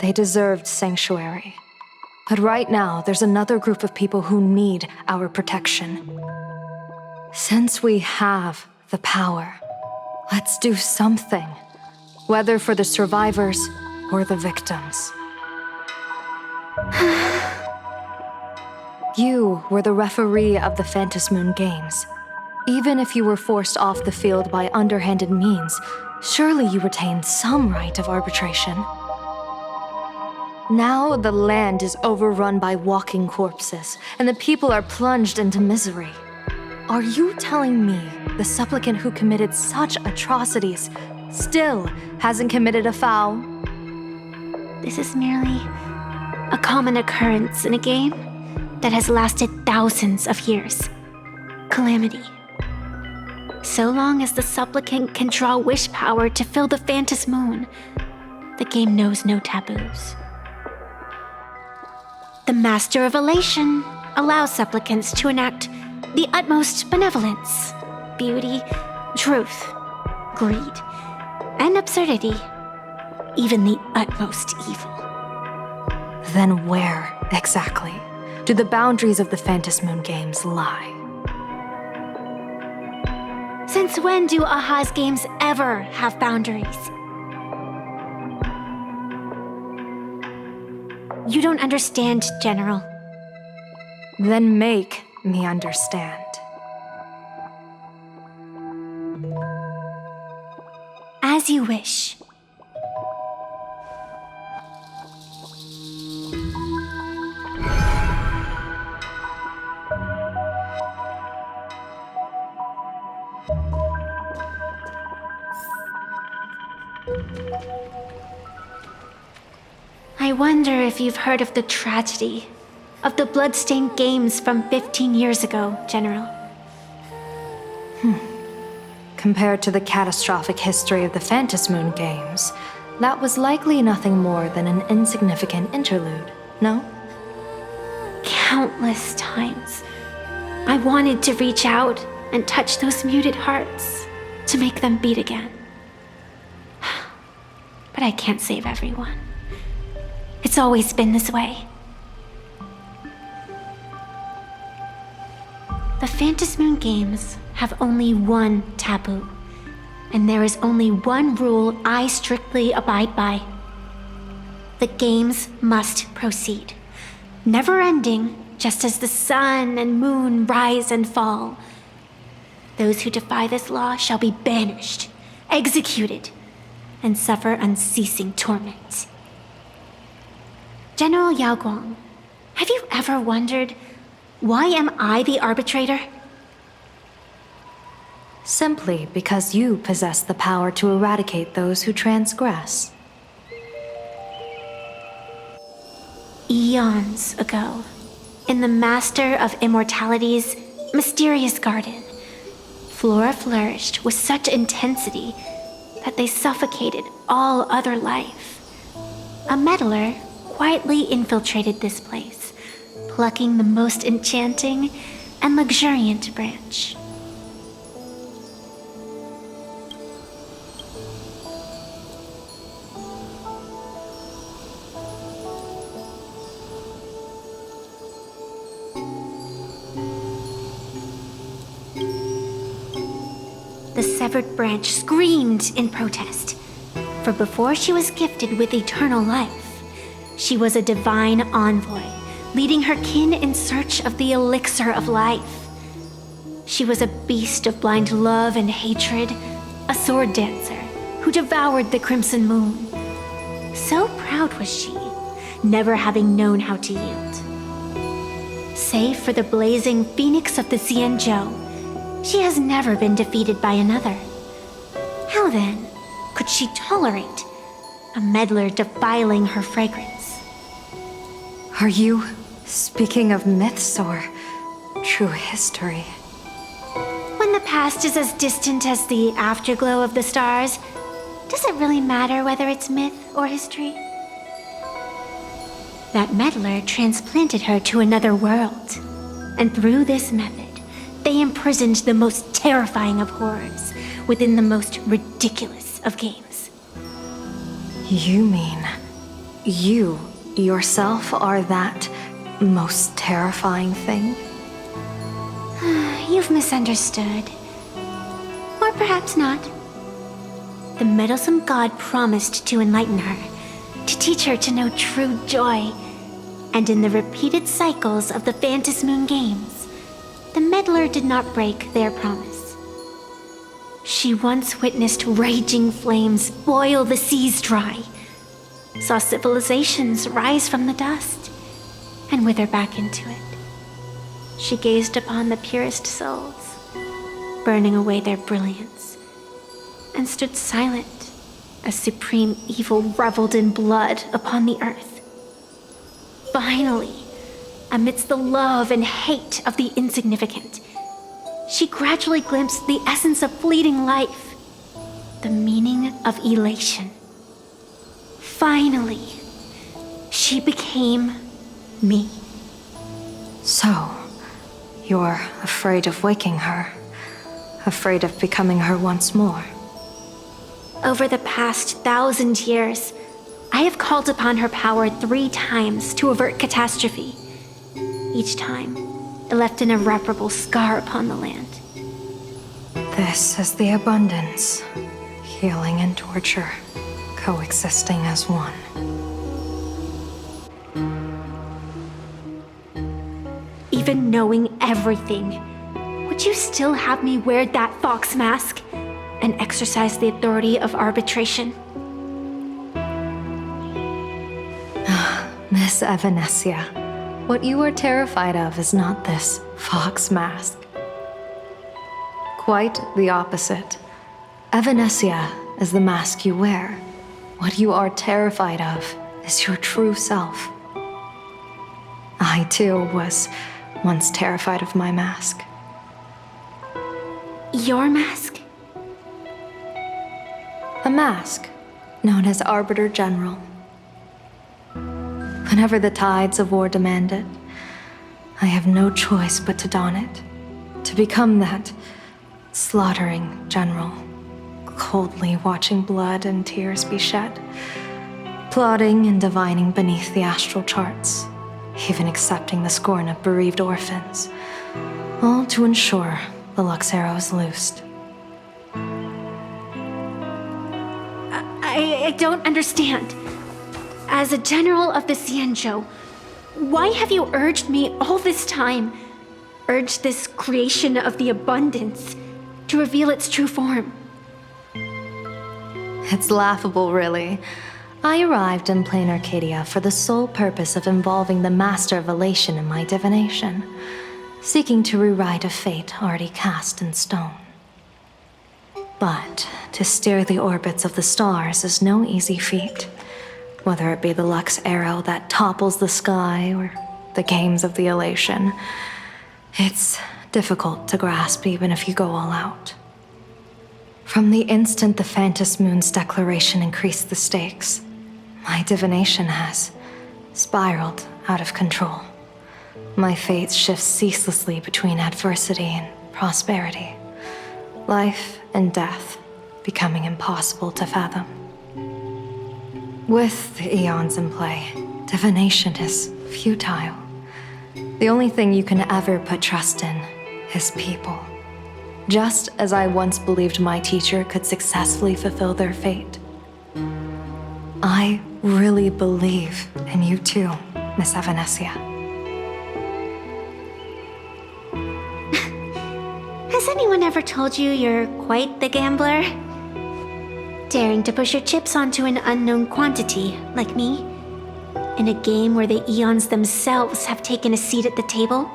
They deserved sanctuary. But right now, there's another group of people who need our protection. Since we have the power, let's do something, whether for the survivors or the victims. You were the referee of the Phantasmoon Games. Even if you were forced off the field by underhanded means, surely you retained some right of arbitration. Now the land is overrun by walking corpses, and the people are plunged into misery. Are you telling me the supplicant who committed such atrocities still hasn't committed a foul? This is merely a common occurrence in a game that has lasted thousands of years. Calamity. So long as the supplicant can draw wish power to fill the Phantasmoon, the game knows no taboos. The Master of Elation allows supplicants to enact the utmost benevolence, beauty, truth, greed, and absurdity, even the utmost evil. Then where, exactly, do the boundaries of the Phantasmoon Games lie? Since when do Aha's games ever have boundaries? You don't understand, General. Then make me understand. As you wish. I wonder if you've heard of the tragedy of the bloodstained games from 15 years ago, General. Compared to the catastrophic history of the Phantasmoon Games, that was likely nothing more than an insignificant interlude, no? Countless times, I wanted to reach out and touch those muted hearts to make them beat again. But I can't save everyone. It's always been this way. The Phantasmoon Games have only one taboo, and there is only one rule I strictly abide by. The games must proceed, never ending, just as the sun and moon rise and fall. Those who defy this law shall be banished, executed, and suffer unceasing torment. General Yao Guang, have you ever wondered, why am I the arbitrator? Simply because you possess the power to eradicate those who transgress. Eons ago, in the Master of Immortality's mysterious garden. Flora flourished with such intensity that they suffocated all other life. A meddler quietly infiltrated this place, plucking the most enchanting and luxuriant branch. The severed branch screamed in protest, for before she was gifted with eternal life, she was a divine envoy, leading her kin in search of the elixir of life. She was a beast of blind love and hatred, a sword dancer who devoured the crimson moon. So proud was she, never having known how to yield. Save for the blazing phoenix of the Xianzhou, she has never been defeated by another. How then could she tolerate a meddler defiling her fragrance? Are you speaking of myths or true history? When the past is as distant as the afterglow of the stars, does it really matter whether it's myth or history? That meddler transplanted her to another world, and through this method, they imprisoned the most terrifying of horrors within the most ridiculous of games. You mean you yourself are that most terrifying thing? You've misunderstood. Or perhaps not. The meddlesome god promised to enlighten her, to teach her to know true joy. And in the repeated cycles of the Phantasmoon games, the meddler did not break their promise. She once witnessed raging flames boil the seas dry, saw civilizations rise from the dust, and wither back into it. She gazed upon the purest souls, burning away their brilliance, and stood silent as supreme evil reveled in blood upon the earth. Finally, amidst the love and hate of the insignificant, she gradually glimpsed the essence of fleeting life, the meaning of elation. Finally, she became me. So, you're afraid of waking her, afraid of becoming her once more. Over the past 1,000 years, I have called upon her power 3 times to avert catastrophe. Each time, it left an irreparable scar upon the land. This is the abundance, healing and torture, coexisting as one. Even knowing everything, would you still have me wear that fox mask and exercise the authority of arbitration? Miss Evanescia, what you are terrified of is not this fox mask. Quite the opposite. Evanescia is the mask you wear. What you are terrified of is your true self. I too was once terrified of my mask. Your mask? A mask known as Arbiter General. Whenever the tides of war demand it, I have no choice but to don it, to become that slaughtering general, coldly watching blood and tears be shed, plotting and divining beneath the astral charts, even accepting the scorn of bereaved orphans, all to ensure the Luxero is loosed. I don't understand. As a general of the Xianzhou, why have you urged me all this time, urged this creation of the abundance to reveal its true form? It's laughable, really. I arrived in plain Arcadia for the sole purpose of involving the Master of Elation in my divination, seeking to rewrite a fate already cast in stone. But to steer the orbits of the stars is no easy feat, whether it be the Lux arrow that topples the sky or the games of the elation. It's difficult to grasp even if you go all out. From the instant the Phantasmoon's declaration increased the stakes, my divination has spiraled out of control. My fate shifts ceaselessly between adversity and prosperity, life and death becoming impossible to fathom. With the Aeons in play, divination is futile. The only thing you can ever put trust in is people. Just as I once believed my teacher could successfully fulfill their fate. I really believe in you too, Miss Evanescia. Has anyone ever told you you're quite the gambler? Daring to push your chips onto an unknown quantity, like me? In a game where the Aeons themselves have taken a seat at the table?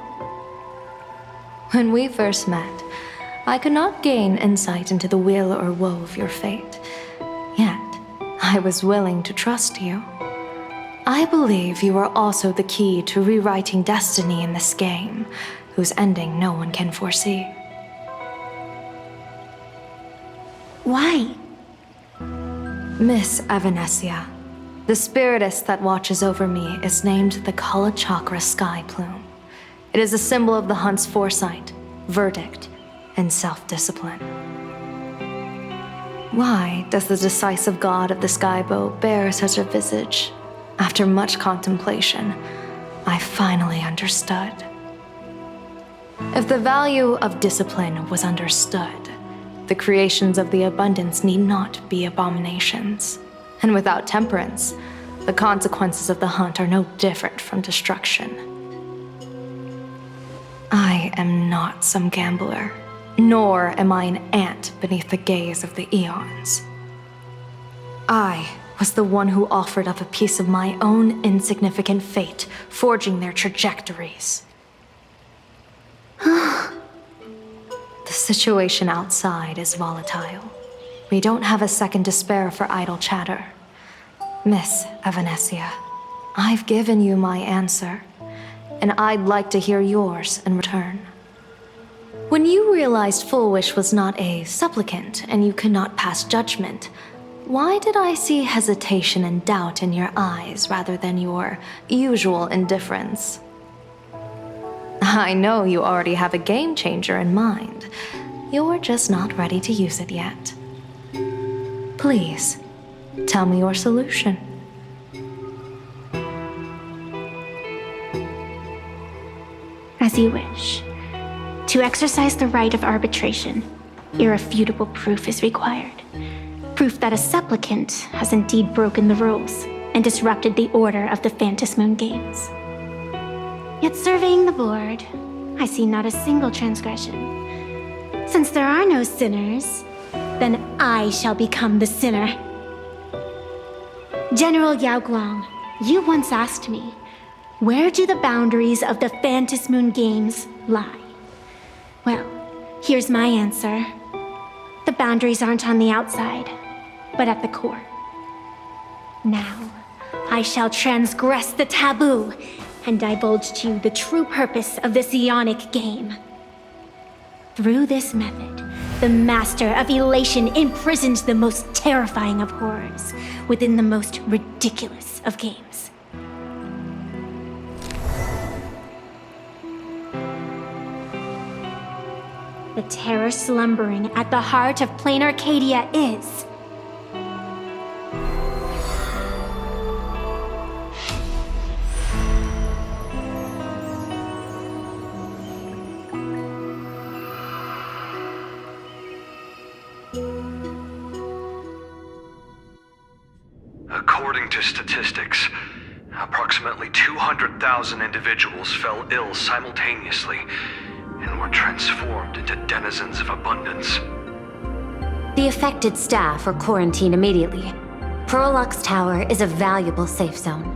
When we first met, I could not gain insight into the will or woe of your fate. Yet, I was willing to trust you. I believe you are also the key to rewriting destiny in this game, whose ending no one can foresee. Why? Miss Evanescia, the spiritess that watches over me is named the Kala Chakra Sky Plume. It is a symbol of the hunt's foresight, verdict, and self-discipline. Why does the decisive god of the skyboat bear such a visage? After much contemplation, I finally understood. If the value of discipline was understood, the creations of the abundance need not be abominations. And without temperance, the consequences of the hunt are no different from destruction. I am not some gambler, nor am I an ant beneath the gaze of the Aeons. I was the one who offered up a piece of my own insignificant fate, forging their trajectories. The situation outside is volatile. We don't have a second to spare for idle chatter. Miss Evanescia, I've given you my answer, and I'd like to hear yours in return. When you realized Fulwish was not a supplicant and you could not pass judgment, why did I see hesitation and doubt in your eyes rather than your usual indifference? I know you already have a game changer in mind. You're just not ready to use it yet. Please, tell me your solution. As you wish. To exercise the right of arbitration, irrefutable proof is required. Proof that a supplicant has indeed broken the rules and disrupted the order of the Phantasmoon games. Yet surveying the board, I see not a single transgression. Since there are no sinners, then I shall become the sinner. General Yao Guang, you once asked me, where do the boundaries of the Phantasmoon games lie? Well, here's my answer. The boundaries aren't on the outside, but at the core. Now, I shall transgress the taboo and divulge to you the true purpose of this Aeonic game. Through this method, the master of elation imprisoned the most terrifying of horrors within the most ridiculous of games. The terror slumbering at the heart of plain Arcadia is... According to statistics, approximately 200,000 individuals fell ill simultaneously and were transformed into denizens of abundance. The affected staff are quarantined immediately. Prolux Tower is a valuable safe zone.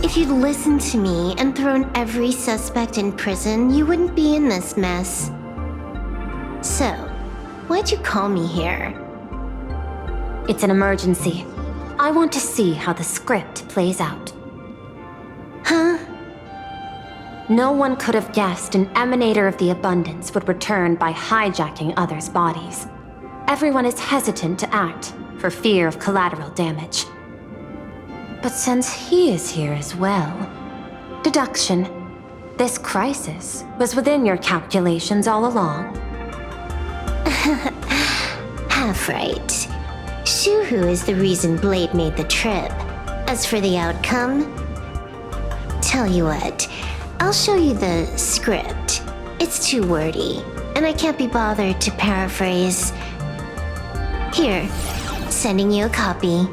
If you'd listened to me and thrown every suspect in prison, you wouldn't be in this mess. So, why'd you call me here? It's an emergency. I want to see how the script plays out. Huh? No one could have guessed an emanator of the abundance would return by hijacking others' bodies. Everyone is hesitant to act for fear of collateral damage. But since he is here as well, deduction. This crisis was within your calculations all along. Half right. Shuhu is the reason Blade made the trip. As for the outcome, tell you what, I'll show you the script. It's too wordy, and I can't be bothered to paraphrase. Here, sending you a copy.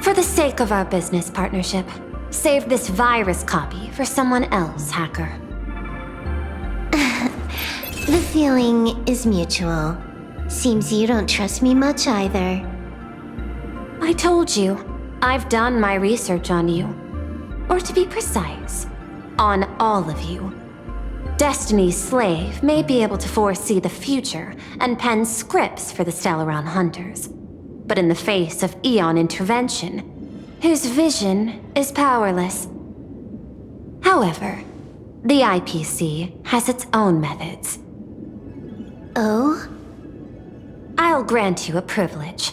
For the sake of our business partnership, save this virus copy for someone else, hacker. The feeling is mutual. Seems you don't trust me much either. I told you, I've done my research on you. Or to be precise, on all of you. Destiny's slave may be able to foresee the future and pen scripts for the Stellaron hunters. But in the face of Aeon intervention, his vision is powerless. However, the IPC has its own methods. Oh? I'll grant you a privilege.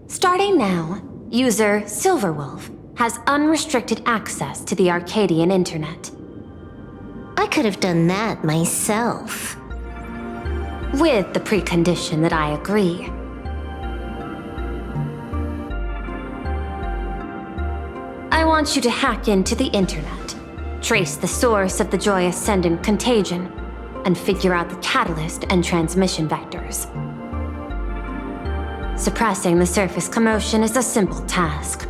Starting now, user Silverwolf has unrestricted access to the Arcadian internet. I could have done that myself. With the precondition that I agree. I want you to hack into the internet, trace the source of the Joy Ascendant contagion, and figure out the catalyst and transmission vectors. Suppressing the surface commotion is a simple task,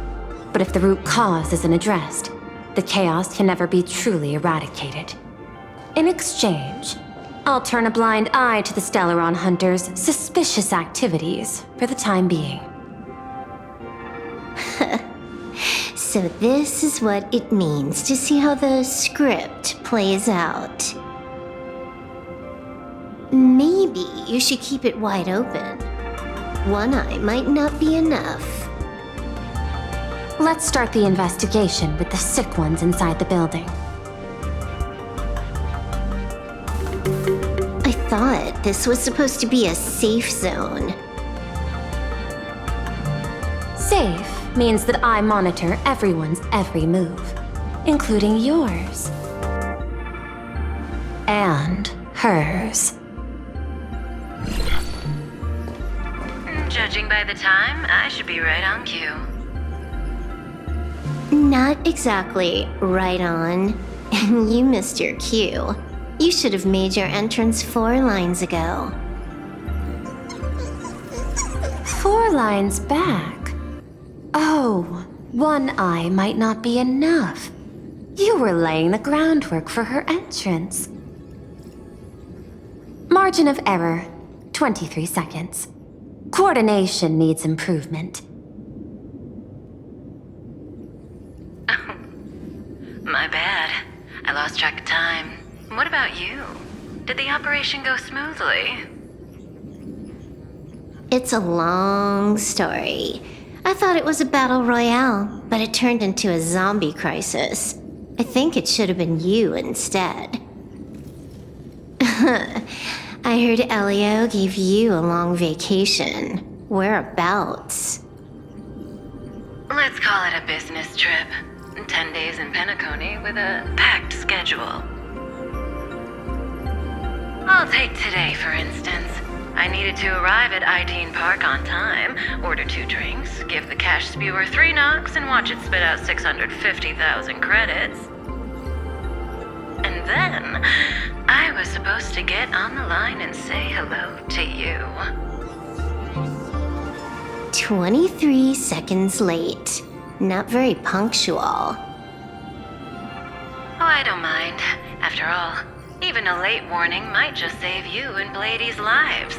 but if the root cause isn't addressed, the chaos can never be truly eradicated. In exchange, I'll turn a blind eye to the Stellaron hunters' suspicious activities for the time being. So this is what it means to see how the script plays out. Maybe you should keep it wide open. One eye might not be enough. Let's start the investigation with the sick ones inside the building. I thought this was supposed to be a safe zone. Safe means that I monitor everyone's every move, including yours. And hers. Judging by the time, I should be right on cue. Not exactly right on. You missed your cue. You should have made your entrance 4 lines ago. 4 lines back? Oh, one eye might not be enough. You were laying the groundwork for her entrance. Margin of error, 23 seconds. Coordination needs improvement. My bad. I lost track of time. What about you? Did the operation go smoothly? It's a long story. I thought it was a battle royale, but it turned into a zombie crisis. I think it should have been you instead. I heard Elio gave you a long vacation. Whereabouts? Let's call it a business trip. 10 days in Penacony with a packed schedule. I'll take today, for instance. I needed to arrive at Iteen Park on time, order 2 drinks, give the cash spewer 3 knocks, and watch it spit out 650,000 credits. And then, I was supposed to get on the line and say hello to you. 23 seconds late. Not very punctual. Oh, I don't mind. After all, even a late warning might just save you and Blady's lives.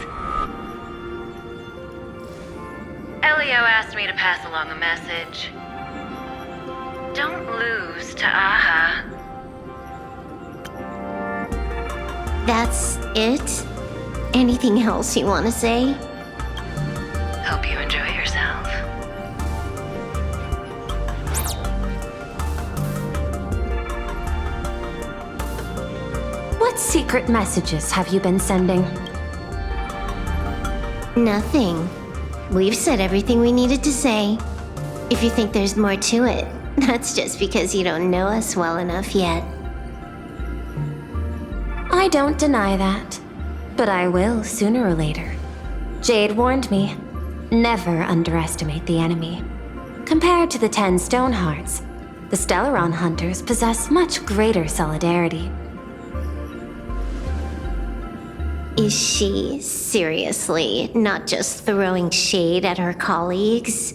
Elio asked me to pass along a message. Don't lose to Aha. That's it? Anything else you want to say? Hope you enjoy yourself. What secret messages have you been sending? Nothing. We've said everything we needed to say. If you think there's more to it, that's just because you don't know us well enough yet. I don't deny that, but I will sooner or later. Jade warned me, never underestimate the enemy. Compared to the 10 Stonehearts, the Stellaron hunters possess much greater solidarity. Is she seriously not just throwing shade at her colleagues?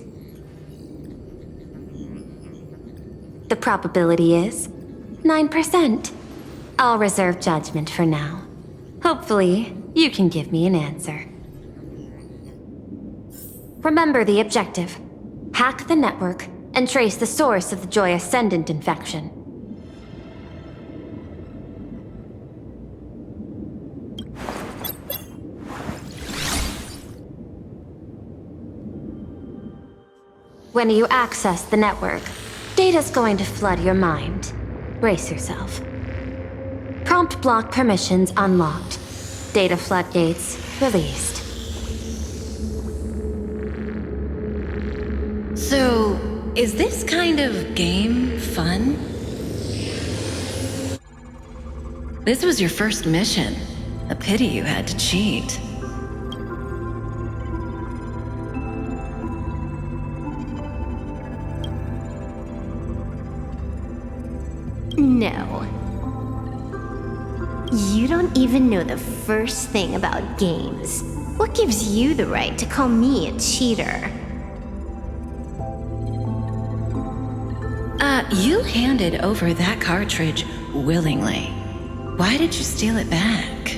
The probability is 9%. I'll reserve judgment for now. Hopefully, you can give me an answer. Remember the objective. Hack the network and trace the source of the Joy Ascendant infection. When you access the network, data's going to flood your mind. Brace yourself. Prompt block permissions unlocked. Data floodgates released. So, is this kind of game fun? This was your first mission. A pity you had to cheat. No. You don't even know the first thing about games. What gives you the right to call me a cheater? You handed over that cartridge willingly. Why did you steal it back?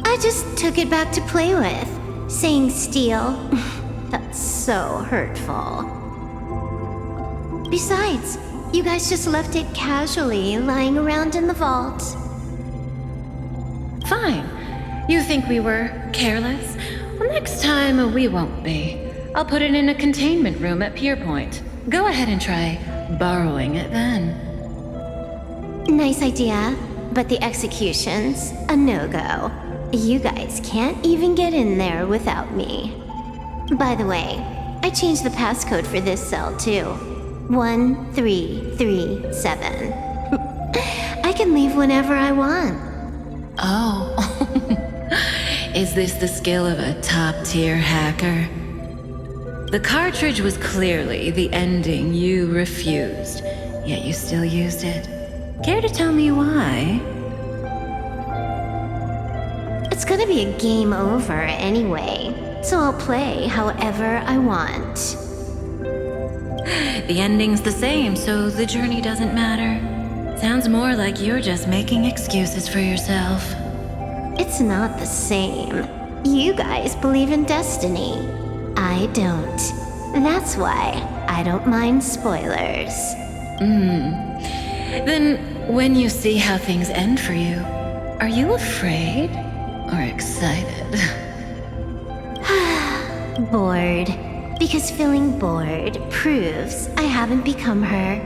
I just took it back to play with. Saying steal, that's so hurtful. Besides, you guys just left it casually lying around in the vault. Fine. You think we were careless? Well, next time we won't be. I'll put it in a containment room at Pierpoint. Go ahead and try borrowing it then. Nice idea, but the execution's a no-go. You guys can't even get in there without me. By the way, I changed the passcode for this cell too. 1337. I can leave whenever I want. Oh. Is this the skill of a top-tier hacker? The cartridge was clearly the ending you refused, yet you still used it. Care to tell me why? It's gonna be a game over anyway, so I'll play however I want. The ending's the same, so the journey doesn't matter. Sounds more like you're just making excuses for yourself. It's not the same. You guys believe in destiny. I don't. That's why I don't mind spoilers. Then, when you see how things end for you, are you afraid or excited? Bored. Because feeling bored proves I haven't become her.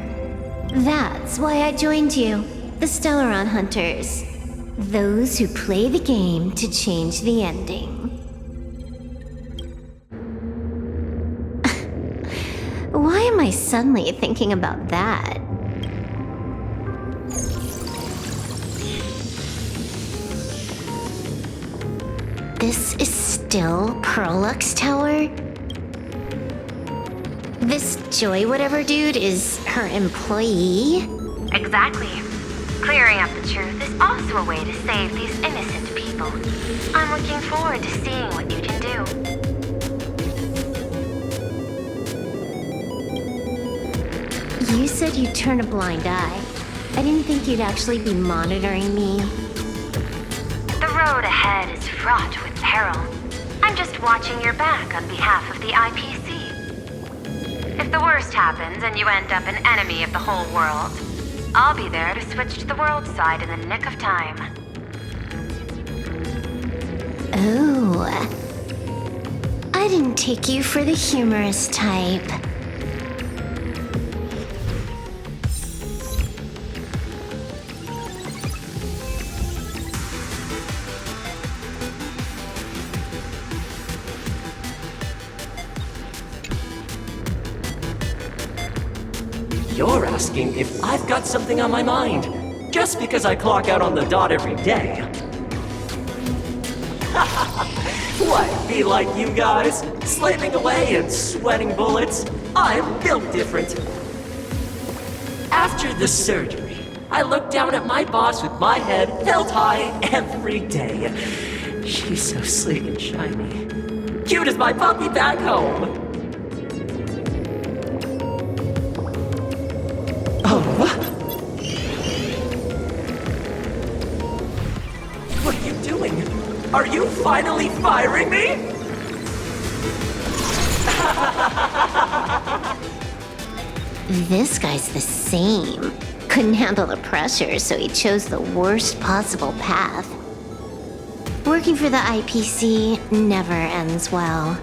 That's why I joined you, the Stellaron Hunters. Those who play the game to change the ending. Why am I suddenly thinking about that? This is still Perlux Tower? This Joy whatever dude is her employee? Exactly. Clearing up the truth is also a way to save these innocent people. I'm looking forward to seeing what you can do. You said you'd turn a blind eye. I didn't think you'd actually be monitoring me. The road ahead is fraught with peril. I'm just watching your back on behalf of the IPC. If the worst happens and you end up an enemy of the whole world, I'll be there to switch to the world side in the nick of time. Oh. I didn't take you for the humorous type. asking if I've got something on my mind, just because I clock out on the dot every day. What, be like you guys, slaving away and sweating bullets? I'm built different. After the surgery, I look down at my boss with my head held high every day. She's so sleek and shiny. Cute as my puppy back home. Oh, what? What are you doing? Are you finally firing me? This guy's the same. Couldn't handle the pressure, so he chose the worst possible path. Working for the IPC never ends well.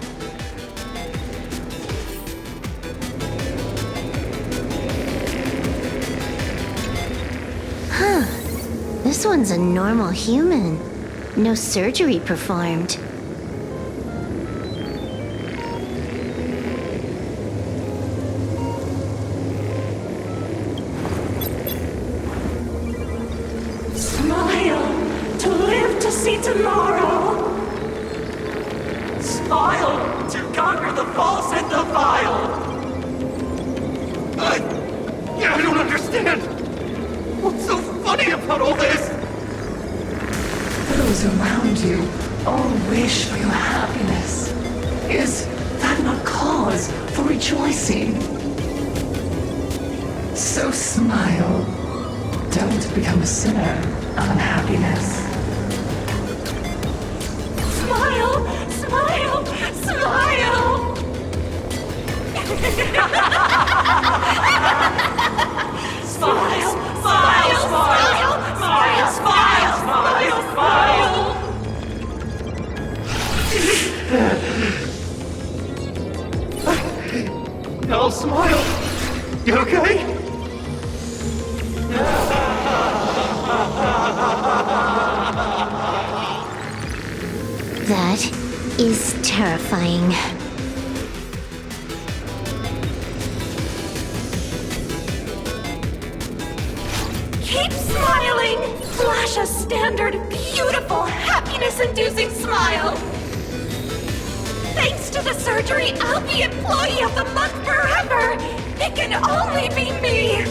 Huh. This one's a normal human. No surgery performed. Smile to live to see tomorrow. Smile to conquer the false and the vile. I don't understand. What's so funny about all this? Those around you all wish for your happiness. Is that not cause for rejoicing? So smile. Don't become a sinner of unhappiness. Smile! Smile! Smile! Smile! Smile! Smile! Smile! Smile! Smile! Smile! No, smile! You okay? That is terrifying. Keep smiling! Flash a standard, beautiful, happiness-inducing smile! Thanks to the surgery, I'll be Employee of the Month forever! It can only be me!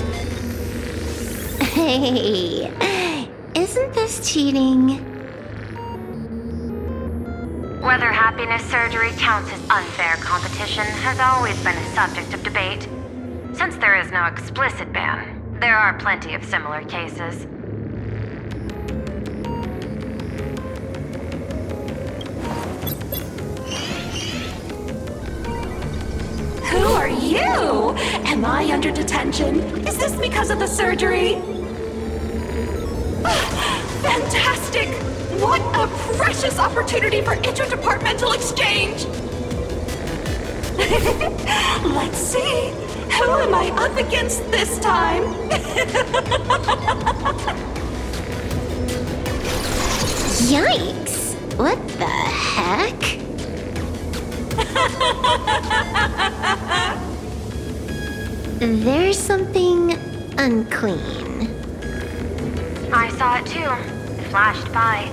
Hey, isn't this cheating? Whether happiness surgery counts as unfair competition has always been a subject of debate. Since there is no explicit ban, there are plenty of similar cases. Who are you? Am I under detention? Is this because of the surgery? Fantastic! What a precious opportunity for interdepartmental exchange! Let's see. Who am I up against this time? Yikes! What the heck? There's something unclean. I saw it too. It flashed by.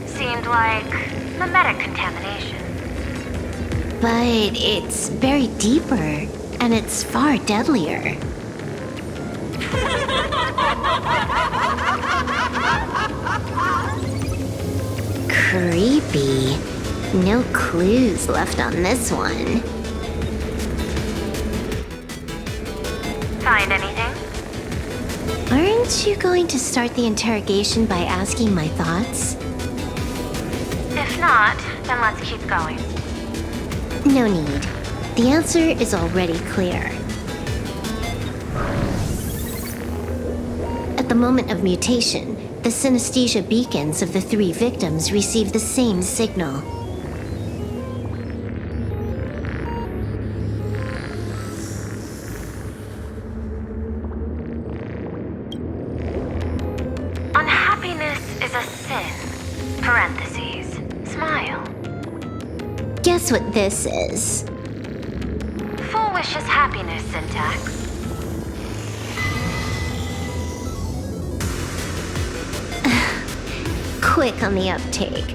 Seemed like mimetic contamination. But it's buried deeper, and it's far deadlier. Creepy. No clues left on this one. Find anything? Aren't you going to start the interrogation by asking my thoughts? If not, then let's keep going. No need. The answer is already clear. At the moment of mutation, the synesthesia beacons of the 3 victims receive the same signal. Unhappiness is a sin. Parentheses. Smile. Guess what this is? Fulwish's happiness syntax. quick on the uptake.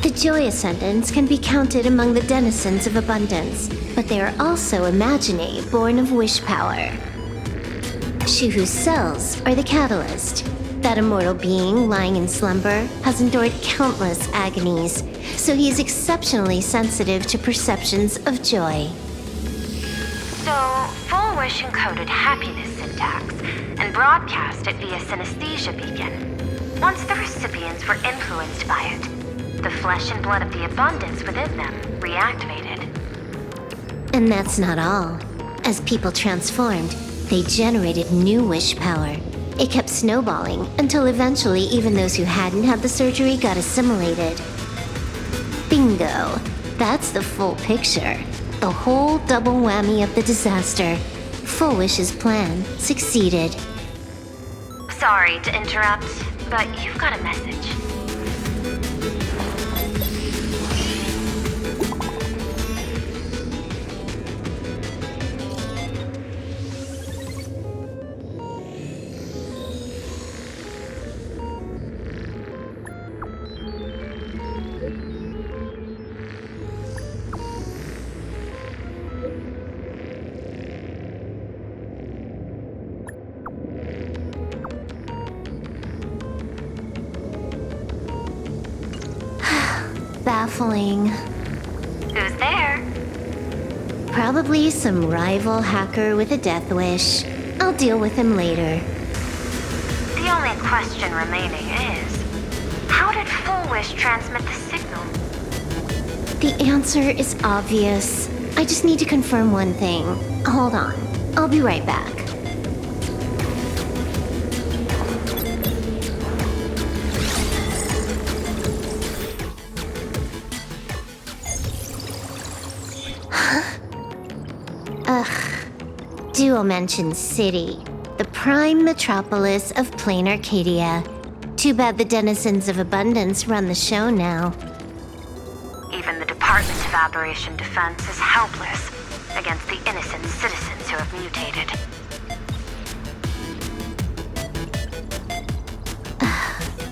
The Joy Ascendants can be counted among the denizens of abundance, but they are also imaginae born of wish power. Shuhu's cells are the catalyst. That immortal being lying in slumber has endured countless agonies, so he is exceptionally sensitive to perceptions of joy. So, Fulwish encoded happiness syntax and broadcast it via synesthesia beacon. Once the recipients were influenced by it, the flesh and blood of the abundance within them reactivated. And that's not all. As people transformed, they generated new wish power. It kept snowballing until eventually even those who hadn't had the surgery got assimilated. Bingo! That's the full picture. The whole double whammy of the disaster. Fulwish's plan succeeded. Sorry to interrupt, but you've got a message. Baffling. Who's there? Probably some rival hacker with a death wish. I'll deal with him later. The only question remaining is, how did Fulwish transmit the signal? The answer is obvious. I just need to confirm one thing. Hold on. I'll be right back. Dual-Mention City, the prime metropolis of plain Arcadia. Too bad the denizens of abundance run the show now. Even the Department of Aberration Defense is helpless against the innocent citizens who have mutated.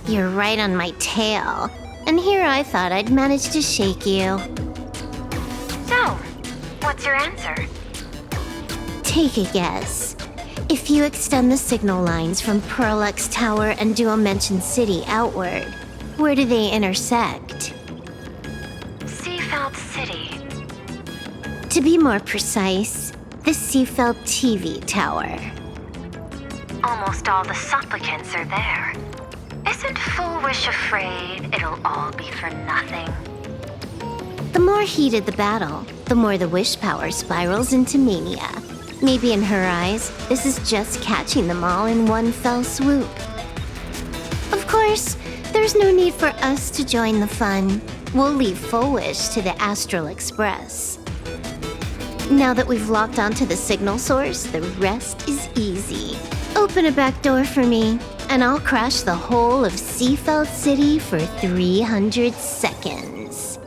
You're right on my tail. And here I thought I'd manage to shake you. So, what's your answer? Take a guess. If you extend the signal lines from Pearlux Tower and Dual-Mention City outward, where do they intersect? Seafeld City. To be more precise, the Seafeld TV Tower. Almost all the supplicants are there. Isn't Fulwish afraid it'll all be for nothing? The more heated the battle, the more the wish power spirals into mania. Maybe in her eyes, this is just catching them all in one fell swoop. Of course, there's no need for us to join the fun. We'll leave Fulwish to the Astral Express. Now that we've locked onto the signal source, the rest is easy. Open a back door for me, and I'll crash the whole of Seafeld City for 300 seconds.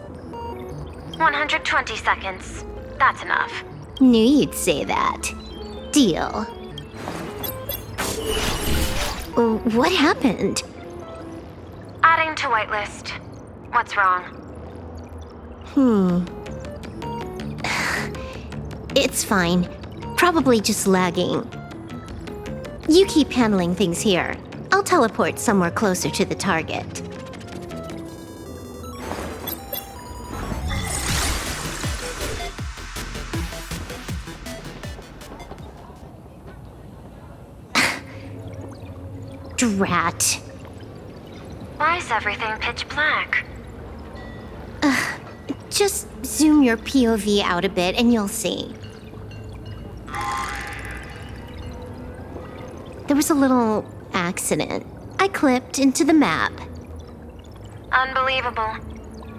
120 seconds. That's enough. Knew you'd say that. Deal. What happened? Adding to whitelist. What's wrong? It's fine. Probably just lagging. You keep handling things here. I'll teleport somewhere closer to the target. Drat. Why is everything pitch black? Just zoom your POV out a bit and you'll see. There was a little accident. I clipped into the map. Unbelievable.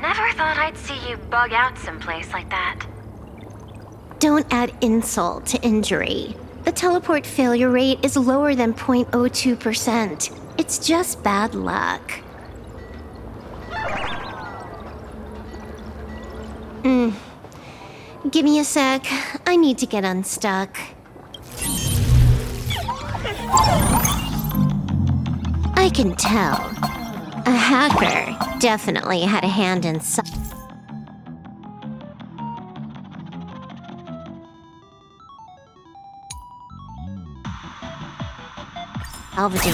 Never thought I'd see you bug out someplace like that. Don't add insult to injury. The teleport failure rate is lower than 0.02%. It's just bad luck. Give me a sec. I need to get unstuck. I can tell. A hacker definitely had a hand in salvaging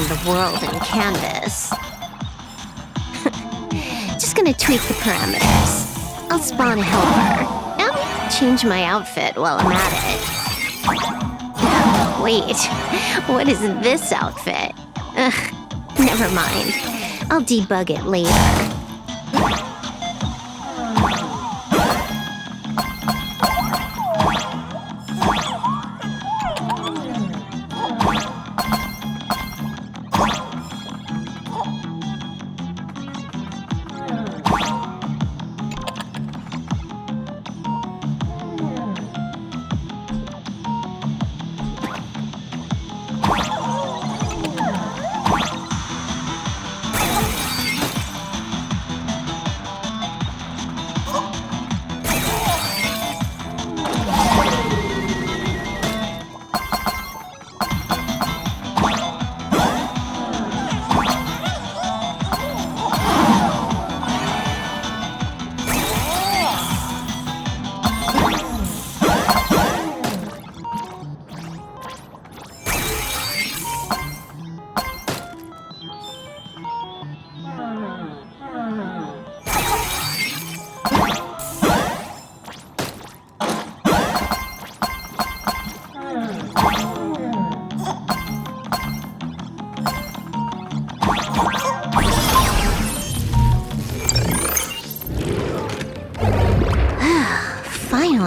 the world in Canvas. Just gonna tweak the parameters. I'll spawn a helper and change my outfit while I'm at it. Wait, what is this outfit? Ugh, never mind. I'll debug it later.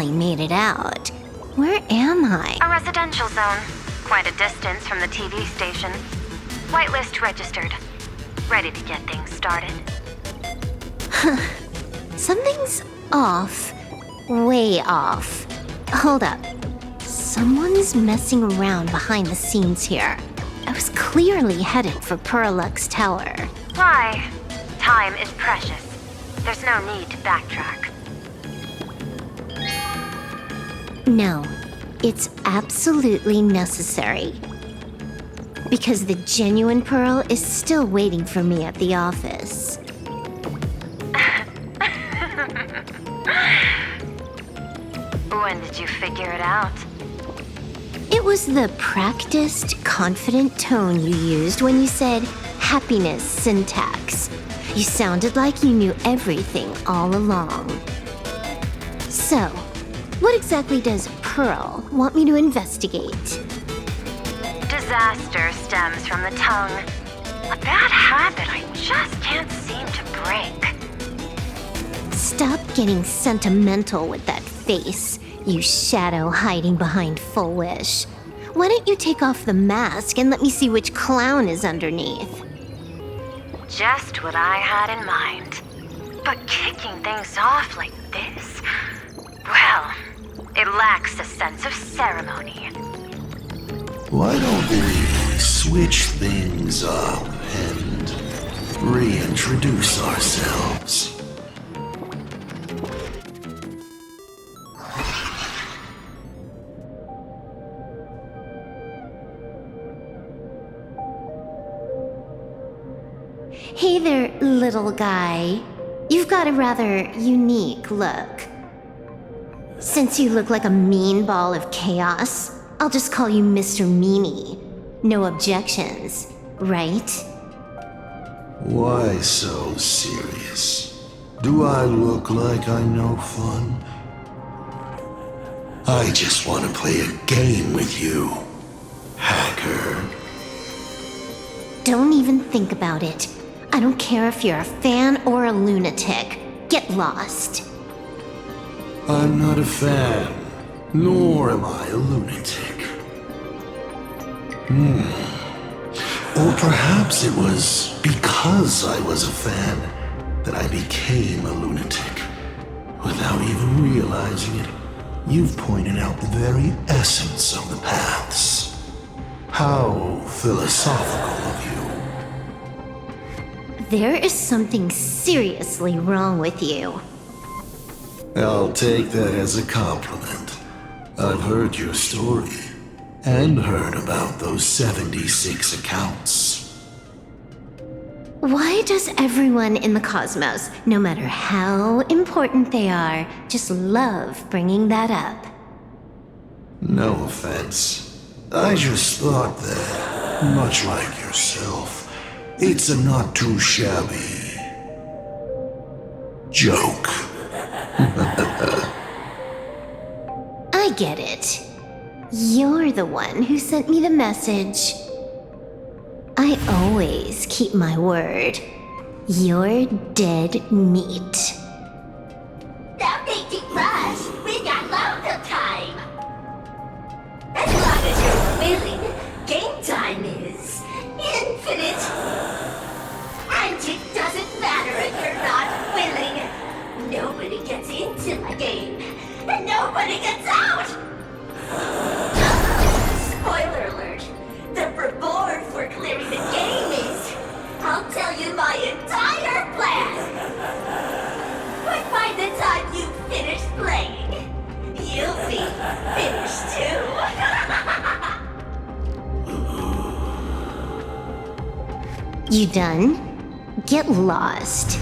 Made it out. Where am I? A residential zone. Quite a distance from the TV station. Whitelist registered. Ready to get things started. Something's off. Way off. Hold up. Someone's messing around behind the scenes here. I was clearly headed for Purlux Tower. Why? Time is precious. There's no need to backtrack. No, it's absolutely necessary. Because the genuine Pearl is still waiting for me at the office. When did you figure it out? It was the practiced, confident tone you used when you said happiness syntax. You sounded like you knew everything all along. So, what exactly does Pearl want me to investigate? Disaster stems from the tongue. A bad habit I just can't seem to break. Stop getting sentimental with that face, you shadow hiding behind Fulwish. Why don't you take off the mask and let me see which clown is underneath? Just what I had in mind. But kicking things off like this? Well, it lacks a sense of ceremony. Why don't we switch things up and reintroduce ourselves? Hey there, little guy. You've got a rather unique look. Since you look like a mean ball of chaos, I'll just call you Mr. Meanie. No objections, right? Why so serious? Do I look like I'm no fun? I just want to play a game with you, hacker. Don't even think about it. I don't care if you're a fan or a lunatic. Get lost. I'm not a fan, nor am I a lunatic. Or perhaps it was because I was a fan that I became a lunatic. Without even realizing it, you've pointed out the very essence of the paths. How philosophical of you. There is something seriously wrong with you. I'll take that as a compliment. I've heard your story, and heard about those 76 accounts. Why does everyone in the cosmos, no matter how important they are, just love bringing that up? No offense. I just thought that, much like yourself, it's a not too shabby joke. I get it. You're the one who sent me the message. I always keep my word. You're dead meat. Don't make it rush. We got loads of time. As long as you're willing, game time is infinite. And it doesn't matter if you're not willing. Nobody gets into my game, and nobody gets out. Spoiler alert. The reward for clearing the game is, I'll tell you my entire plan. But by the time you finish playing, you'll be finished too. You done? Get lost.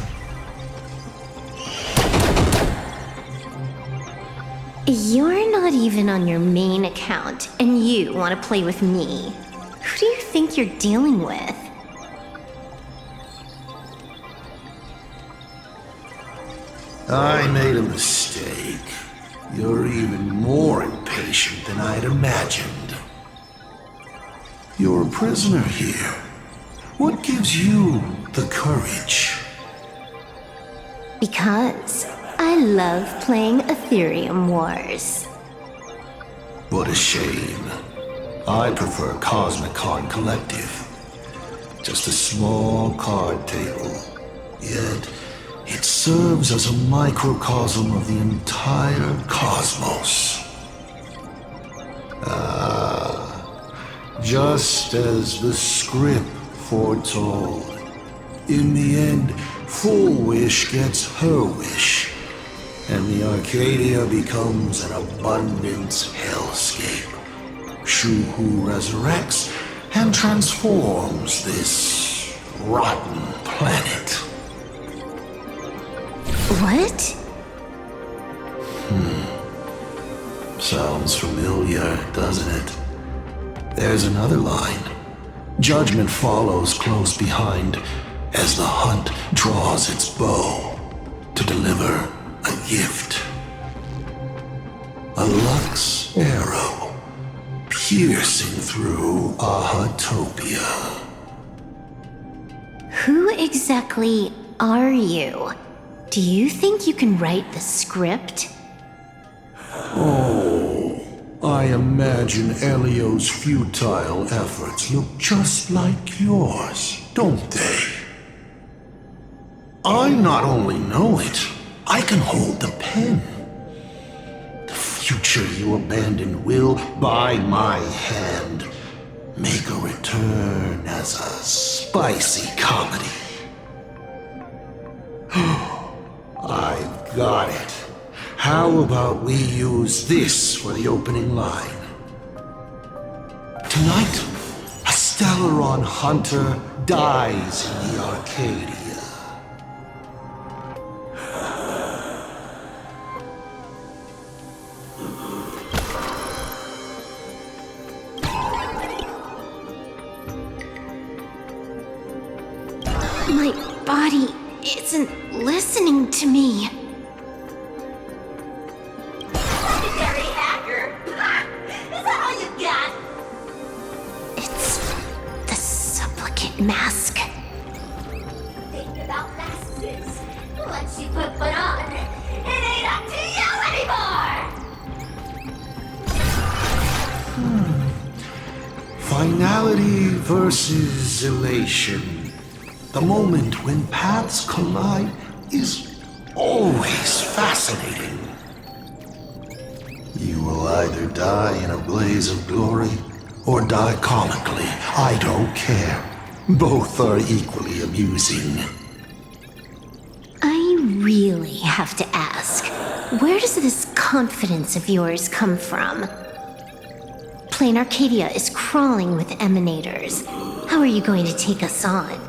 You're not even on your main account, and you want to play with me. Who do you think you're dealing with? I made a mistake. You're even more impatient than I'd imagined. You're a prisoner here. What gives you the courage? Because I love playing Ethereum Wars. What a shame. I prefer Cosmicon Collective. Just a small card table. Yet, it serves as a microcosm of the entire cosmos. Just as the script foretold. In the end, Fulwish gets her wish, and the Arcadia becomes an abundance hellscape. Shuhu resurrects and transforms this rotten planet. What? Sounds familiar, doesn't it? There's another line. Judgment follows close behind as the hunt draws its bow to deliver a gift. A Lux arrow piercing through Ahatopia. Who exactly are you? Do you think you can write the script? Oh, I imagine Elio's futile efforts look just like yours, don't they? I not only know it, I can hold the pen. The future you abandoned will, by my hand, make a return as a spicy comedy. I've got it. How about we use this for the opening line? Tonight, a Stellaron hunter dies in the Arcadia. My body isn't listening to me. Legendary hacker! Is that all you got? It's the supplicant mask. Think about masks is, once you put one on, it ain't up to you anymore! Finality versus elation. The moment when paths collide is always fascinating. You will either die in a blaze of glory or die comically. I don't care. Both are equally amusing. I really have to ask, where does this confidence of yours come from? Plain Arcadia is crawling with emanators. How are you going to take us on?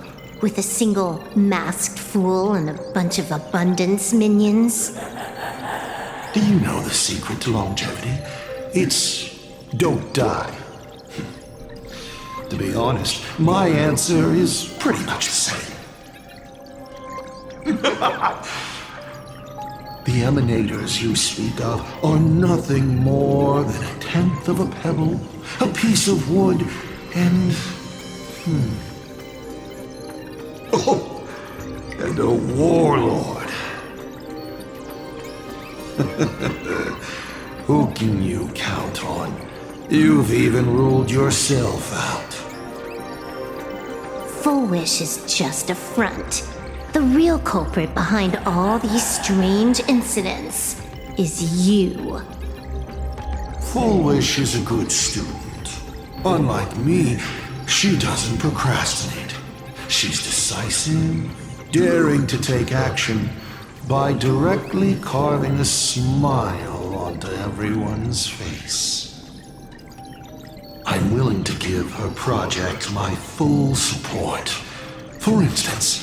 with a single masked fool and a bunch of abundance minions? Do you know the secret to longevity? It's don't die. To be honest, my answer is pretty much the same. The emanators you speak of are nothing more than a tenth of a pebble, a piece of wood, and... Oh, and a warlord. Who can you count on? You've even ruled yourself out. Fulwish is just a front. The real culprit behind all these strange incidents is you. Fulwish is a good student. Unlike me, she doesn't procrastinate. She's decisive, daring to take action by directly carving a smile onto everyone's face. I'm willing to give her project my full support. For instance,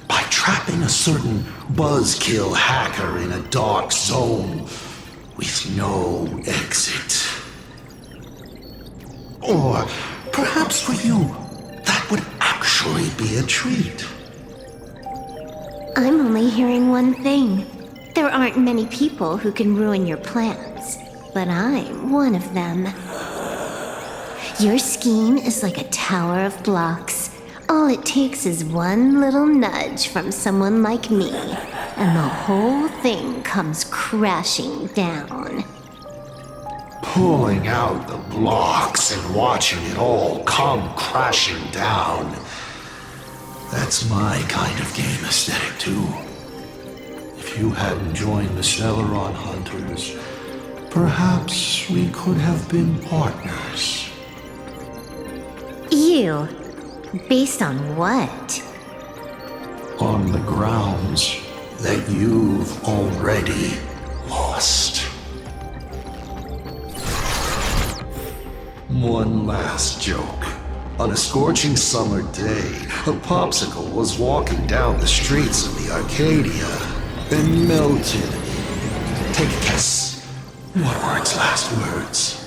by trapping a certain buzzkill hacker in a dark zone with no exit. Or perhaps for you, that would actually be a treat. I'm only hearing one thing. There aren't many people who can ruin your plans, but I'm one of them. Your scheme is like a tower of blocks. All it takes is one little nudge from someone like me, and the whole thing comes crashing down. Pulling out the blocks and watching it all come crashing down. That's my kind of game aesthetic, too. If you hadn't joined the Stellaron Hunters, perhaps we could have been partners. You? Based on what? On the grounds that you've already lost. One last joke. On a scorching summer day, a popsicle was walking down the streets of the Arcadia and melted. Take a guess. What were its last words?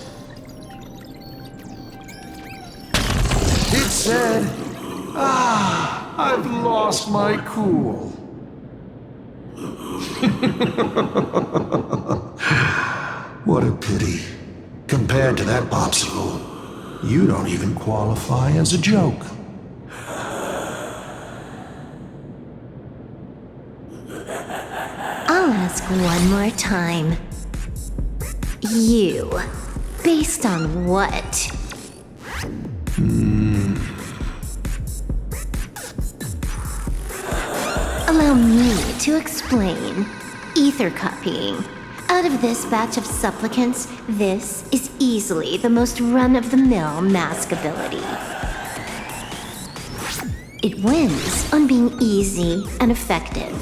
It said, I've lost my cool. What a pity. Compared to that popsicle, you don't even qualify as a joke. I'll ask one more time. You. Based on what? Allow me to explain. Ether copying. Out of this batch of supplicants, this is easily the most run-of-the-mill mask ability. It wins on being easy and effective.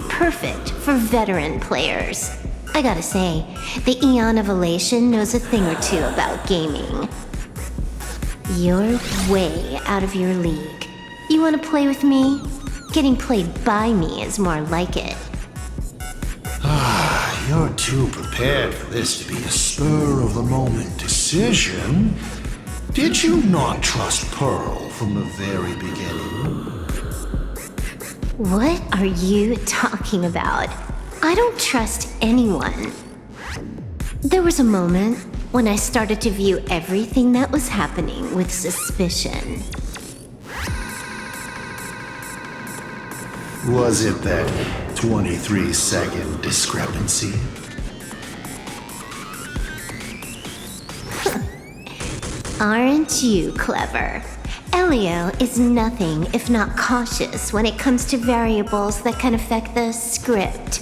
Perfect for veteran players. I gotta say, the Aeon of Elation knows a thing or two about gaming. You're way out of your league. You wanna play with me? Getting played by me is more like it. You're too prepared for this to be a spur-of-the-moment decision. Did you not trust Pearl from the very beginning? What are you talking about? I don't trust anyone. There was a moment when I started to view everything that was happening with suspicion. Was it that 23-second discrepancy? Aren't you clever? Elio is nothing if not cautious when it comes to variables that can affect the script.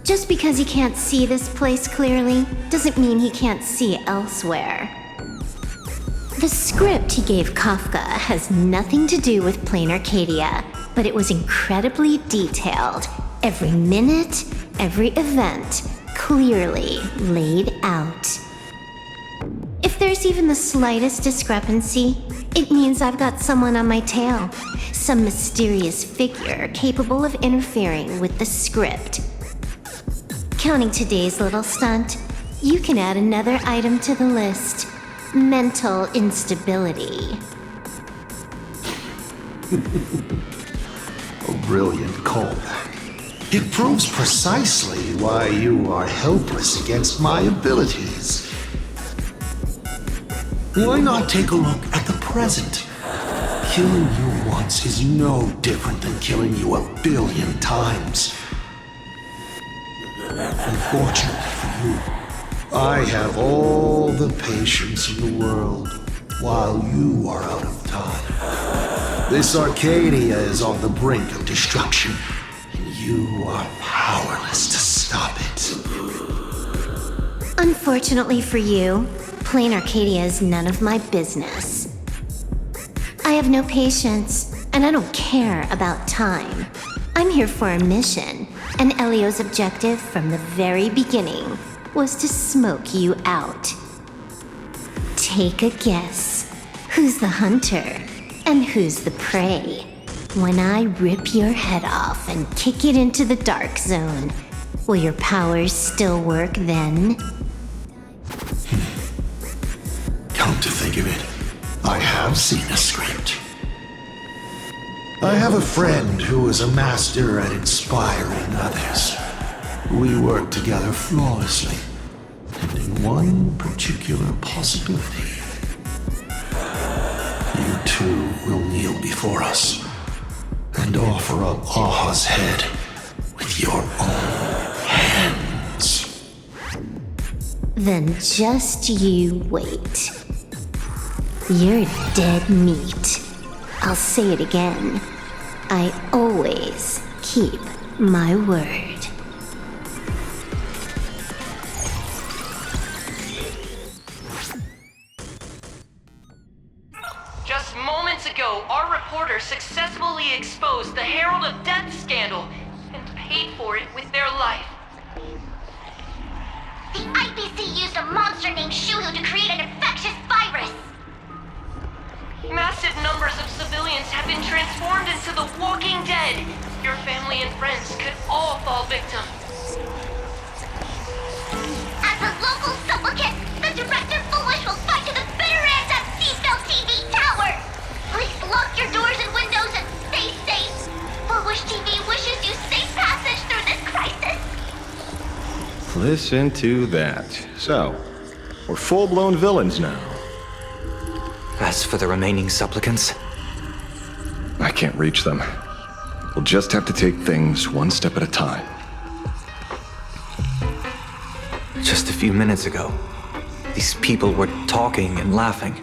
Just because he can't see this place clearly doesn't mean he can't see elsewhere. The script he gave Kafka has nothing to do with plain Arcadia, but it was incredibly detailed. Every minute, every event, clearly laid out. If there's there's even the slightest discrepancy, it means I've got someone on my tail. Some mysterious figure capable of interfering with the script. Counting today's little stunt, you can add another item to the list. Mental instability. A brilliant callback. It proves precisely why you are helpless against my abilities. Why not take a look at the present? Killing you once is no different than killing you 1 billion times. Unfortunately for you, I have all the patience in the world, while you are out of time. This Arcadia is on the brink of destruction, and you are powerless to stop it. Unfortunately for you, plain Arcadia is none of my business. I have no patience, and I don't care about time. I'm here for a mission, and Elio's objective from the very beginning was to smoke you out. Take a guess. Who's the hunter, and who's the prey? When I rip your head off and kick it into the dark zone, will your powers still work then? Come to think of it, I have seen a script. I have a friend who is a master at inspiring others. We work together flawlessly, and in one particular possibility. You two will kneel before us and offer up Aha's head with your own hands. Then just you wait. You're dead meat. I'll say it again. I always keep my word. Just moments ago, our reporter successfully exposed the Herald of Death scandal and paid for it with their life. The IPC used a monster named Shuhu to create an infectious virus. Massive numbers of civilians have been transformed into the Walking Dead. Your family and friends could all fall victim. As a local supplicant, the Director Fulwish will fight to the bitter end at Seafeld TV Tower. Please lock your doors and windows and stay safe. Fulwish TV wishes you safe passage through this crisis. Listen to that. So, we're full-blown villains now. As for the remaining supplicants, I can't reach them. We'll just have to take things one step at a time. just a few minutes ago, these people were talking and laughing.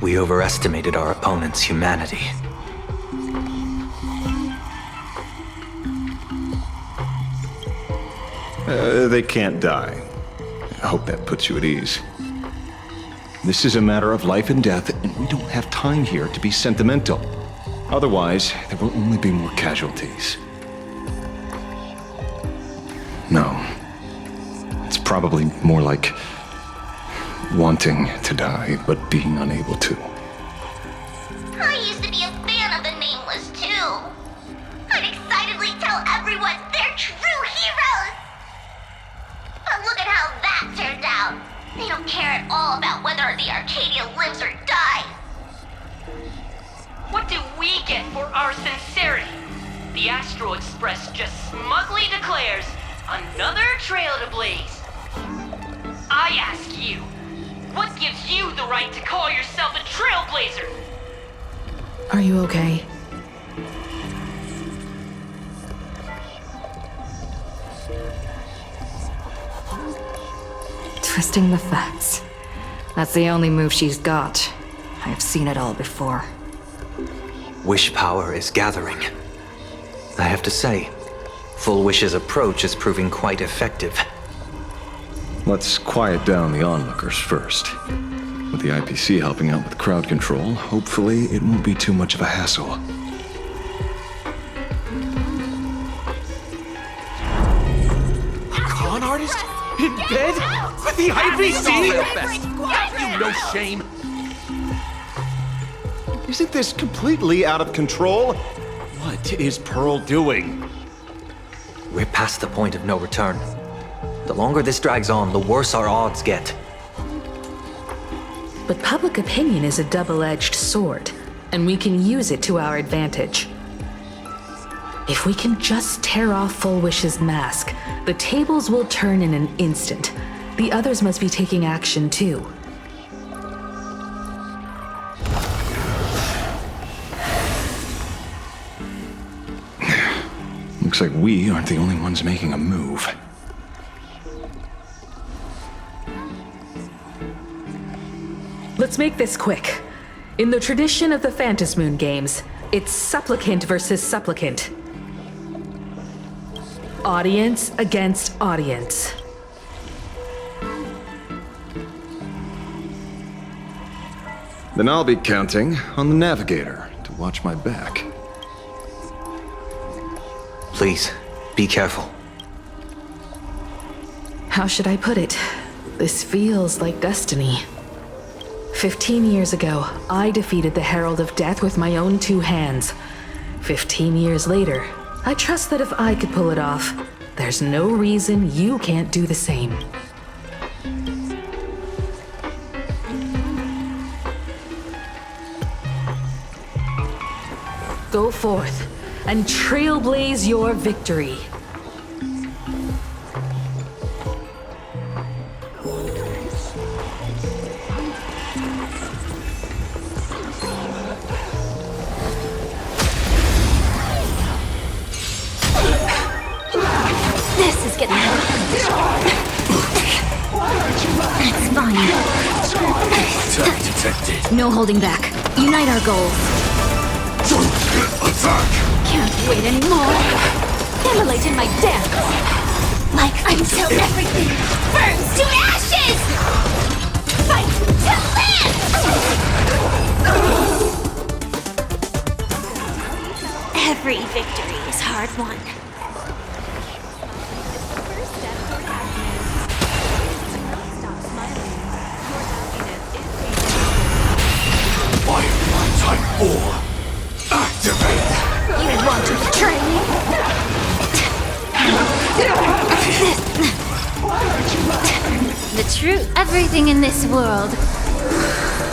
We overestimated our opponent's humanity. They can't die. I hope that puts you at ease. This is a matter of life and death, and we don't have time here to be sentimental. Otherwise, there will only be more casualties. No. It's probably more like wanting to die, but being unable to. I used to be a fan of the Nameless, too. I'd excitedly tell everyone they're true heroes. But look at how that turned out. They don't care at all about whether the Arcadia lives or dies. What do we get for our sincerity? The Astral Express just smugly declares, another trail to blaze. I ask you, what gives you the right to call yourself a trailblazer? Are you okay? Twisting the facts. That's the only move she's got. I've seen it all before. Wish power is gathering. I have to say, Fulwish's approach is proving quite effective. Let's quiet down the onlookers first. With the IPC helping out with crowd control, hopefully it won't be too much of a hassle. A con artist? In bed? With the IPC? Have you no shame? Isn't this completely out of control? What is Pearl doing? We're past the point of no return. The longer this drags on, the worse our odds get. But public opinion is a double-edged sword, and we can use it to our advantage. If we can just tear off Fulwish's mask, the tables will turn in an instant. The others must be taking action too. Looks like we aren't the only ones making a move. Let's make this quick. In the tradition of the Phantasmoon games, it's supplicant versus supplicant. Audience against audience. Then I'll be counting on the navigator to watch my back. Please, be careful. How should I put it? This feels like destiny. 15 years ago, I defeated the Herald of Death with my own 2 hands. 15 years later, I trust that if I could pull it off, there's no reason you can't do the same. Go forth and trailblaze your victory. This is getting It's fine. No holding back. Unite our goals. Attack! Can't wait anymore. Immolating my dance. Like until everything burns to ashes! Fight to live! Every victory is hard won. Type 4. Activate! You want to betray me? The truth. Everything in this world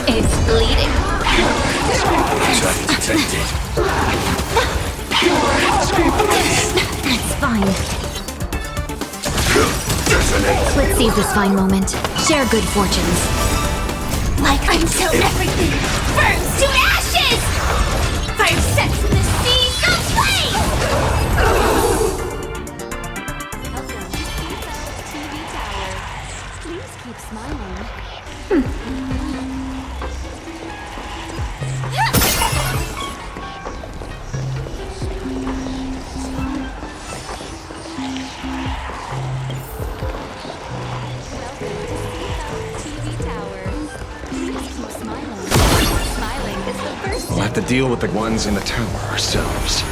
is bleeding. Attack detected. It's fine. Detonate! Let's seize this fine moment. Share good fortunes. Like until everything burns to ashes! Fire sets in the sea of flame! TV tower. Please keep smiling. We'll have to deal with the ones in the tower ourselves.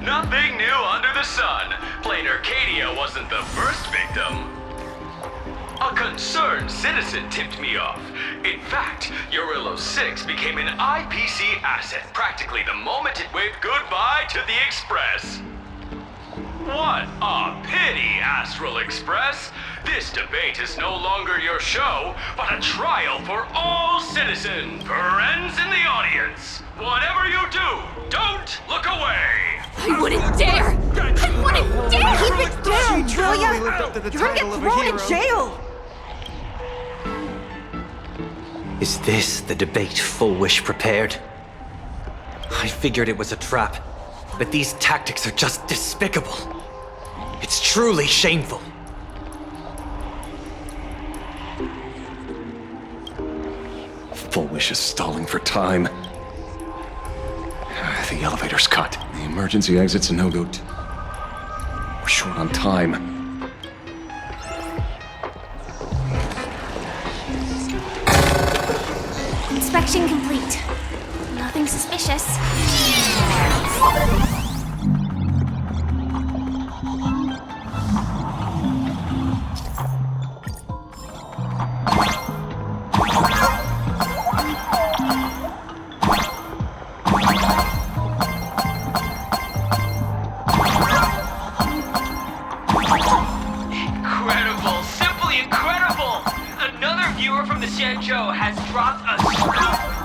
Nothing new under the sun. Plain Arcadia wasn't the first victim. A concerned citizen tipped me off. In fact, Urillo 6 became an IPC asset practically the moment it waved goodbye to the Express. What a pity, Astral Express! This debate is no longer your show, but a trial for all citizens, friends in the audience. Whatever you do, don't look away! I wouldn't dare! I wouldn't dare! Keep it down, will ya? You're gonna get thrown in jail! Is this the debate Fulwish prepared? I figured it was a trap, but these tactics are just despicable. It's truly shameful. Fulwish is stalling for time. The elevator's cut. The emergency exit's a no-go. We're short on time. Inspection complete. Nothing suspicious. Incredible! Simply incredible! Another viewer from the Xianzhou has dropped a scoop!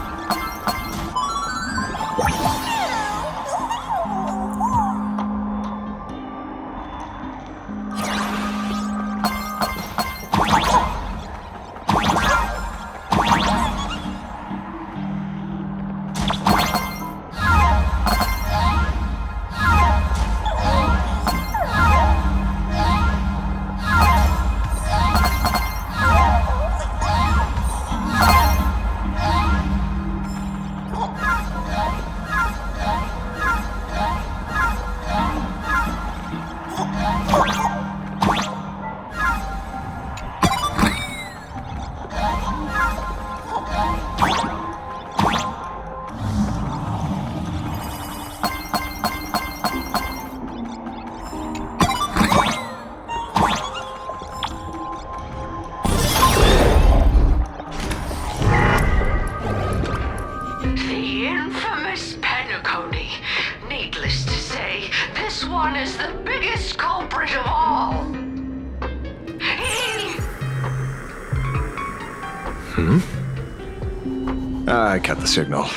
I cut the signal.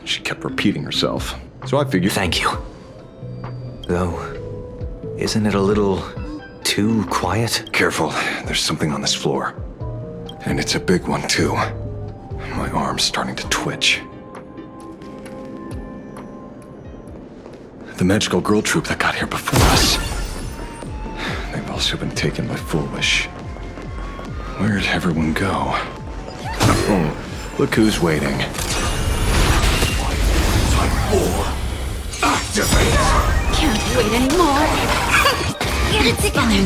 She kept repeating herself, so I figured... Thank you. Though, isn't it a little too quiet? Careful, there's something on this floor. And it's a big one, too. My arm's starting to twitch. The magical girl troop that got here before us. They've also been taken by Fulwish. Where'd everyone go? Look who's waiting. Activate! Can't wait anymore. Get it together.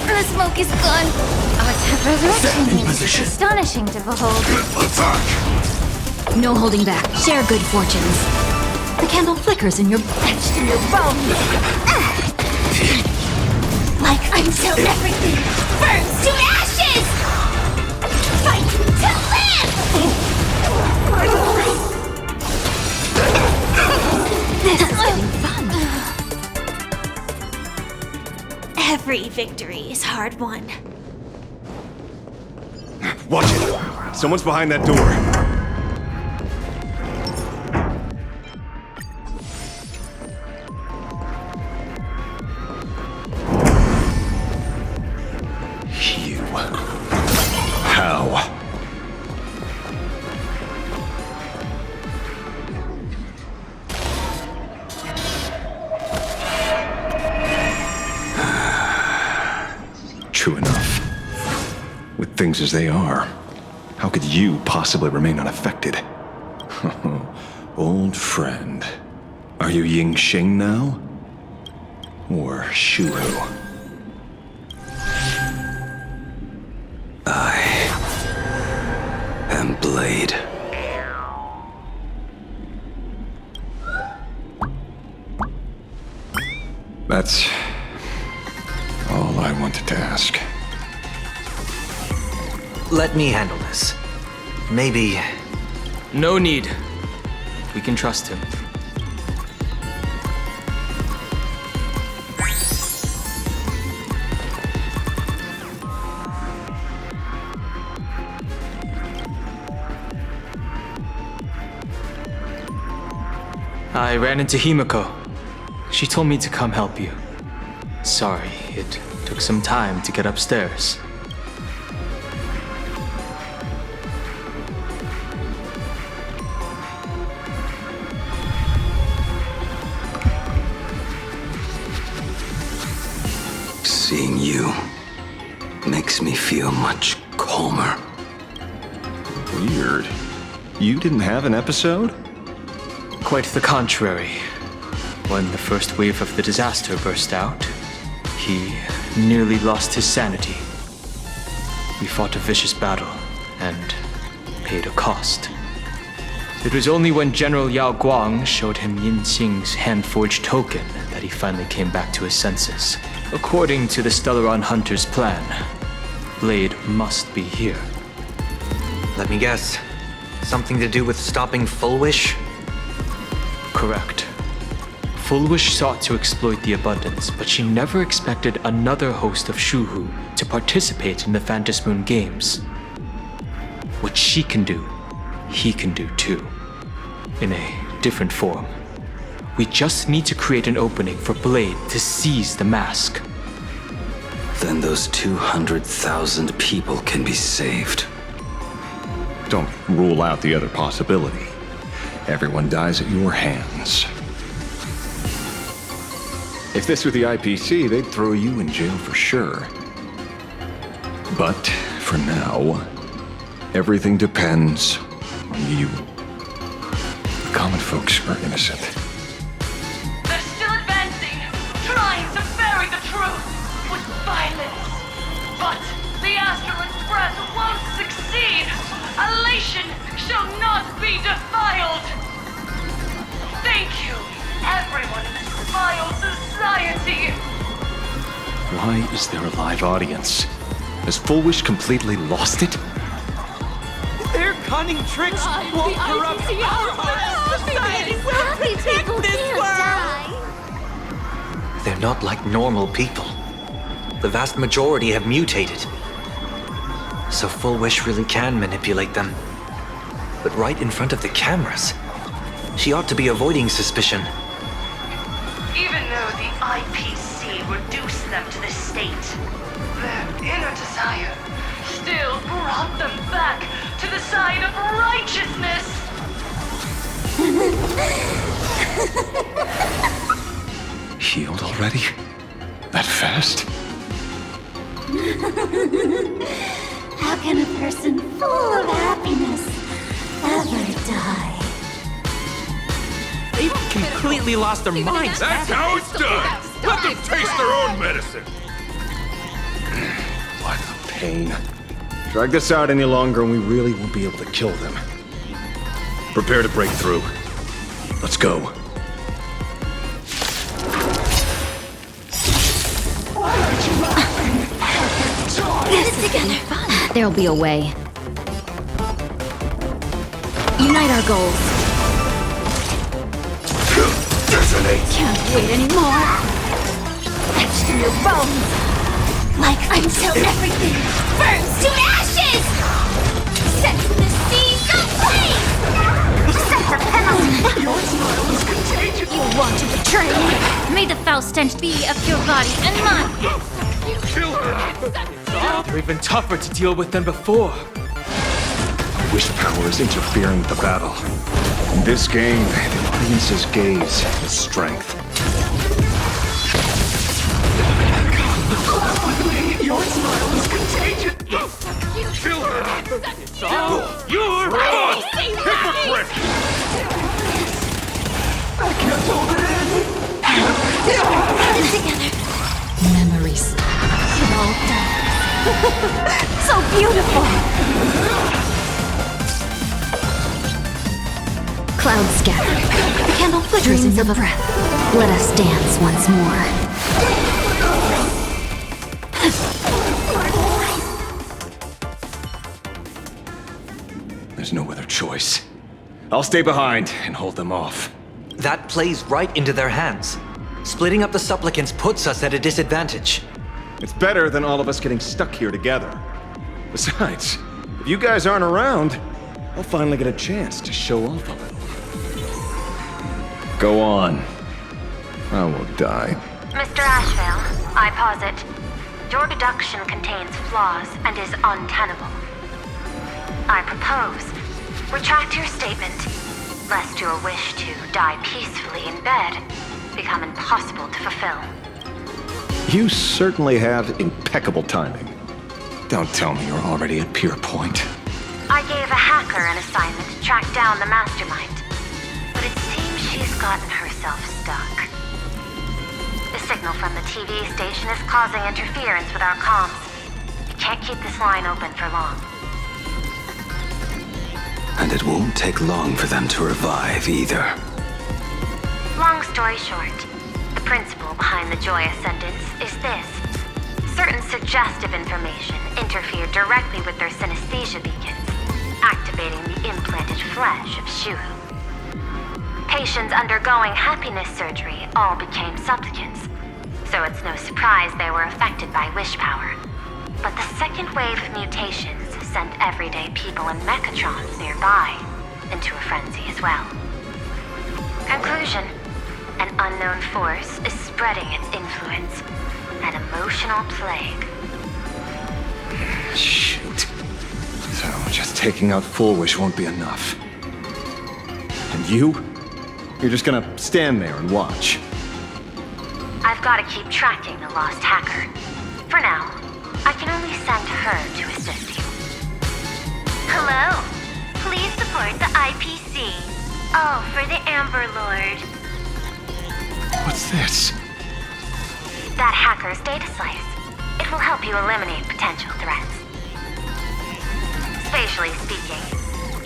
The smoke is gone. Set in Resurrection position. is astonishing to behold. Attack! No holding back. Share good fortunes. The candle flickers in your Etched in your bones. Like until everything burns to ashes! Fight to live! This is getting fun. Every victory is hard won. Watch it! Someone's behind that door. How? True enough. With things as they are, how could you possibly remain unaffected? Old friend. Are you Ying Xing now? Or Shuhu? And Blade. That's all I wanted to ask. Let me handle this. Maybe... No need. We can trust him. I ran into Himiko. She told me to come help you. Sorry, it took some time to get upstairs. Seeing you makes me feel much calmer. Weird. You didn't have an episode? Quite the contrary. When the first wave of the disaster burst out, he nearly lost his sanity. We fought a vicious battle and paid a cost. It was only when General Yao Guang showed him Yin Xing's hand-forged token that he finally came back to his senses. According to the Stellaron Hunter's plan, Blade must be here. Let me guess. Something to do with stopping Fulwish? Correct. Fulwish sought to exploit the abundance, but she never expected another host of shuhu to participate in the Phantasmoon games. What she can do, he can do too. In a different form. We just need to create an opening for Blade to seize the mask. Then those 200,000 people can be saved. Don't rule out the other possibility. Everyone dies at your hands. If this were the IPC, they'd throw you in jail for sure. But for now, everything depends on you. The common folks are innocent. They're still advancing, trying to bury the truth with violence. But the Astral Express won't succeed. Elation shall not be defiled. Thank you, everyone in this vile society. Why is there a live audience? Has Fulwish completely lost it? Their cunning tricks won't corrupt our society. We'll protect this world. They're not like normal people. The vast majority have mutated. So Fulwish really can manipulate them. But right in front of the cameras, she ought to be avoiding suspicion. Even though the IPC reduced them to this state, their inner desire still brought them back to the side of righteousness. Healed already? That fast? How can a person full of happiness ever die? They've completely lost their minds. That's how it's done! Let them taste their own medicine! What a pain. Drag this out any longer and we really won't be able to kill them. Prepare to break through. Let's go. Get it together. There'll be a way. Unite our goals. Can't wait anymore. Etched through your bones. Like until everything burns to ashes. Set the seas ablaze. Set the penalty. Your smile is contagious. You want to betray me? May the foul stench be of your body and mine. Kill her! They're even tougher to deal with than before. Wish power is interfering with the battle. In this game, the audience's gaze is strength. Your smile is contagious! Kill her! It's all your fault! Hypocrite! I can't hold it in! Get it together. Memories. It all dies. So beautiful! Clouds scattered. Candle flickers in your breath. Let us dance once more. There's no other choice. I'll stay behind and hold them off. That plays right into their hands. Splitting up the supplicants puts us at a disadvantage. It's better than all of us getting stuck here together. Besides, if you guys aren't around, I'll finally get a chance to show off a little. Go on. I won't die. Mr. Ashvale, I posit, your deduction contains flaws and is untenable. I propose, retract your statement, lest your wish to die peacefully in bed become impossible to fulfill. You certainly have impeccable timing. Don't tell me you're already at Pier Point. I gave a hacker an assignment to track down the mastermind, but it seems she's gotten herself stuck. The signal from the TV station is causing interference with our comms. You can't keep this line open for long. And it won't take long for them to revive either. Long story short, the principle behind the Joy Ascendance is this. Certain suggestive information interfered directly with their synesthesia beacons, activating the implanted flesh of Shuhu. Patients undergoing happiness surgery all became supplicants, so it's no surprise they were affected by wish power. But the second wave of mutations sent everyday people and mechatrons nearby into a frenzy as well. Conclusion: an unknown force is spreading its influence, an emotional plague. Shoot. So just taking out Fulwish won't be enough. And you? You're just gonna stand there and watch. I've got to keep tracking the lost hacker. For now, I can only send her to assist you. Hello. Please support the IPC. All for the Amber Lord. What's this? That hacker's data slice. It will help you eliminate potential threats. Spatially speaking,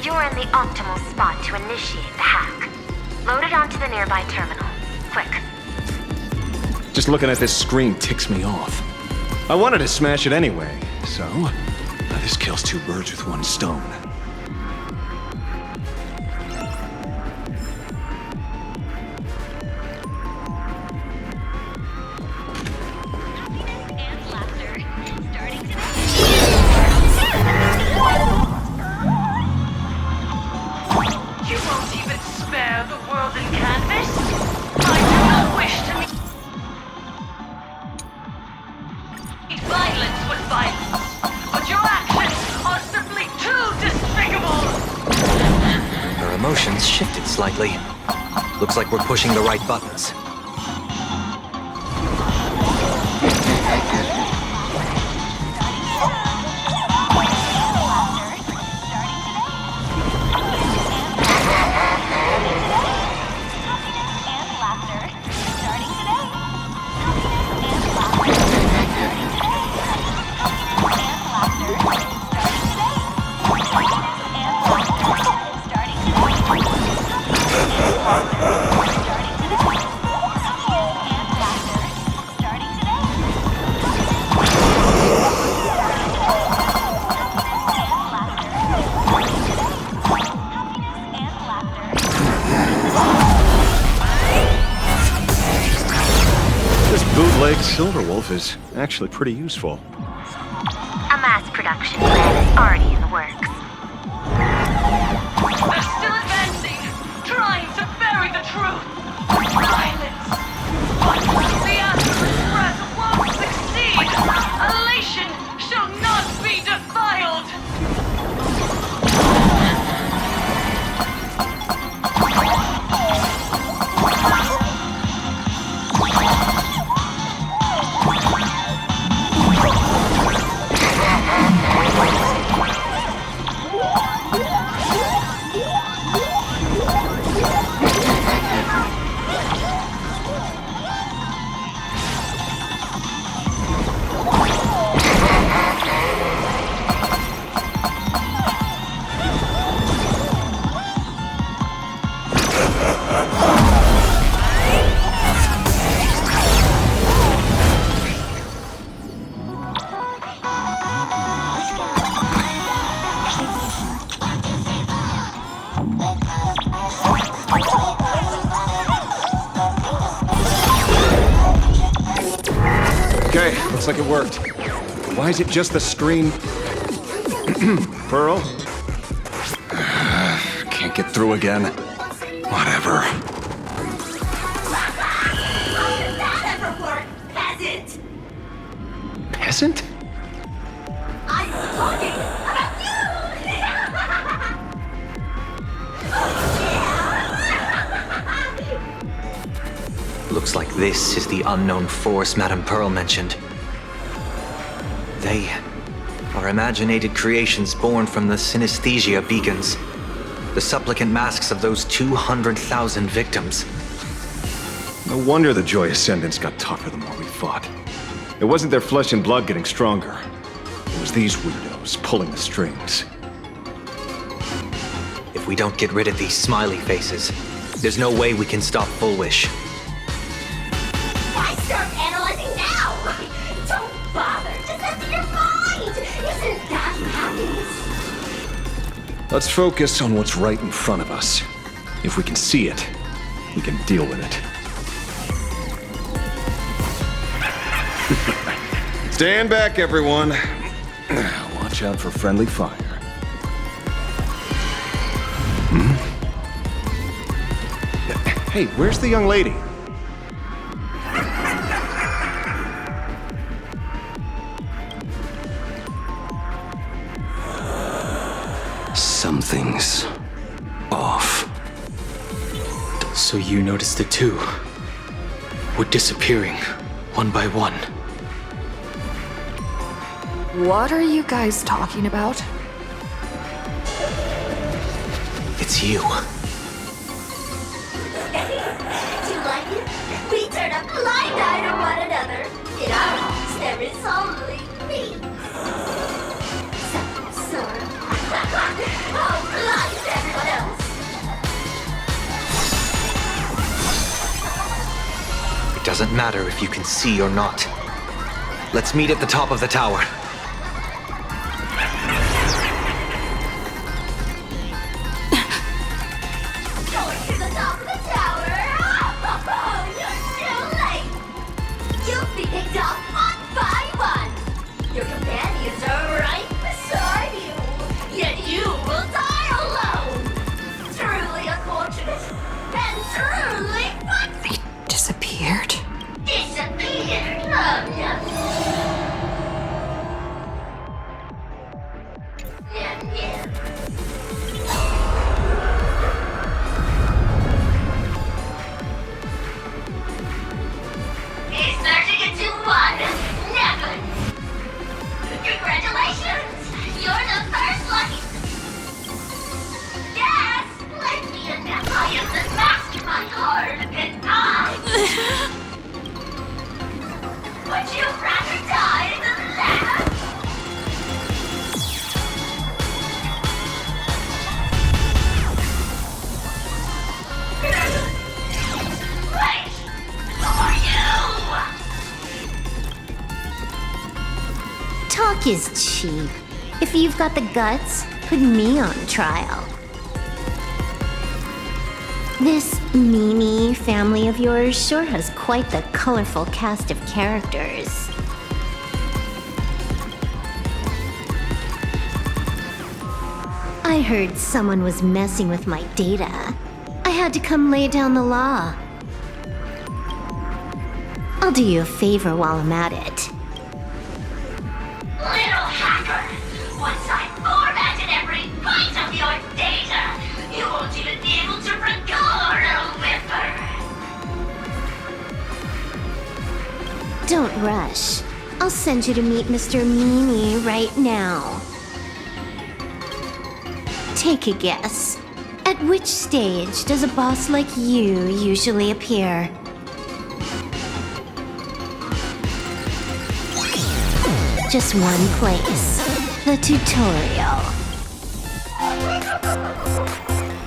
you're in the optimal spot to initiate the hack. Load it onto the nearby terminal. Quick. Just looking at this screen ticks me off. I wanted to smash it anyway, so this kills two birds with one stone. You won't even spare the world in canvas? I do not wish to meet violence with violence, but your actions are simply too despicable! Her emotions shifted slightly. Looks like we're pushing the right buttons. Silverwolf is actually pretty useful. A mass production plan is already in the works. They're still advancing, trying to bury the truth. Silence. But the Astro's won't succeed. Elation shall not be defiled. Okay, looks like it worked. Why is it just the screen? Pearl? Can't get through again. Whatever. Peasant! Peasant? I'm talking about Looks like this is the unknown force Madame Pearl mentioned. They are imaginated creations born from the synesthesia beacons. The supplicant masks of those 200,000 victims. No wonder the Joy Ascendants got tougher the more we fought. It wasn't their flesh and blood getting stronger. It was these weirdos pulling the strings. If we don't get rid of these smiley faces, there's no way we can stop Fulwish. Why start analyzing now? Don't bother. Just empty your mind. Isn't that happiness? Let's focus on what's right in front of us. If we can see it, You can deal with it. Stand back, everyone. Watch out for friendly fire. Hey, where's the young lady? Something's off. So you noticed it too. We're disappearing, one by one. What are you guys talking about? It's you. Do you like it? We turn a blind eye to one another. In our homes, there is only me. Sort of. How blind is everyone else? It doesn't matter if you can see or not. Let's meet at the top of the tower. Going to the top of the tower. Oh, you're too late. You'll be picked off one by one. Your companions are right beside you. Yet you will die alone. Truly unfortunate. And truly Disappeared? disappeared. Oh, no. He's searching into one. Never. Congratulations. You're the first lucky. Yes. Let me announce I am the mastermind card, and I. Would you rather die than laugh? Wait! Who are you? Talk is cheap. If you've got the guts, put me on trial. This Mimi family of yours sure has quite the colorful cast of characters. I heard someone was messing with my data. I had to come lay down the law. I'll do you a favor while I'm at it. Little hacker! Once I formatted every byte of your data, you won't even be able to record a whimper! Don't rush. I'll send you to meet Mr. Mimi right now. Take a guess. At which stage does a boss like you usually appear? Just one place. The tutorial.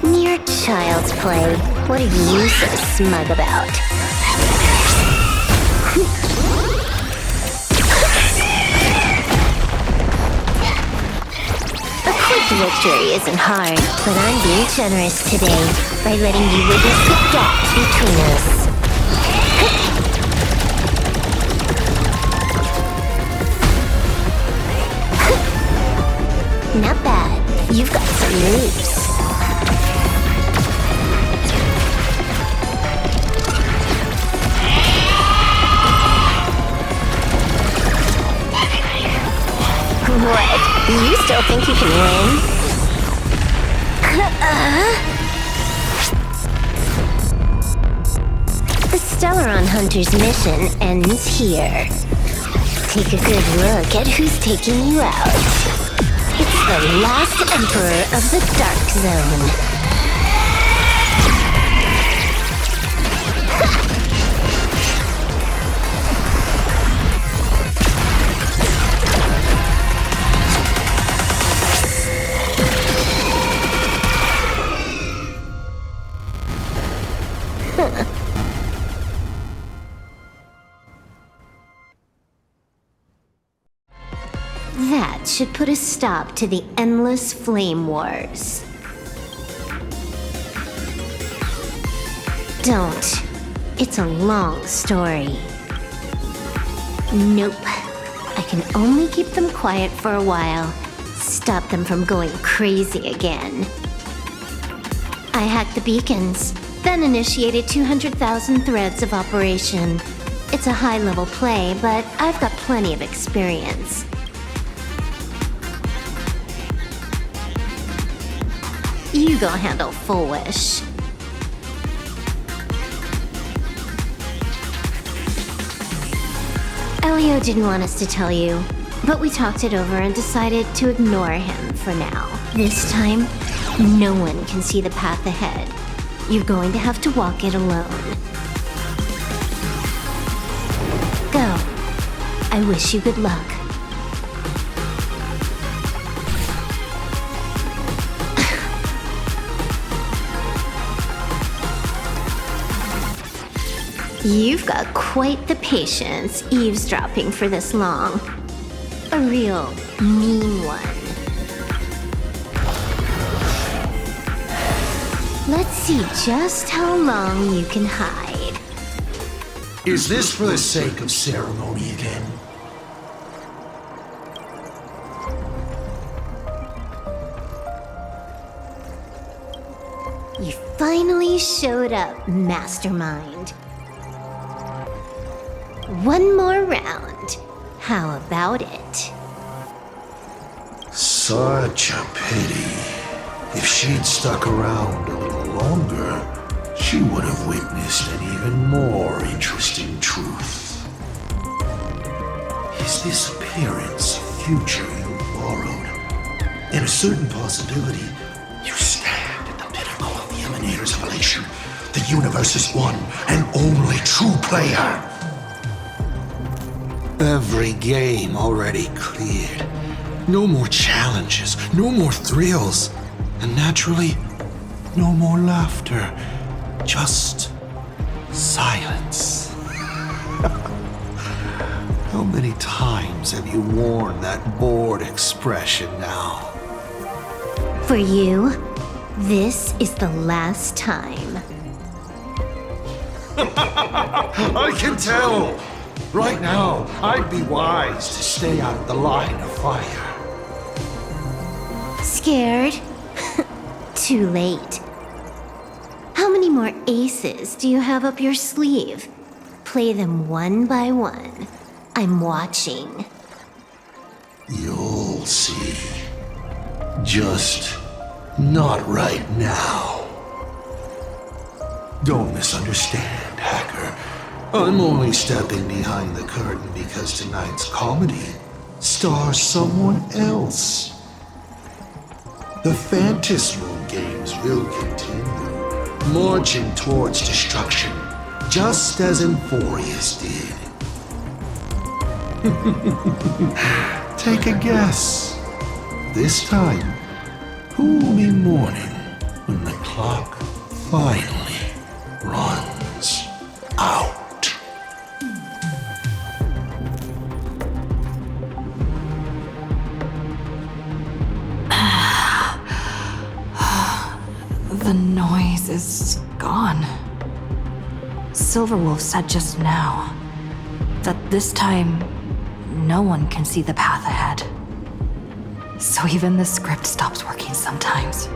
Mere child's play. What are you so smug about? A quick victory isn't hard, but I'm being generous today by letting you witness the gap between us. Not bad. You've got some moves. What? You still think you can win? The Stellaron Hunter's mission ends here. Take a good look at who's taking you out. It's the last Emperor of the Dark Zone. That should put a stop to the endless flame wars. Don't. It's a long story. Nope. I can only keep them quiet for a while. Stop them from going crazy again. I hacked the beacons, then initiated 200,000 threads of operation. It's a high-level play, but I've got plenty of experience. You go handle Fulwish. Elio didn't want us to tell you, but we talked it over and decided to ignore him for now. This time, no one can see the path ahead. You're going to have to walk it alone. Go. I wish you good luck. You've got quite the patience eavesdropping for this long. A real mean one. Let's see just how long you can hide. Is this for the sake of ceremony again? You finally showed up, mastermind. One more round. How about it? Such a pity. If she'd stuck around a little longer, she would have witnessed an even more interesting truth. Is this appearance a future you borrowed? In a certain possibility, you stand at the pinnacle of the emanators of elation, the universe's one and only true player. Every game already cleared. No more challenges, no more thrills, and naturally, no more laughter. Just silence. How many times have you worn that bored expression now? For you, this is the last time. I can tell! Right now, I'd be wise to stay out of the line of fire. Scared? Too late. How many more aces do you have up your sleeve? Play them one by one. I'm watching. You'll see. Just not right now. Don't misunderstand, hacker. I'm only stepping behind the curtain because tonight's comedy stars someone else. The Phantasmoon games will continue, marching towards destruction, just as Emphorius did. Take a guess. This time, who will be mourning when the clock finally runs out? The noise is gone. Silverwolf said just now that this time no one can see the path ahead. So even the script stops working sometimes.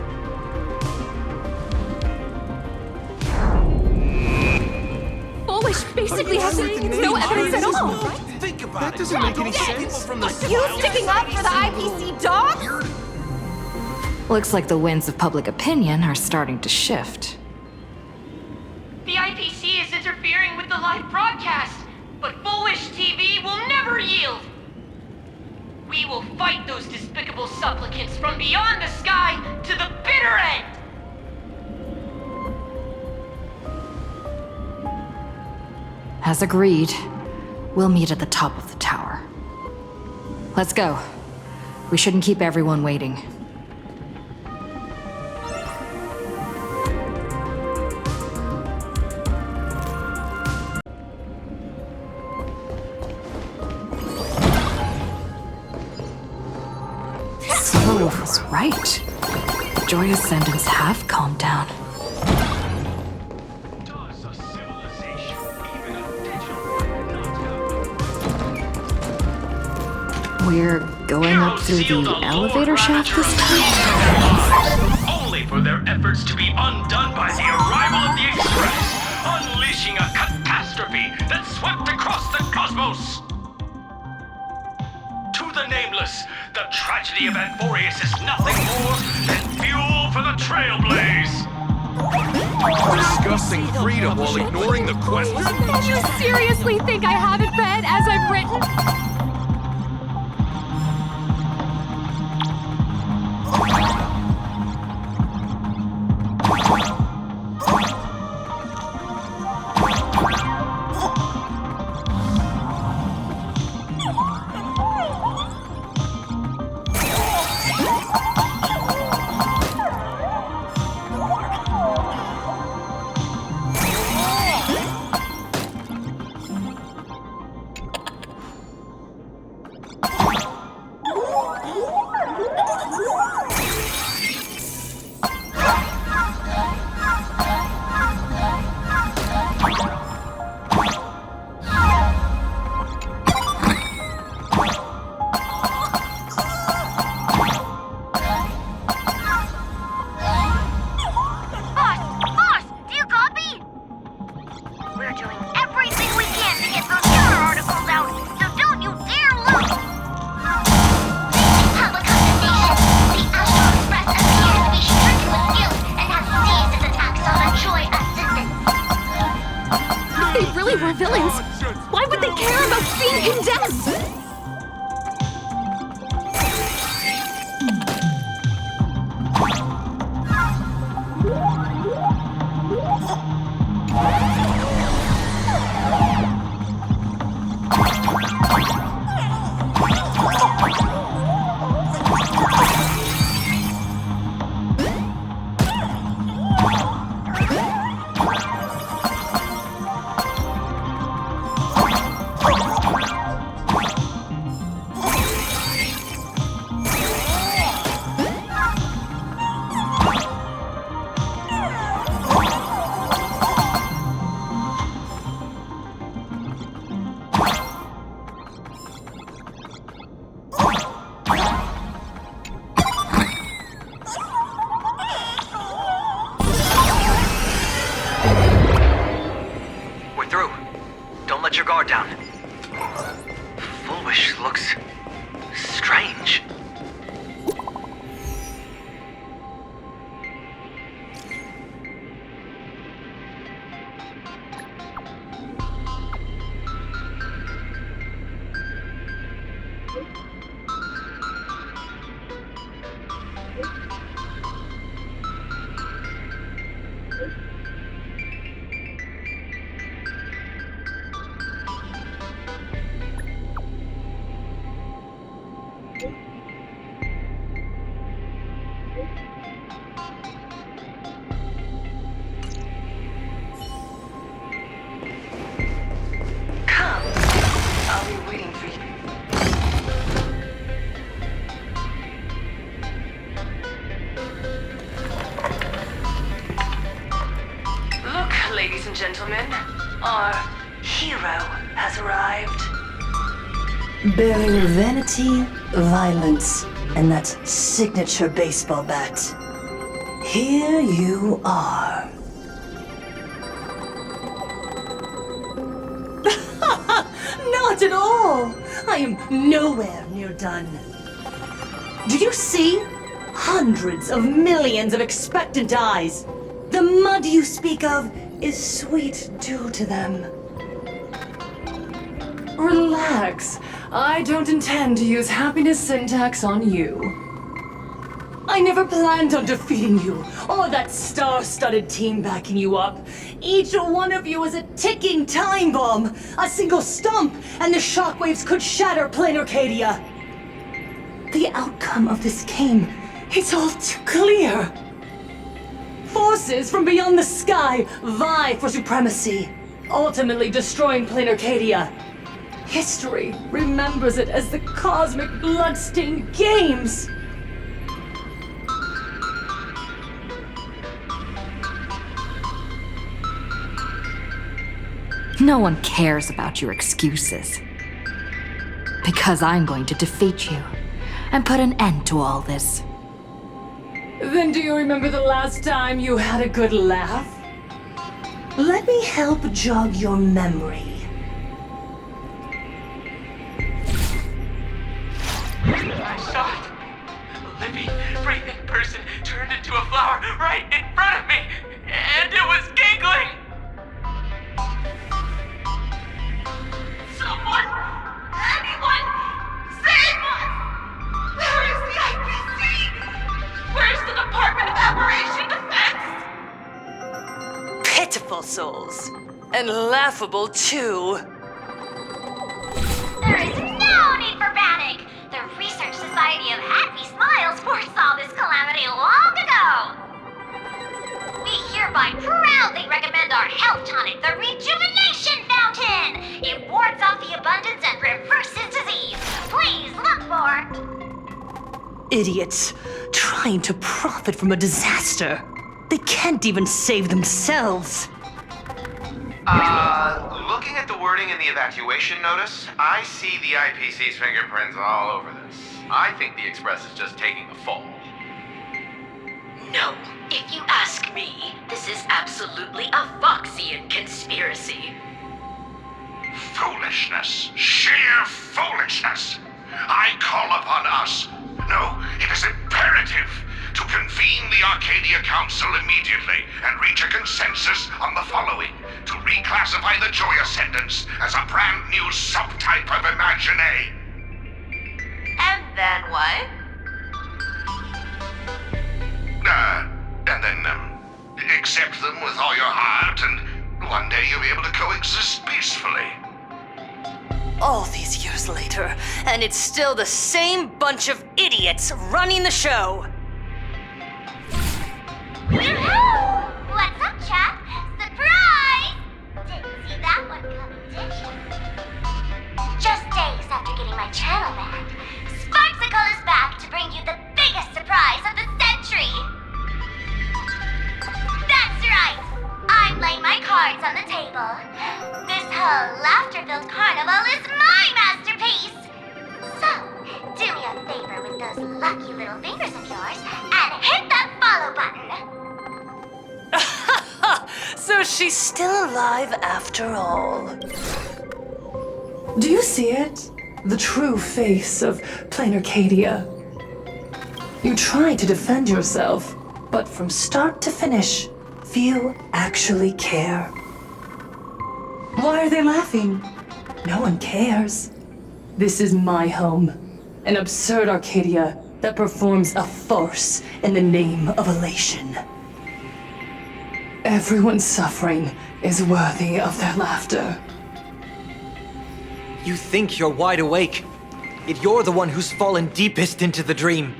Fulwish basically has no evidence at all. Think about that doesn't make any sense. You sticking up for the IPC dog? Looks like the winds of public opinion are starting to shift. The IPC is interfering with the live broadcast, but Fulwish TV will never yield. We will fight those despicable supplicants from beyond the sky to the bitter end. As agreed, we'll meet at the top of the tower. Let's go. We shouldn't keep everyone waiting. Silverwolf was right. Joy Ascendants have calmed down. We're going up through the elevator shaft this time? Only for their efforts to be undone by the arrival of the Express, unleashing a catastrophe that swept across the cosmos. To the nameless, the tragedy of Anforius is nothing more than fuel for the trailblaze. Discussing freedom while ignoring the question? Do you seriously think I haven't read as I've written? Fulwish looks strange. Ladies and gentlemen, our hero has arrived. Bearing vanity, violence, and that signature baseball bat. Here you are. Not at all! I am nowhere near done. Do you see? Hundreds of millions of expectant eyes. The mud you speak of is sweet dew to them. Relax. I don't intend to use happiness syntax on you. I never planned on defeating you, or that star-studded team backing you up. Each one of you is a ticking time bomb. A single stump, and the shockwaves could shatter plain Arcadia. The outcome of this game, it's all too clear. Forces from beyond the sky vie for supremacy, ultimately destroying plain Arcadia. History remembers it as the cosmic bloodstained games. No one cares about your excuses. Because I'm going to defeat you and put an end to all this. Then do you remember the last time you had a good laugh? Let me help jog your memory. I saw it. A living, breathing person turned into a flower right in front of me, and it was giggling. Someone, anyone, save us! Where is the IPC? Where's the Department of Aberration Defense? Pitiful souls. And laughable, too. There is no need for panic! The Research Society of Happy Smiles foresaw this calamity long ago! We hereby proudly recommend our health tonic, the Rejuvenation Fountain! It wards off the abundance and reverses disease. Please look for... Idiots. Trying to profit from a disaster. They can't even save themselves. Looking at the wording in the evacuation notice, I see the IPC's fingerprints all over this. I think the Express is just taking the fall. No, if you ask me, this is absolutely a Foxian conspiracy. Foolishness. Sheer foolishness. I call upon us. No, it is imperative to convene the Arcadia Council immediately and reach a consensus on the following. To reclassify the Joy Ascendants as a brand new subtype of Imagine. And then what? And then, accept them with all your heart, and one day you'll be able to coexist peacefully. All these years later, and it's still the same bunch of idiots running the show. Yoo-hoo! What's up, chap? Surprise! Didn't see that one coming, did you? Just days after getting my channel back, Sparksicle is back to bring you the biggest surprise of the century! That's right! I'm laying my cards on the table. This whole laughter-filled carnival is my masterpiece! So, do me a favor with those lucky little fingers of yours and hit that follow button! So she's still alive after all. Do you see it? The true face of plain Arcadia. You try to defend yourself, but from start to finish, few actually care. Why are they laughing? No one cares. This is my home, an absurd Arcadia that performs a farce in the name of elation. Everyone's suffering is worthy of their laughter. You think you're wide awake, yet you're the one who's fallen deepest into the dream.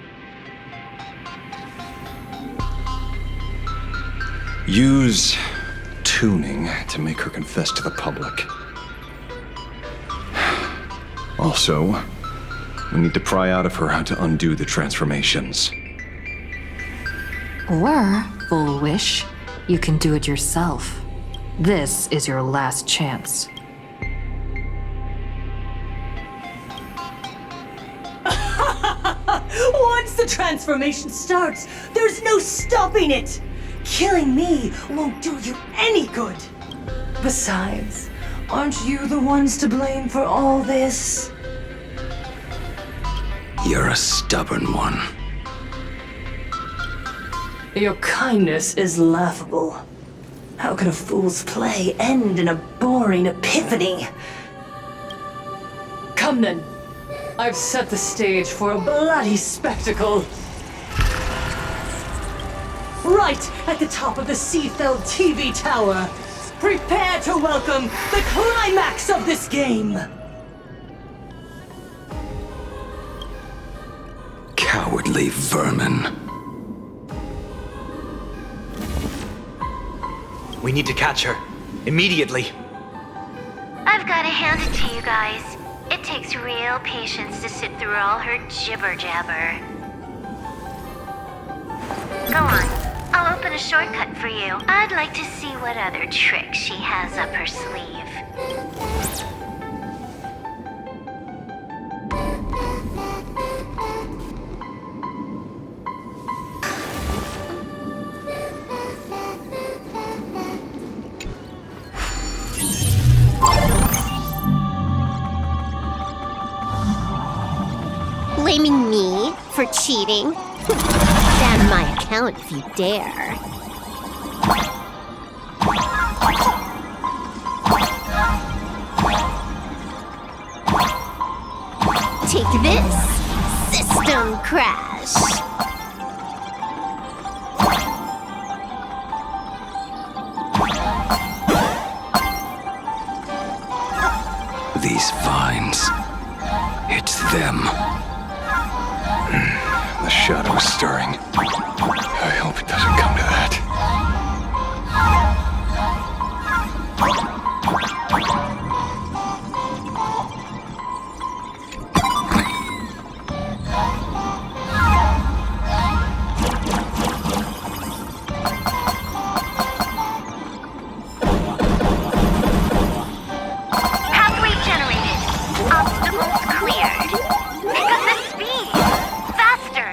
Use tuning to make her confess to the public. Also, we need to pry out of her how to undo the transformations. Or, Fulwish, you can do it yourself. This is your last chance. Once the transformation starts, there's no stopping it! Killing me won't do you any good! Besides, aren't you the ones to blame for all this? You're a stubborn one. Your kindness is laughable. How can a fool's play end in a boring epiphany? Come then. I've set the stage for a bloody spectacle. Right at the top of the Seafeld TV tower. Prepare to welcome the climax of this game. Cowardly vermin. We need to catch her. Immediately. I've gotta hand it to you guys. It takes real patience to sit through all her jibber-jabber. Go on. I'll open a shortcut for you. I'd like to see what other tricks she has up her sleeve. blaming me for cheating? Stand my account if you dare. Take this, system crash. These vines. It's them. The shadow is stirring. I hope it doesn't come to that. Pathway generated. Obstacles cleared. Pick up the speed. Faster.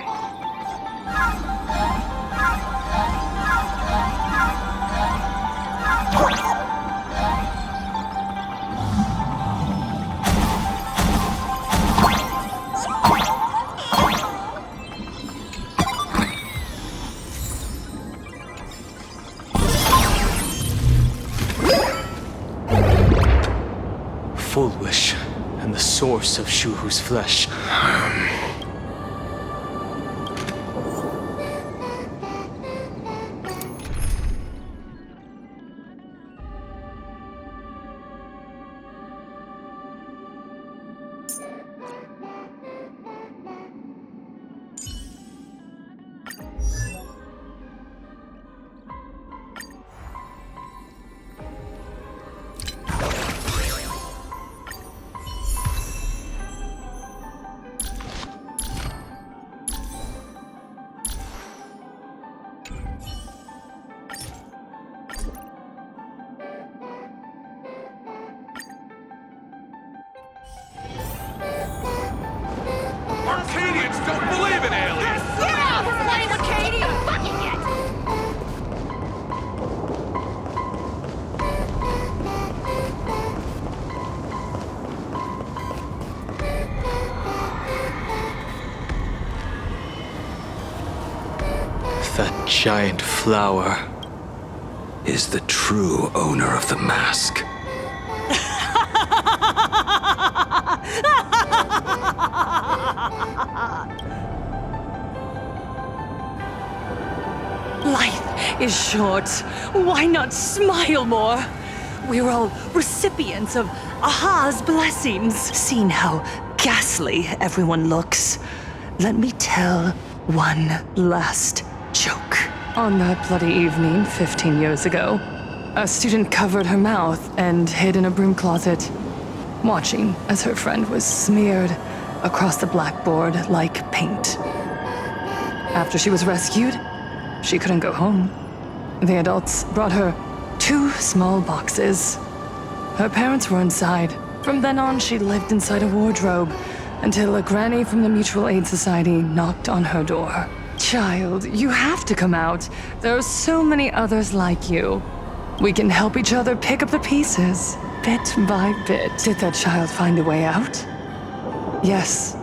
Fulwish, and the source of Shuhu's flesh. Arcadians don't believe in aliens! Blame Acadia! Fucking it! That giant flower Is the true owner of the mask. Life is short. Why not smile more? We're all recipients of Aha's blessings. Seeing how ghastly everyone looks, let me tell one last joke. On that bloody evening 15 years ago, a student covered her mouth and hid in a broom closet, watching as her friend was smeared across the blackboard like paint. After she was rescued, she couldn't go home. The adults brought her 2 small boxes. Her parents were inside. From then on, she lived inside a wardrobe until a granny from the Mutual Aid Society knocked on her door. Child, you have to come out. There are so many others like you. We can help each other pick up the pieces, bit by bit. Did that child find a way out? Yes.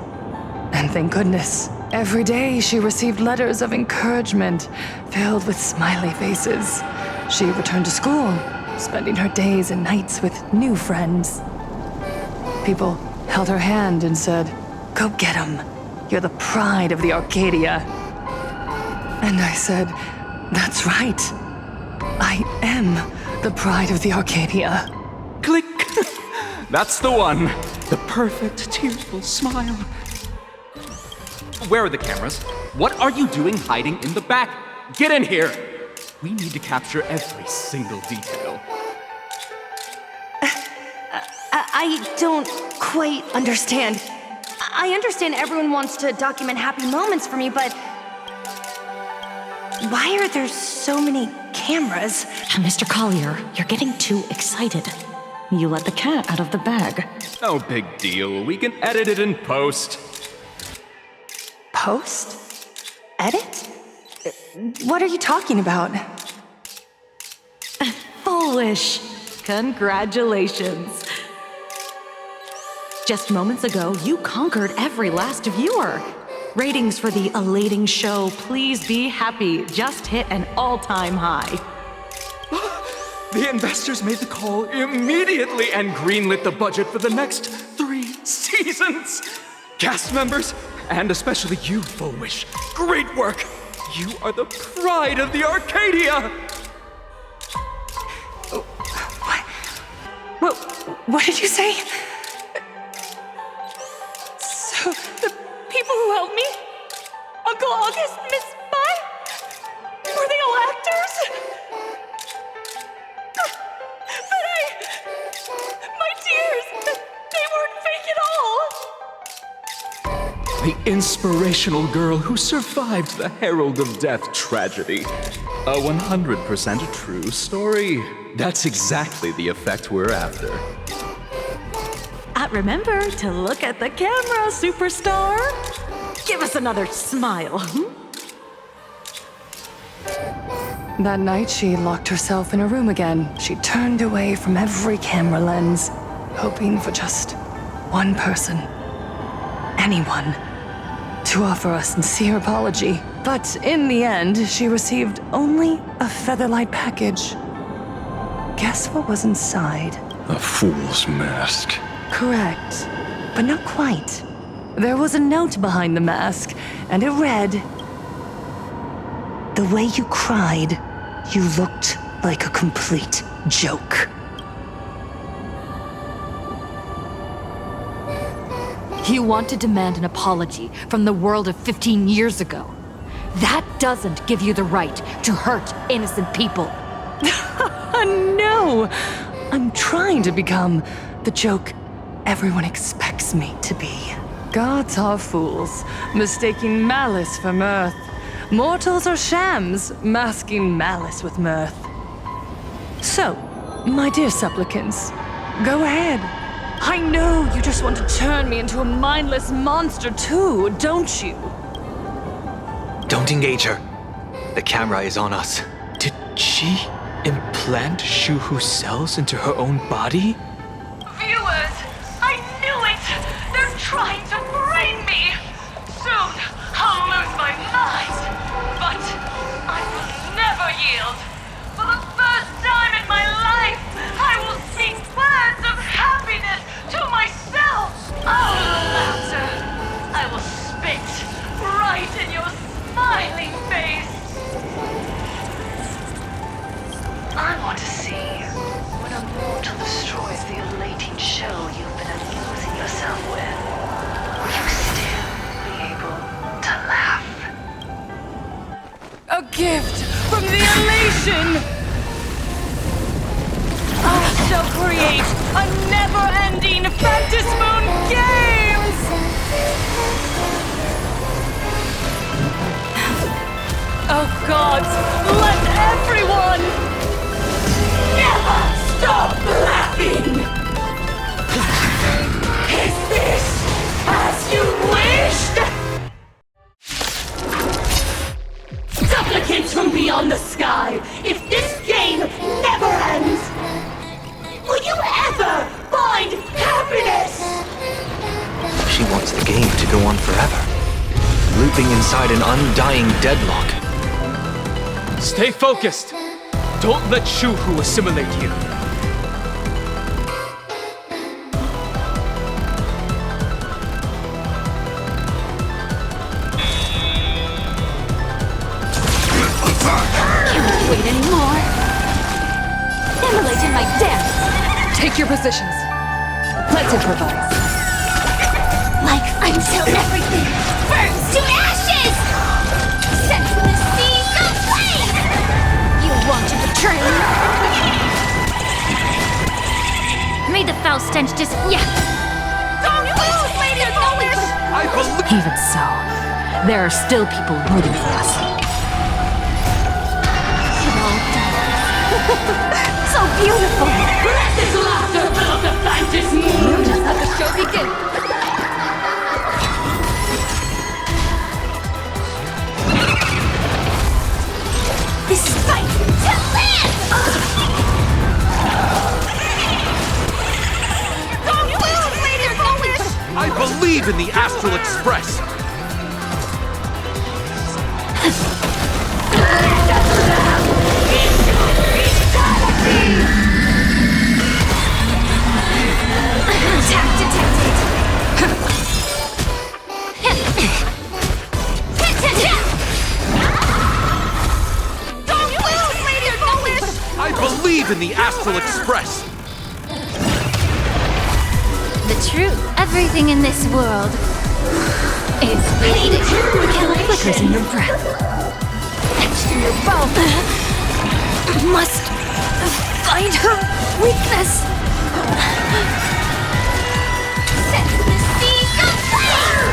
And thank goodness. Every day she received letters of encouragement filled with smiley faces. She returned to school, spending her days and nights with new friends. People held her hand and said, "Go get 'em. You're the pride of the Arcadia." And I said, "That's right. I am the pride of the Arcadia." Click! That's the one. The perfect, tearful smile. Where are the cameras? What are you doing hiding in the back? Get in here! We need to capture every single detail. I don't quite understand. I understand everyone wants to document happy moments for me, but why are there so many cameras? Mr. Collier, you're getting too excited. You let the cat out of the bag. No big deal. We can edit it in post. Post? Edit? What are you talking about? Fulwish. Congratulations. Just moments ago, you conquered every last viewer. Ratings for the elating show, Please Be Happy, just hit an all-time high. The investors made the call immediately and greenlit the budget for the next 3 seasons. Cast members, and especially you, Fulwish, great work. You are the pride of the Arcadia. What did you say? So, the people who helped me? Uncle August, Miss Spy? Were they all actors? But my tears, they weren't fake at all. The inspirational girl who survived the Herald of Death tragedy. A 100% true story. That's exactly the effect we're after. Remember to look at the camera, superstar. Give us another smile. That night, she locked herself in a room again. She turned away from every camera lens, hoping for just one person, anyone, to offer a sincere apology. But in the end, she received only a featherlight package. Guess what was inside? A fool's mask. Correct, but not quite. There was a note behind the mask, and it read, "The way you cried, you looked like a complete joke." You want to demand an apology from the world of 15 years ago. That doesn't give you the right to hurt innocent people. No! I'm trying to become the joke everyone expects me to be. Gods are fools, mistaking malice for mirth. Mortals are shams, masking malice with mirth. So, my dear supplicants, go ahead. I know you just want to turn me into a mindless monster too, don't you? Don't engage her. The camera is on us. Did she implant Shuhu cells into her own body? Viewers, I knew it! They're trying to brain me! Soon, I'll lose my mind! But I will never yield! For the first time in my life, I will speak words of happiness to myself! Oh, laughter! I will spit right in your smiling face! I want to see when a mortal destroys the elating shell you've been amusing yourself with. Will you still be able to laugh? A gift from the elation! I shall create a never-ending Phantasmoon games! Oh gods, let everyone never stop laughing! Is this as you wished? Supplicants from beyond the sky, if this game never ends, will you ever find happiness? She wants the game to go on forever, looping inside an undying deadlock. Stay focused. Don't let Shuhu assimilate you. Can't wait anymore. Emulating my dance. Take your positions. Let's improvise. Like until everything burns to ashes! Sent from the seas of flame! You want to betray me? May the foul stench just... Yeah. Don't lose, Lady Fulwish! Even so, there are still people rooting for us. So beautiful! Let this laughter fill up the Phantasmoon! Just let the show begin! This is fight to live! Don't lose, Lady Fulwish! believe in the Astral Express! Attack detected! Don't lose, Lady Fulwish! I believe in the Astral Express! The truth. Everything in this world is fleeting. Flickers in your breath. To your bow. Must find her weakness. Set the seas afire!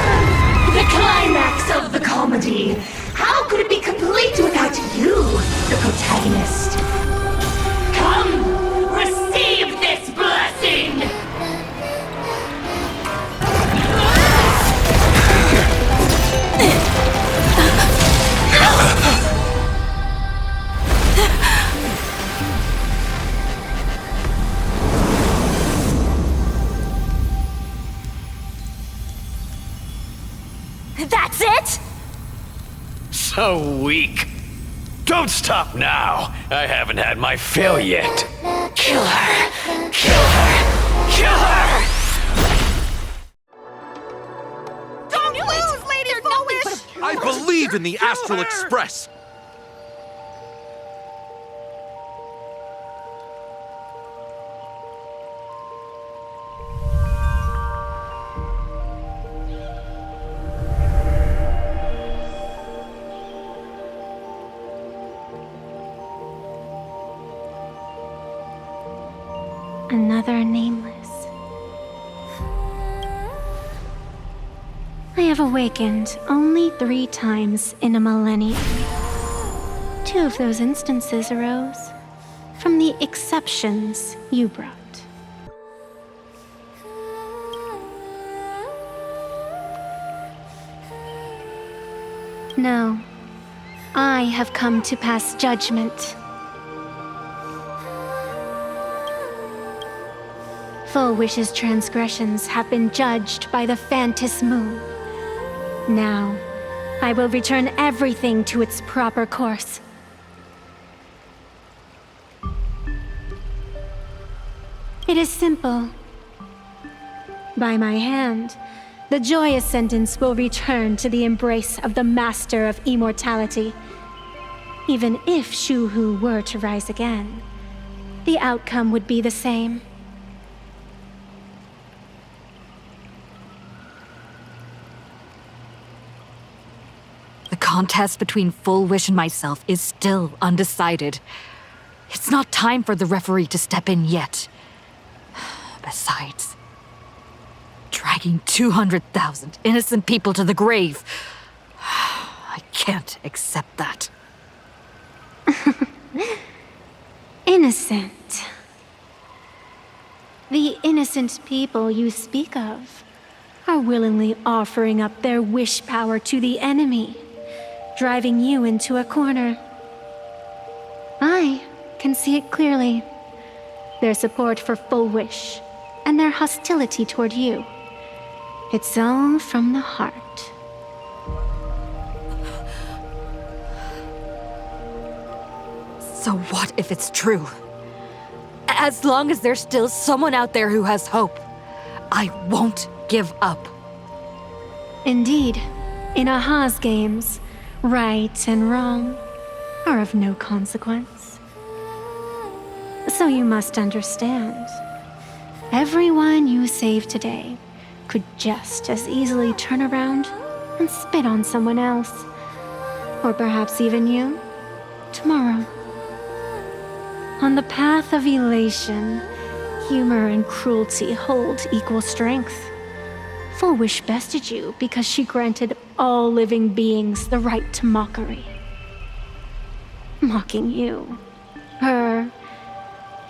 The climax of the comedy. How could it be complete without you, the protagonist? Come, receive this blessing! That's it? So weak. Don't stop now. I haven't had my fill yet. Kill her. Kill her. Kill her! Don't lose, Lady Fulwish! I believe in the Astral Express! Another nameless. I have awakened only 3 times in a millennium. 2 of those instances arose from the exceptions you brought. No, I have come to pass judgment. Fulwish's transgressions have been judged by the Phantasmoon. Now, I will return everything to its proper course. It is simple. By my hand, the Joy Ascendants will return to the embrace of the Master of Immortality. Even if Shuhu were to rise again, the outcome would be the same. The contest between Fulwish and myself is still undecided. It's not time for the referee to step in yet. Besides, dragging 200,000 innocent people to the grave. I can't accept that. Innocent. The innocent people you speak of are willingly offering up their wish power to the enemy, driving you into a corner. I can see it clearly. Their support for Fulwish and their hostility toward you. It's all from the heart. So what if it's true? As long as there's still someone out there who has hope, I won't give up. Indeed, in Aha's games, right and wrong are of no consequence. So you must understand, everyone you save today could just as easily turn around and spit on someone else. Or perhaps even you, tomorrow. On the path of elation, humor and cruelty hold equal strength. Fulwish bested you because she granted all living beings the right to mockery. Mocking you, her,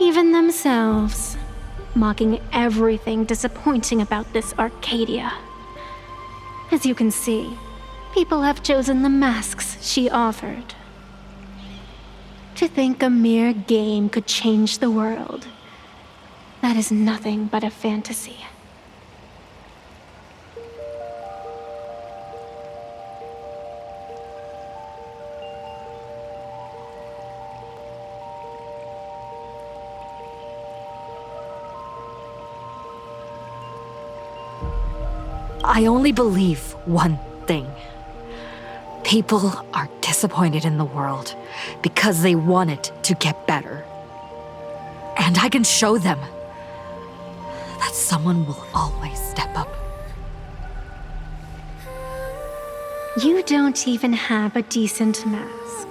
even themselves. Mocking everything disappointing about this Arcadia. As you can see, people have chosen the masks she offered. To think a mere game could change the world, that is nothing but a fantasy. I only believe one thing. People are disappointed in the world because they want it to get better. And I can show them that someone will always step up. You don't even have a decent mask.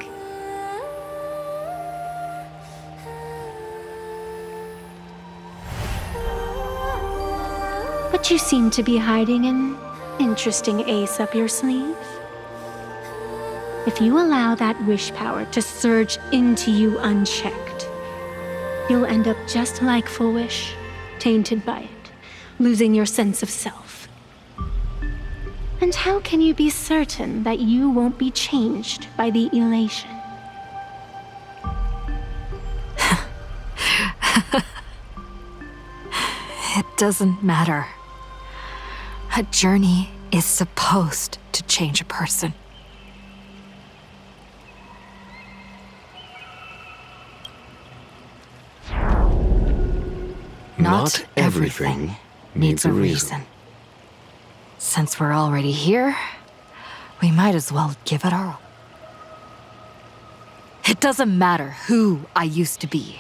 But you seem to be hiding an interesting ace up your sleeve. If you allow that wish power to surge into you unchecked, you'll end up just like Fulwish, tainted by it, losing your sense of self. And how can you be certain that you won't be changed by the elation? It doesn't matter. A journey is supposed to change a person. Not everything needs a reason. Since we're already here, we might as well give it our all. It doesn't matter who I used to be.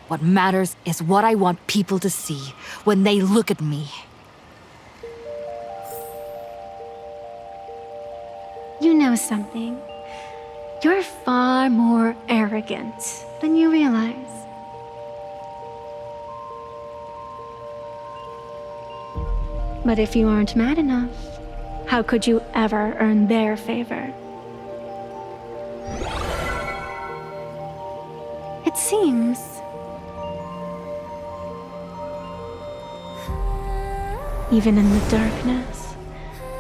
What matters is what I want people to see when they look at me. You know something? You're far more arrogant than you realize. But if you aren't mad enough, how could you ever earn their favor? It seems even in the darkness,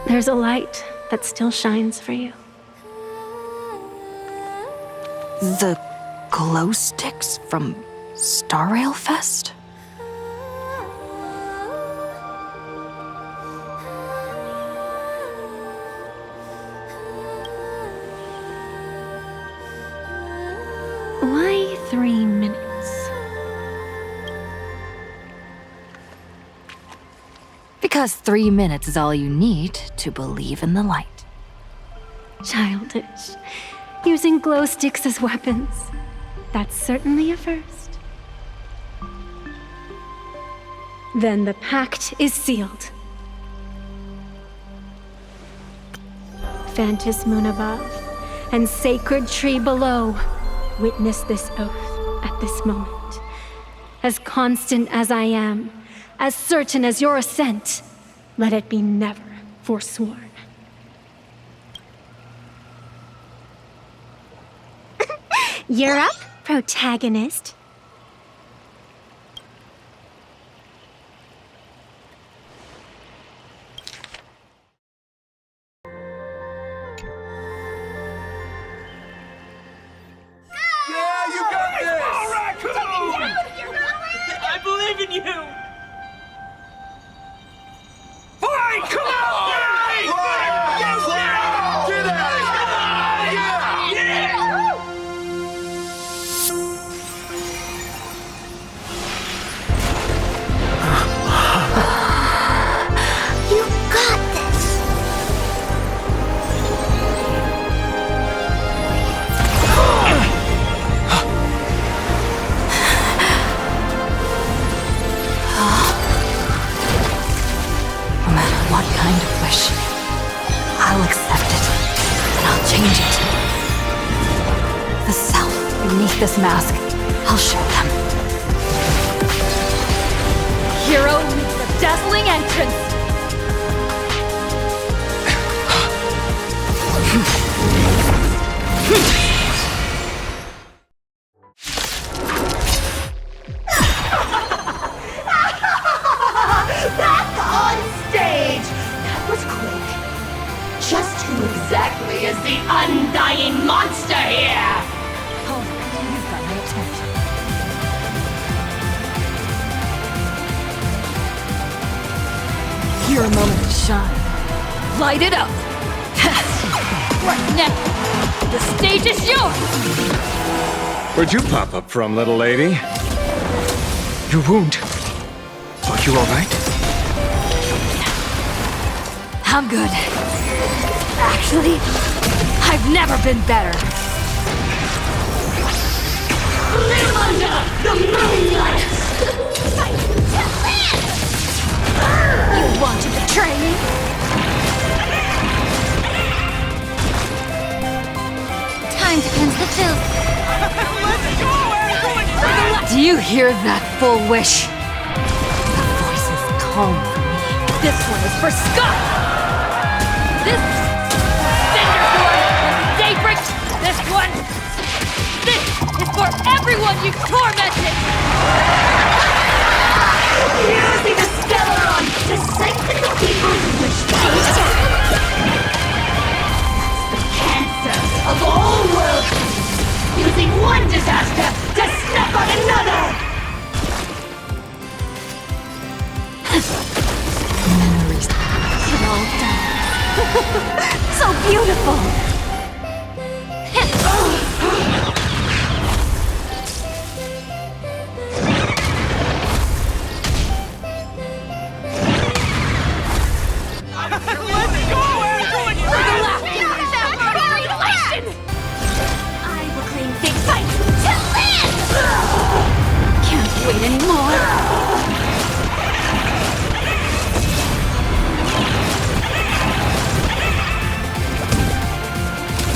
there's a light that still shines for you. The glow sticks from Star Rail Fest? Why 3 minutes? Because 3 minutes is all you need to believe in the light. Childish. Using glow sticks as weapons. That's certainly a first. Then the pact is sealed. Phantasmoon above and sacred tree below, witness this oath at this moment. As constant as I am, as certain as your ascent, let it be never forsworn. You're up, protagonist. Yeah, you got this! All right, come on! I believe in you! Fine, come on! Fine! Get at it! Come on! Yeah! You got this! No matter what kind of wish, I'll accept it, and I'll change it. The self beneath this mask, I'll show them. Hero meets a dazzling entrance! Back on stage! That was quick. Just who exactly is the undying monster here? Oh, you've got my attention. Your moment to shine. Light it up! What next? The stage is yours! Where'd you pop up from, little lady? Your wound. Are you all right? I'm good. Actually, I've never been better. Live under the moonlight! You want to betray me? Time to cleanse the filth. Do you hear that, Fulwish? The voice is calm for me. This one is for Scott! This Cinderborn and Daybreak! This one! This is for everyone you've tormented! Using the Stellaron to sanctify the people's wish. The cancer of all worlds. Using one disaster to step on another. Memories. It all died. So beautiful! Can't wait anymore.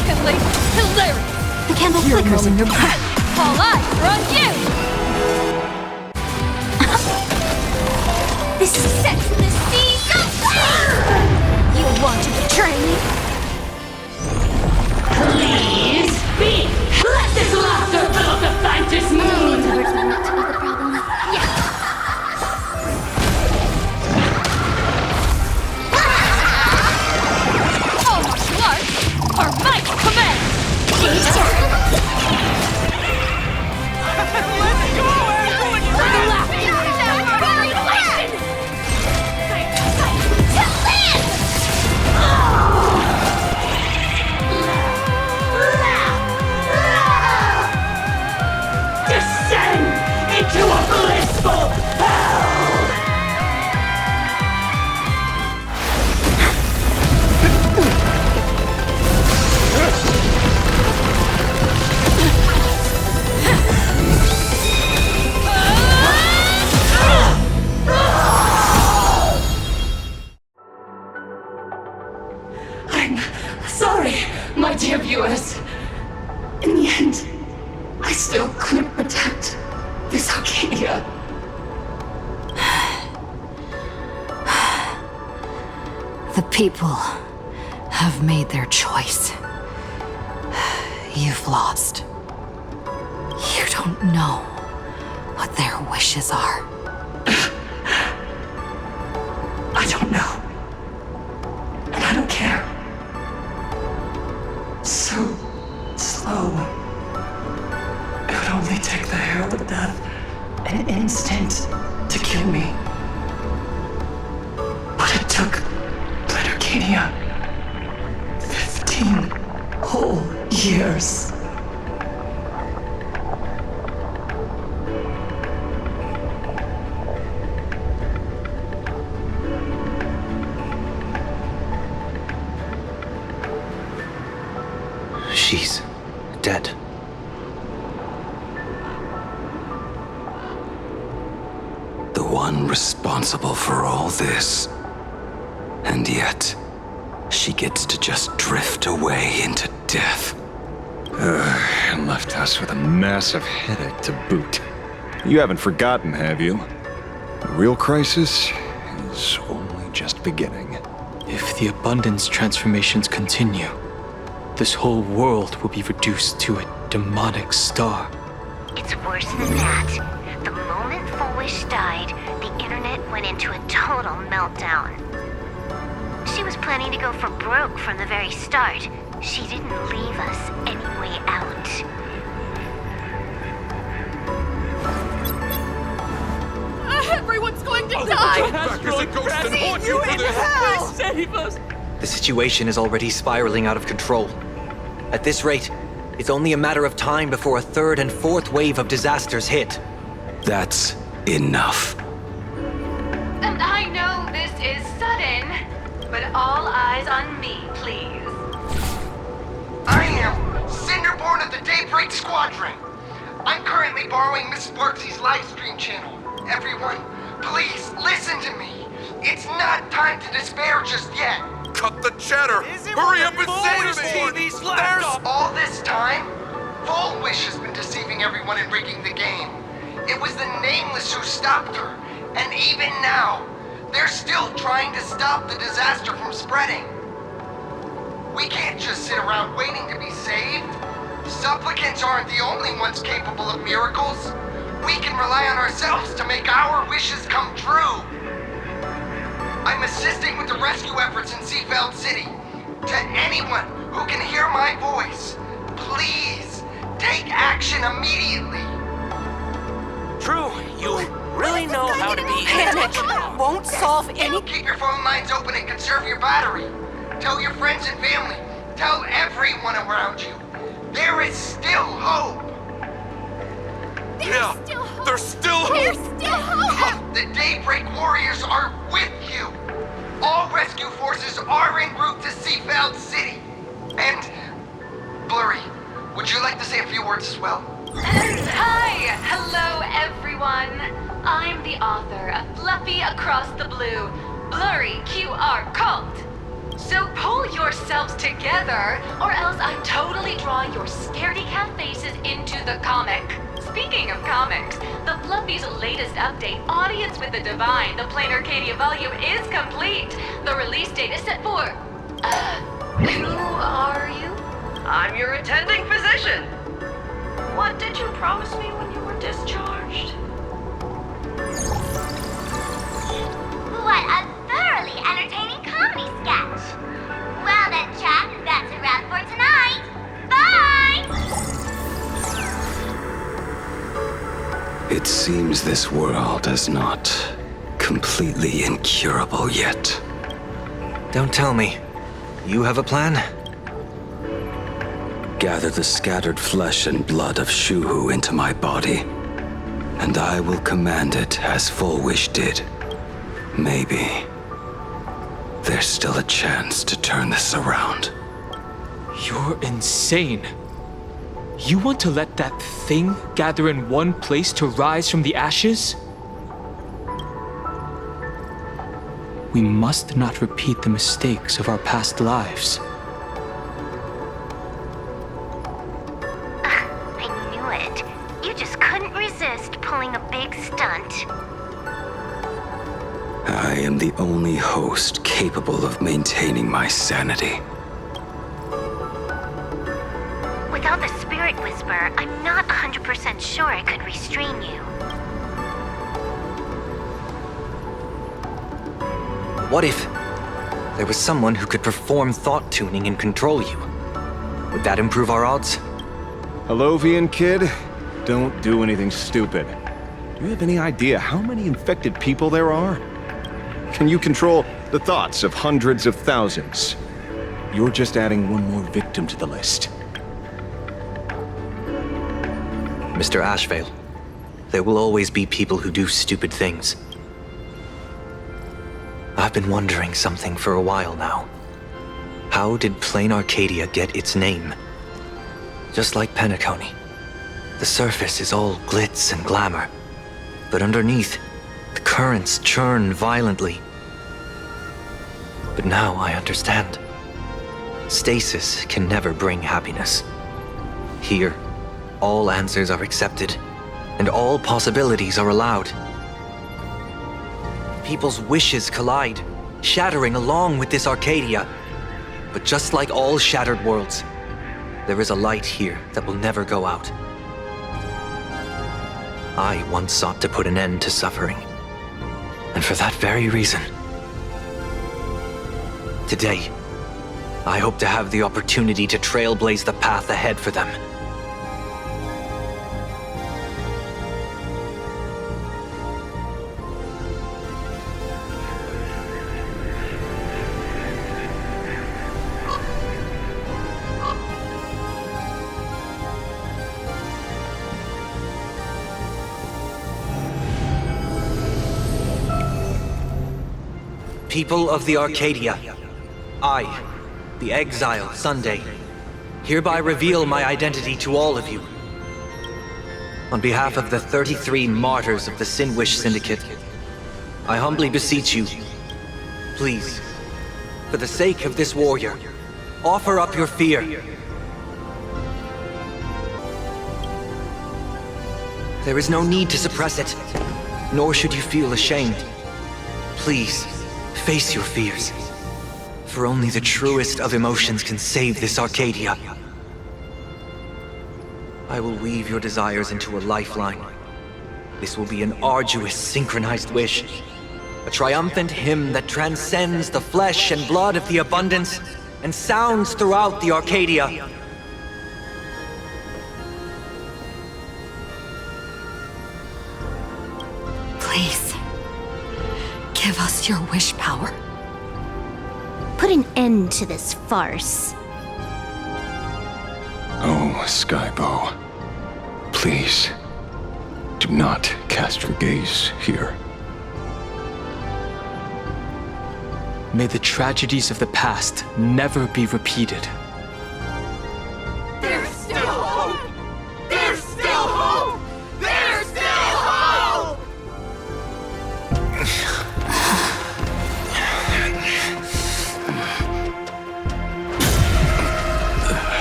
Hilarious! The candle You're flickers in your breath. All eyes are on you! This is Sex in the Sea. You want to betray me? Please speak. Let this laughter fill up the Phantasmoon. All martial arts are my command! Descend into a blissful hell. I'm sorry, my dear viewers. In the end, I still couldn't protect this Arcadia. The people have made their choice. You've lost. You don't know what their wishes are. I don't know. And I don't care. So slow. It would only take the herald of death an instant to kill me. But it took Arcadia 15 whole years. She's dead. The one responsible for all this. And yet, she gets to just drift away into death. And left us with a massive headache to boot. You haven't forgotten, have you? The real crisis is only just beginning. If the abundance transformations continue, this whole world will be reduced to a demonic star. It's worse than that. The moment Fulwish died, the internet went into a total meltdown. She was planning to go for broke from the very start. She didn't leave us any way out. Everyone's going to die! You in hell! Save us! The situation is already spiraling out of control. At this rate, it's only a matter of time before a third and fourth wave of disasters hit. That's enough. And I know this is sudden, but all eyes on me, please. I am Cinderborn of the Daybreak Squadron. I'm currently borrowing Mrs. Barksy's livestream channel. Everyone, please listen to me. It's not time to despair just yet. Cut the chatter! Hurry up and say to me! There's... All this time, Fulwish has been deceiving everyone and rigging the game. It was the Nameless who stopped her. And even now, they're still trying to stop the disaster from spreading. We can't just sit around waiting to be saved. Supplicants aren't the only ones capable of miracles. We can rely on ourselves to make our wishes come true. I'm assisting with the rescue efforts in Seafeld City. To anyone who can hear my voice, please take action immediately. True, you really know how to be... Panic won't solve any... Keep your phone lines open and conserve your battery. Tell your friends and family. Tell everyone around you. There is still hope. There's still hope. There's still hope. The Daybreak Warriors are with you. All rescue forces are en route to Seafeld City. And, Blurry, would you like to say a few words as well? Hi! Hello, everyone. I'm the author of Fluffy Across the Blue, Blurry QR Cult. So pull yourselves together, or else I totally draw your scaredy cat faces into the comic. Speaking of comics, the Fluffy's latest update, Audience with the Divine, the Plain Arcadia volume, is complete. The release date is set for... who are you? I'm your attending physician. What did you promise me when you were discharged? What a thoroughly entertaining comedy sketch. Well then, chat, that's a wrap for tonight. Bye! It seems this world is not completely incurable yet. Don't tell me. You have a plan? Gather the scattered flesh and blood of Shuhu into my body, and I will command it as Fulwish did. Maybe there's still a chance to turn this around. You're insane. You want to let that thing gather in one place to rise from the ashes? We must not repeat the mistakes of our past lives. I knew it. You just couldn't resist pulling a big stunt. I am the only host capable of maintaining my sanity. Without the Spirit Whisper, I'm not 100% sure I could restrain you. What if there was someone who could perform thought tuning and control you? Would that improve our odds? Hellovian kid, don't do anything stupid. Do you have any idea how many infected people there are? Can you control the thoughts of hundreds of thousands? You're just adding one more victim to the list. Mr. Ashvale, there will always be people who do stupid things. I've been wondering something for a while now. How did Plain Arcadia get its name? Just like Penacony, the surface is all glitz and glamour, but underneath, the currents churn violently. But now I understand. Stasis can never bring happiness. Here, all answers are accepted, and all possibilities are allowed. People's wishes collide, shattering along with this Arcadia. But just like all shattered worlds, there is a light here that will never go out. I once sought to put an end to suffering, and for that very reason, today, I hope to have the opportunity to trailblaze the path ahead for them. People of the Arcadia, I, the exile Sunday, hereby reveal my identity to all of you. On behalf of the 33 martyrs of the Fulwish Syndicate, I humbly beseech you, please, for the sake of this warrior, offer up your fear. There is no need to suppress it, nor should you feel ashamed. Please, face your fears, for only the truest of emotions can save this Arcadia. I will weave your desires into a lifeline. This will be an arduous, synchronized wish. A triumphant hymn that transcends the flesh and blood of the abundance and sounds throughout the Arcadia. Please, give us your wish power. Put an end to this farce. Oh, Skybow. Please, do not cast your gaze here. May the tragedies of the past never be repeated. There's still hope! There's still hope! There's still hope!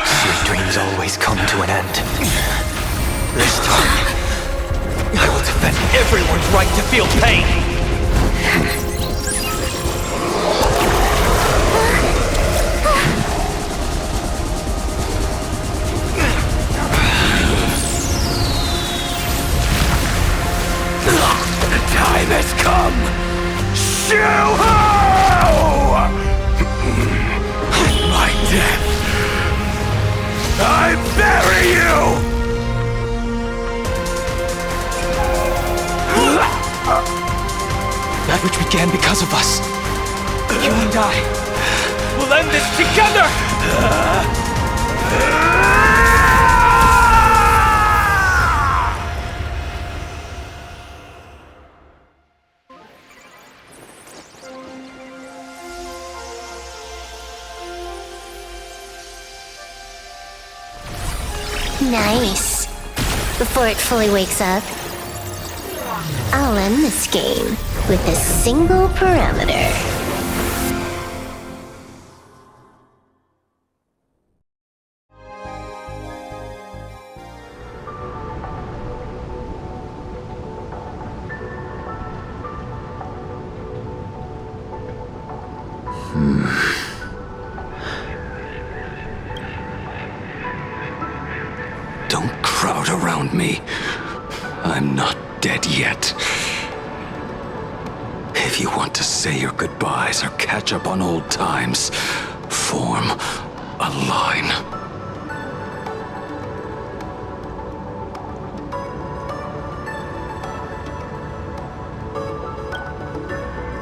Sweet dreams always come to an end. This time, I will defend everyone's right to feel pain! Time has come! Shuhu! In my death, I bury you! That which began because of us. You and I will end this together! Nice. Before it fully wakes up, I'll end this game with a single parameter. Don't crowd around me. I'm not dead yet. If you want to say your goodbyes or catch up on old times, form a line.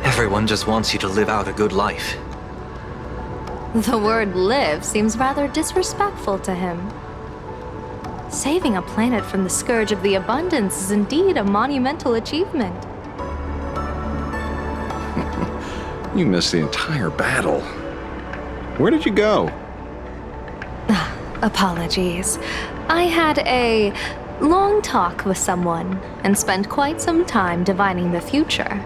Everyone just wants you to live out a good life. The word live seems rather disrespectful to him. Saving a planet from the scourge of the abundance is indeed a monumental achievement. You missed the entire battle. Where did you go? Apologies. I had a long talk with someone and spent quite some time divining the future,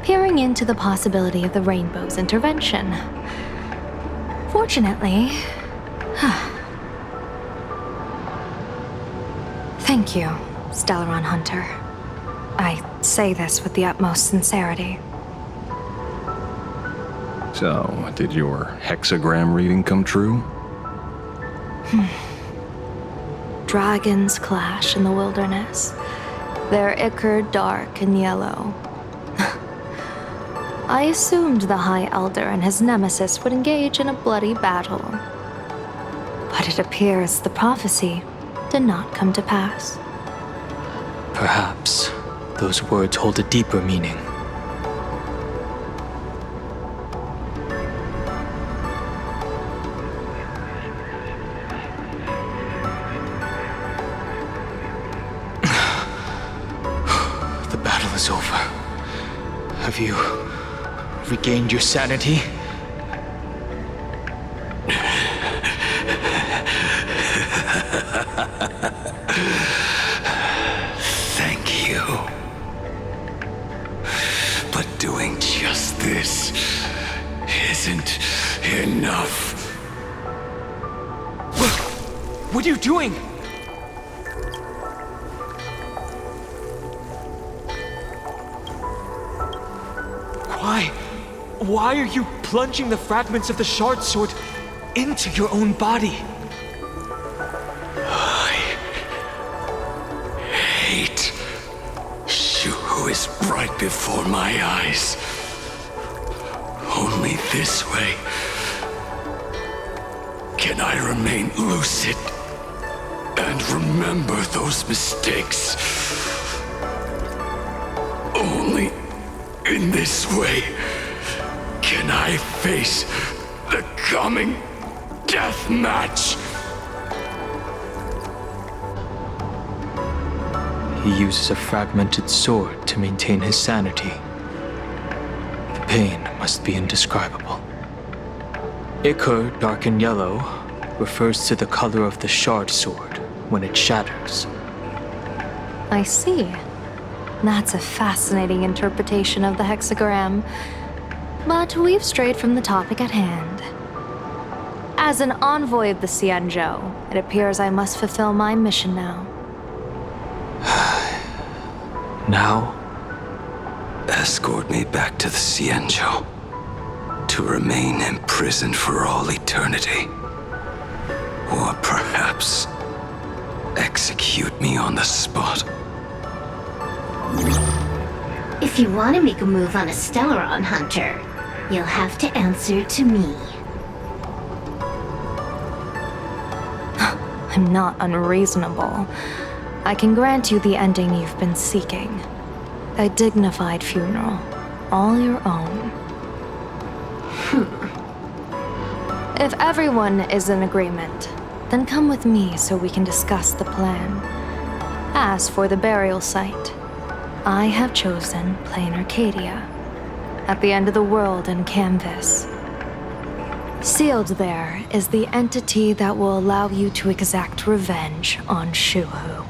peering into the possibility of the Rainbow's intervention. Fortunately, thank you, Stellaron Hunter. I say this with the utmost sincerity. So, did your hexagram reading come true? Dragons clash in the wilderness, their ichor dark and yellow. I assumed the High Elder and his nemesis would engage in a bloody battle. But it appears the prophecy did not come to pass. Perhaps those words hold a deeper meaning. The battle is over. Have you regained your sanity? Thank you. But doing just this isn't enough. What are you doing? Why are you plunging the fragments of the shard sword into your own body? I hate Shuhu is right before my eyes. Only this way can I remain lucid and remember those mistakes. Only in this way can I face the coming death match. He uses a fragmented sword to maintain his sanity. The pain must be indescribable. Ichor, dark and yellow, refers to the color of the shard sword when it shatters. I see. That's a fascinating interpretation of the hexagram. But we've strayed from the topic at hand. As an envoy of the Xianzhou, it appears I must fulfill my mission now. Now? Escort me back to the Xianzhou, to remain imprisoned for all eternity. Or perhaps execute me on the spot. If you want to make a move on a Stellaron hunter, you'll have to answer to me. I'm not unreasonable. I can grant you the ending you've been seeking. A dignified funeral, all your own. If everyone is in agreement, then come with me so we can discuss the plan. As for the burial site, I have chosen Plain Arcadia, at the end of the world in Canvas. Sealed there is the entity that will allow you to exact revenge on Shuhu.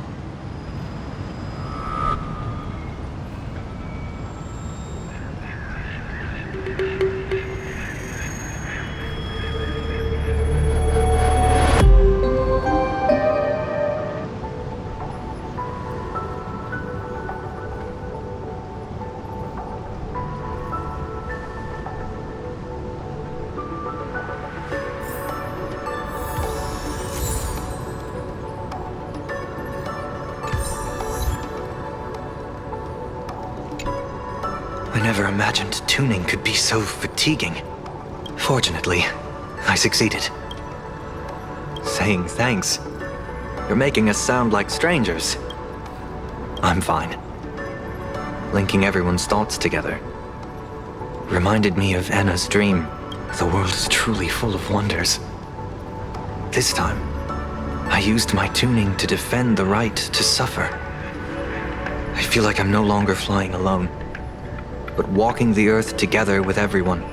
I never imagined tuning could be so fatiguing. Fortunately, I succeeded. Saying thanks. You're making us sound like strangers. I'm fine. Linking everyone's thoughts together reminded me of Anna's dream. The world is truly full of wonders. This time, I used my tuning to defend the right to suffer. I feel like I'm no longer flying alone, but walking the earth together with everyone.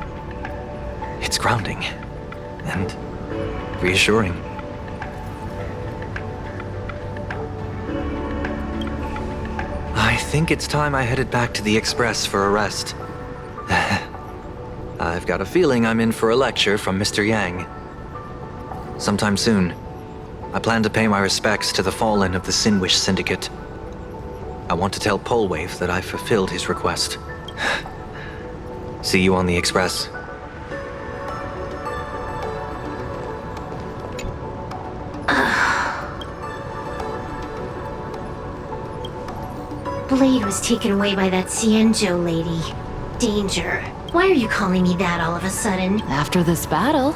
It's grounding and reassuring. I think it's time I headed back to the Express for a rest. I've got a feeling I'm in for a lecture from Mr. Yang. Sometime soon, I plan to pay my respects to the fallen of the Sinwish Syndicate. I want to tell Polwave that I fulfilled his request. See you on the Express. Blade was taken away by that Xianzhou lady. Danger. Why are you calling me that all of a sudden? After this battle,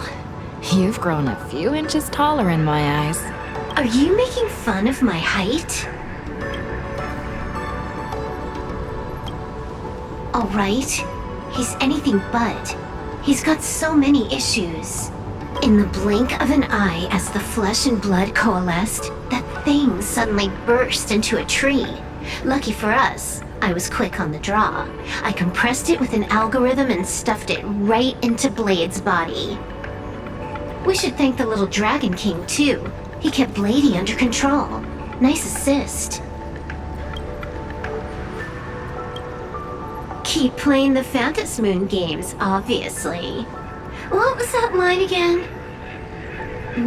you've grown a few inches taller in my eyes. Are you making fun of my height? Alright, he's anything but. He's got so many issues. In the blink of an eye, as the flesh and blood coalesced, that thing suddenly burst into a tree. Lucky for us, I was quick on the draw. I compressed it with an algorithm and stuffed it right into Blade's body. We should thank the little Dragon King, too. He kept Bladey under control. Nice assist. Keep playing the Phantasmoon games, obviously. What was that line again?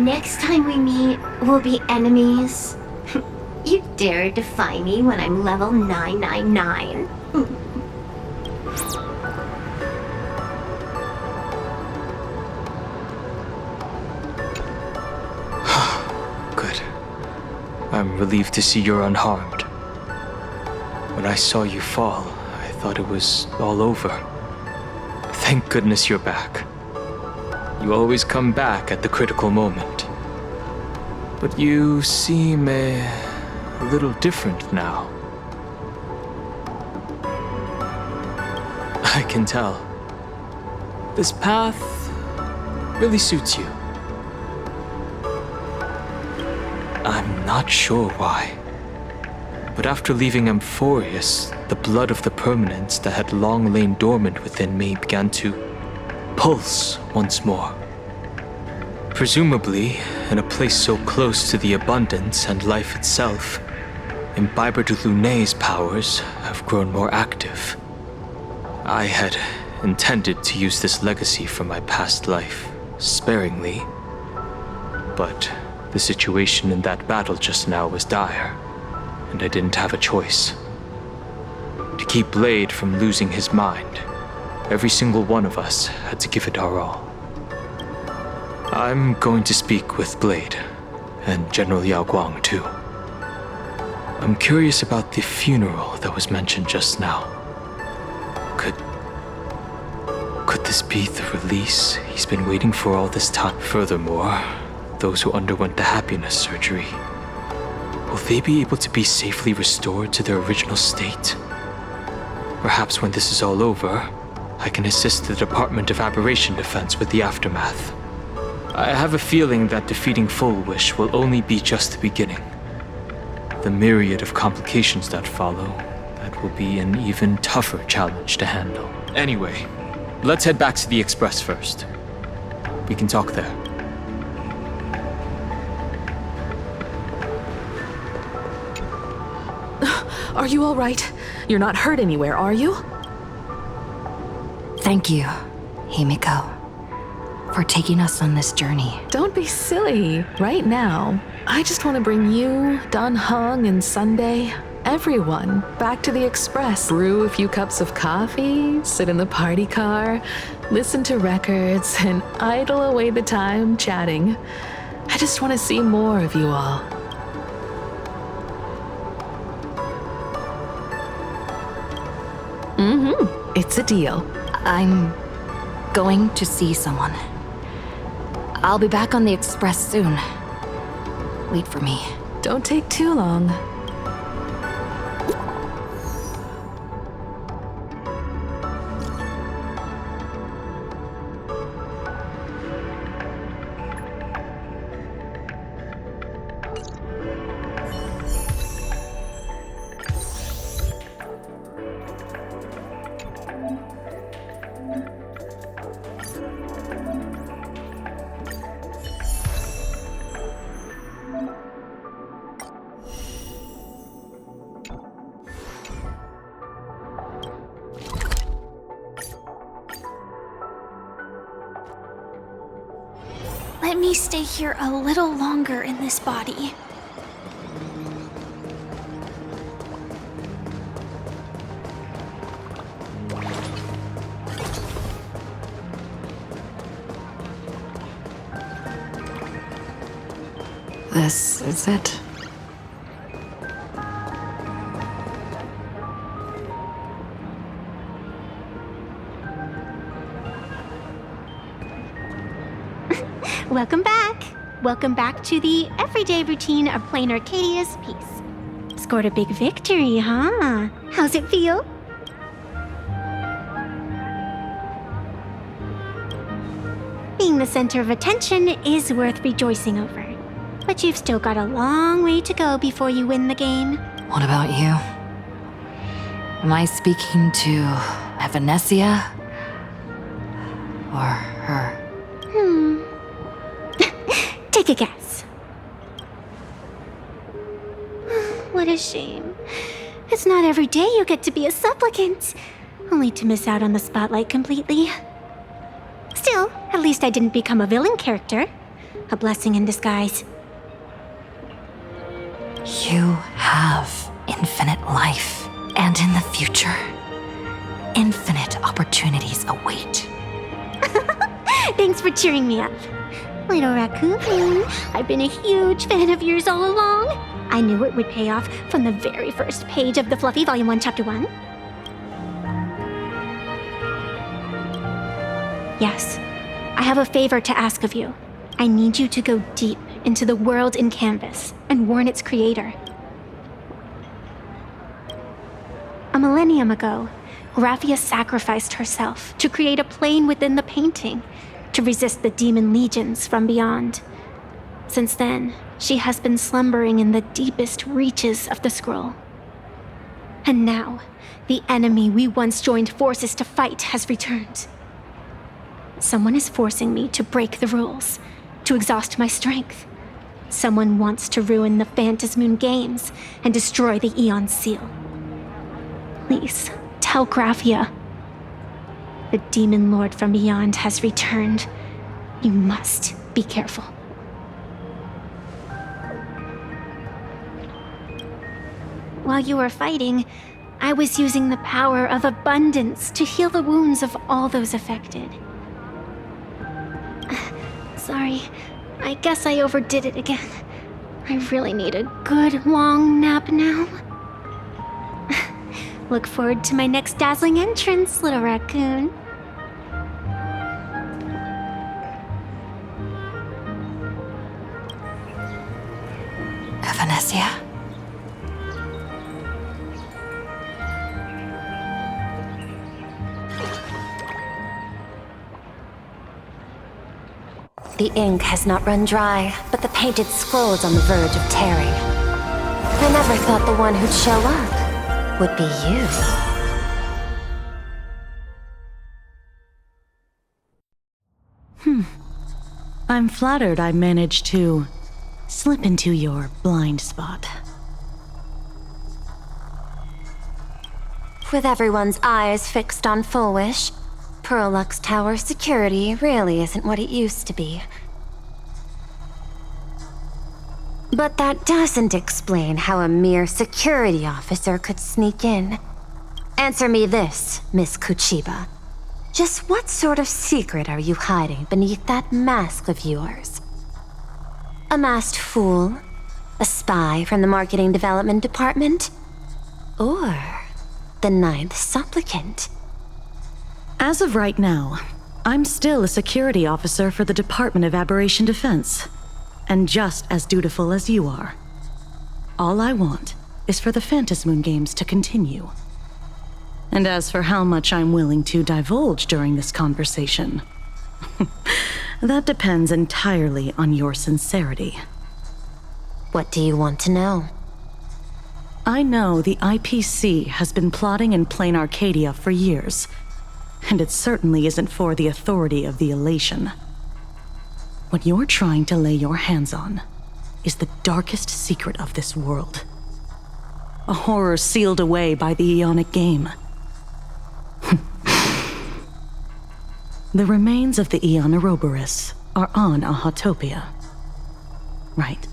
Next time we meet, we'll be enemies. You dare defy me when I'm level 999. Good. I'm relieved to see you're unharmed. When I saw you fall, I thought it was all over. Thank goodness you're back. You always come back at the critical moment. But you seem a little different now. I can tell. This path really suits you. I'm not sure why. But after leaving Amphorius, the blood of the permanence that had long lain dormant within me began to pulse once more. Presumably, in a place so close to the abundance and life itself, Imbiber de Lunay's powers have grown more active. I had intended to use this legacy from my past life sparingly, but the situation in that battle just now was dire, and I didn't have a choice. To keep Blade from losing his mind, every single one of us had to give it our all. I'm going to speak with Blade, and General Yao Guang too. I'm curious about the funeral that was mentioned just now. Could this be the release he's been waiting for all this time? Furthermore, those who underwent the happiness surgery, will they be able to be safely restored to their original state? Perhaps when this is all over, I can assist the Department of Aberration Defense with the aftermath. I have a feeling that defeating Fulwish will only be just the beginning. The myriad of complications that follow, that will be an even tougher challenge to handle. Anyway, let's head back to the Express first. We can talk there. Are you all right? You're not hurt anywhere, are you? Thank you, Himiko, for taking us on this journey. Don't be silly. Right now, I just want to bring you, Dan Heng, and Sunday, everyone, back to the Express. Brew a few cups of coffee, sit in the party car, listen to records, and idle away the time chatting. I just want to see more of you all. It's a deal. I'm going to see someone. I'll be back on the Express soon. Wait for me. Don't take too long. Let me stay here a little longer in this body. This is it. Welcome back! Welcome back to the everyday routine of playing Arcadia's piece. Scored a big victory, huh? How's it feel? Being the center of attention is worth rejoicing over. But you've still got a long way to go before you win the game. What about you? Am I speaking to Evanescia? Or her? Take a guess. What a shame. It's not every day you get to be a supplicant, only to miss out on the spotlight completely. Still, at least I didn't become a villain character. A blessing in disguise. You have infinite life, and in the future, infinite opportunities await. Thanks for cheering me up. Little raccoon, I've been a huge fan of yours all along. I knew it would pay off from the very first page of the Fluffy Volume 1, Chapter 1. Yes, I have a favor to ask of you. I need you to go deep into the world in canvas and warn its creator. A millennium ago, Graphia sacrificed herself to create a plane within the painting to resist the demon legions from beyond. Since then, she has been slumbering in the deepest reaches of the scroll. And now, the enemy we once joined forces to fight has returned. Someone is forcing me to break the rules, to exhaust my strength. Someone wants to ruin the Phantasmoon games and destroy the Aeons seal. Please, tell Graphia. The demon lord from beyond has returned. You must be careful. While you were fighting, I was using the power of abundance to heal the wounds of all those affected. Sorry, I guess I overdid it again. I really need a good long nap now. Look forward to my next dazzling entrance, little raccoon. Evanescia? The ink has not run dry, but the painted scroll's on the verge of tearing. I never thought the one who'd show up would be you. I'm flattered I managed to slip into your blind spot. With everyone's eyes fixed on Fulwish, Pearlux Tower security really isn't what it used to be. But that doesn't explain how a mere security officer could sneak in. Answer me this, Miss Kuchiba. Just what sort of secret are you hiding beneath that mask of yours? A masked fool? A spy from the marketing development department? Or the ninth supplicant? As of right now, I'm still a security officer for the Department of Aberration Defense, and just as dutiful as you are. All I want is for the Phantasmoon games to continue. And as for how much I'm willing to divulge during this conversation, that depends entirely on your sincerity. What do you want to know? I know the IPC has been plotting in plain Arcadia for years, and it certainly isn't for the authority of the elation. What you're trying to lay your hands on is the darkest secret of this world. A horror sealed away by the Aeonic game. The remains of the Aeon Ouroboros are on Ahotopia. Right.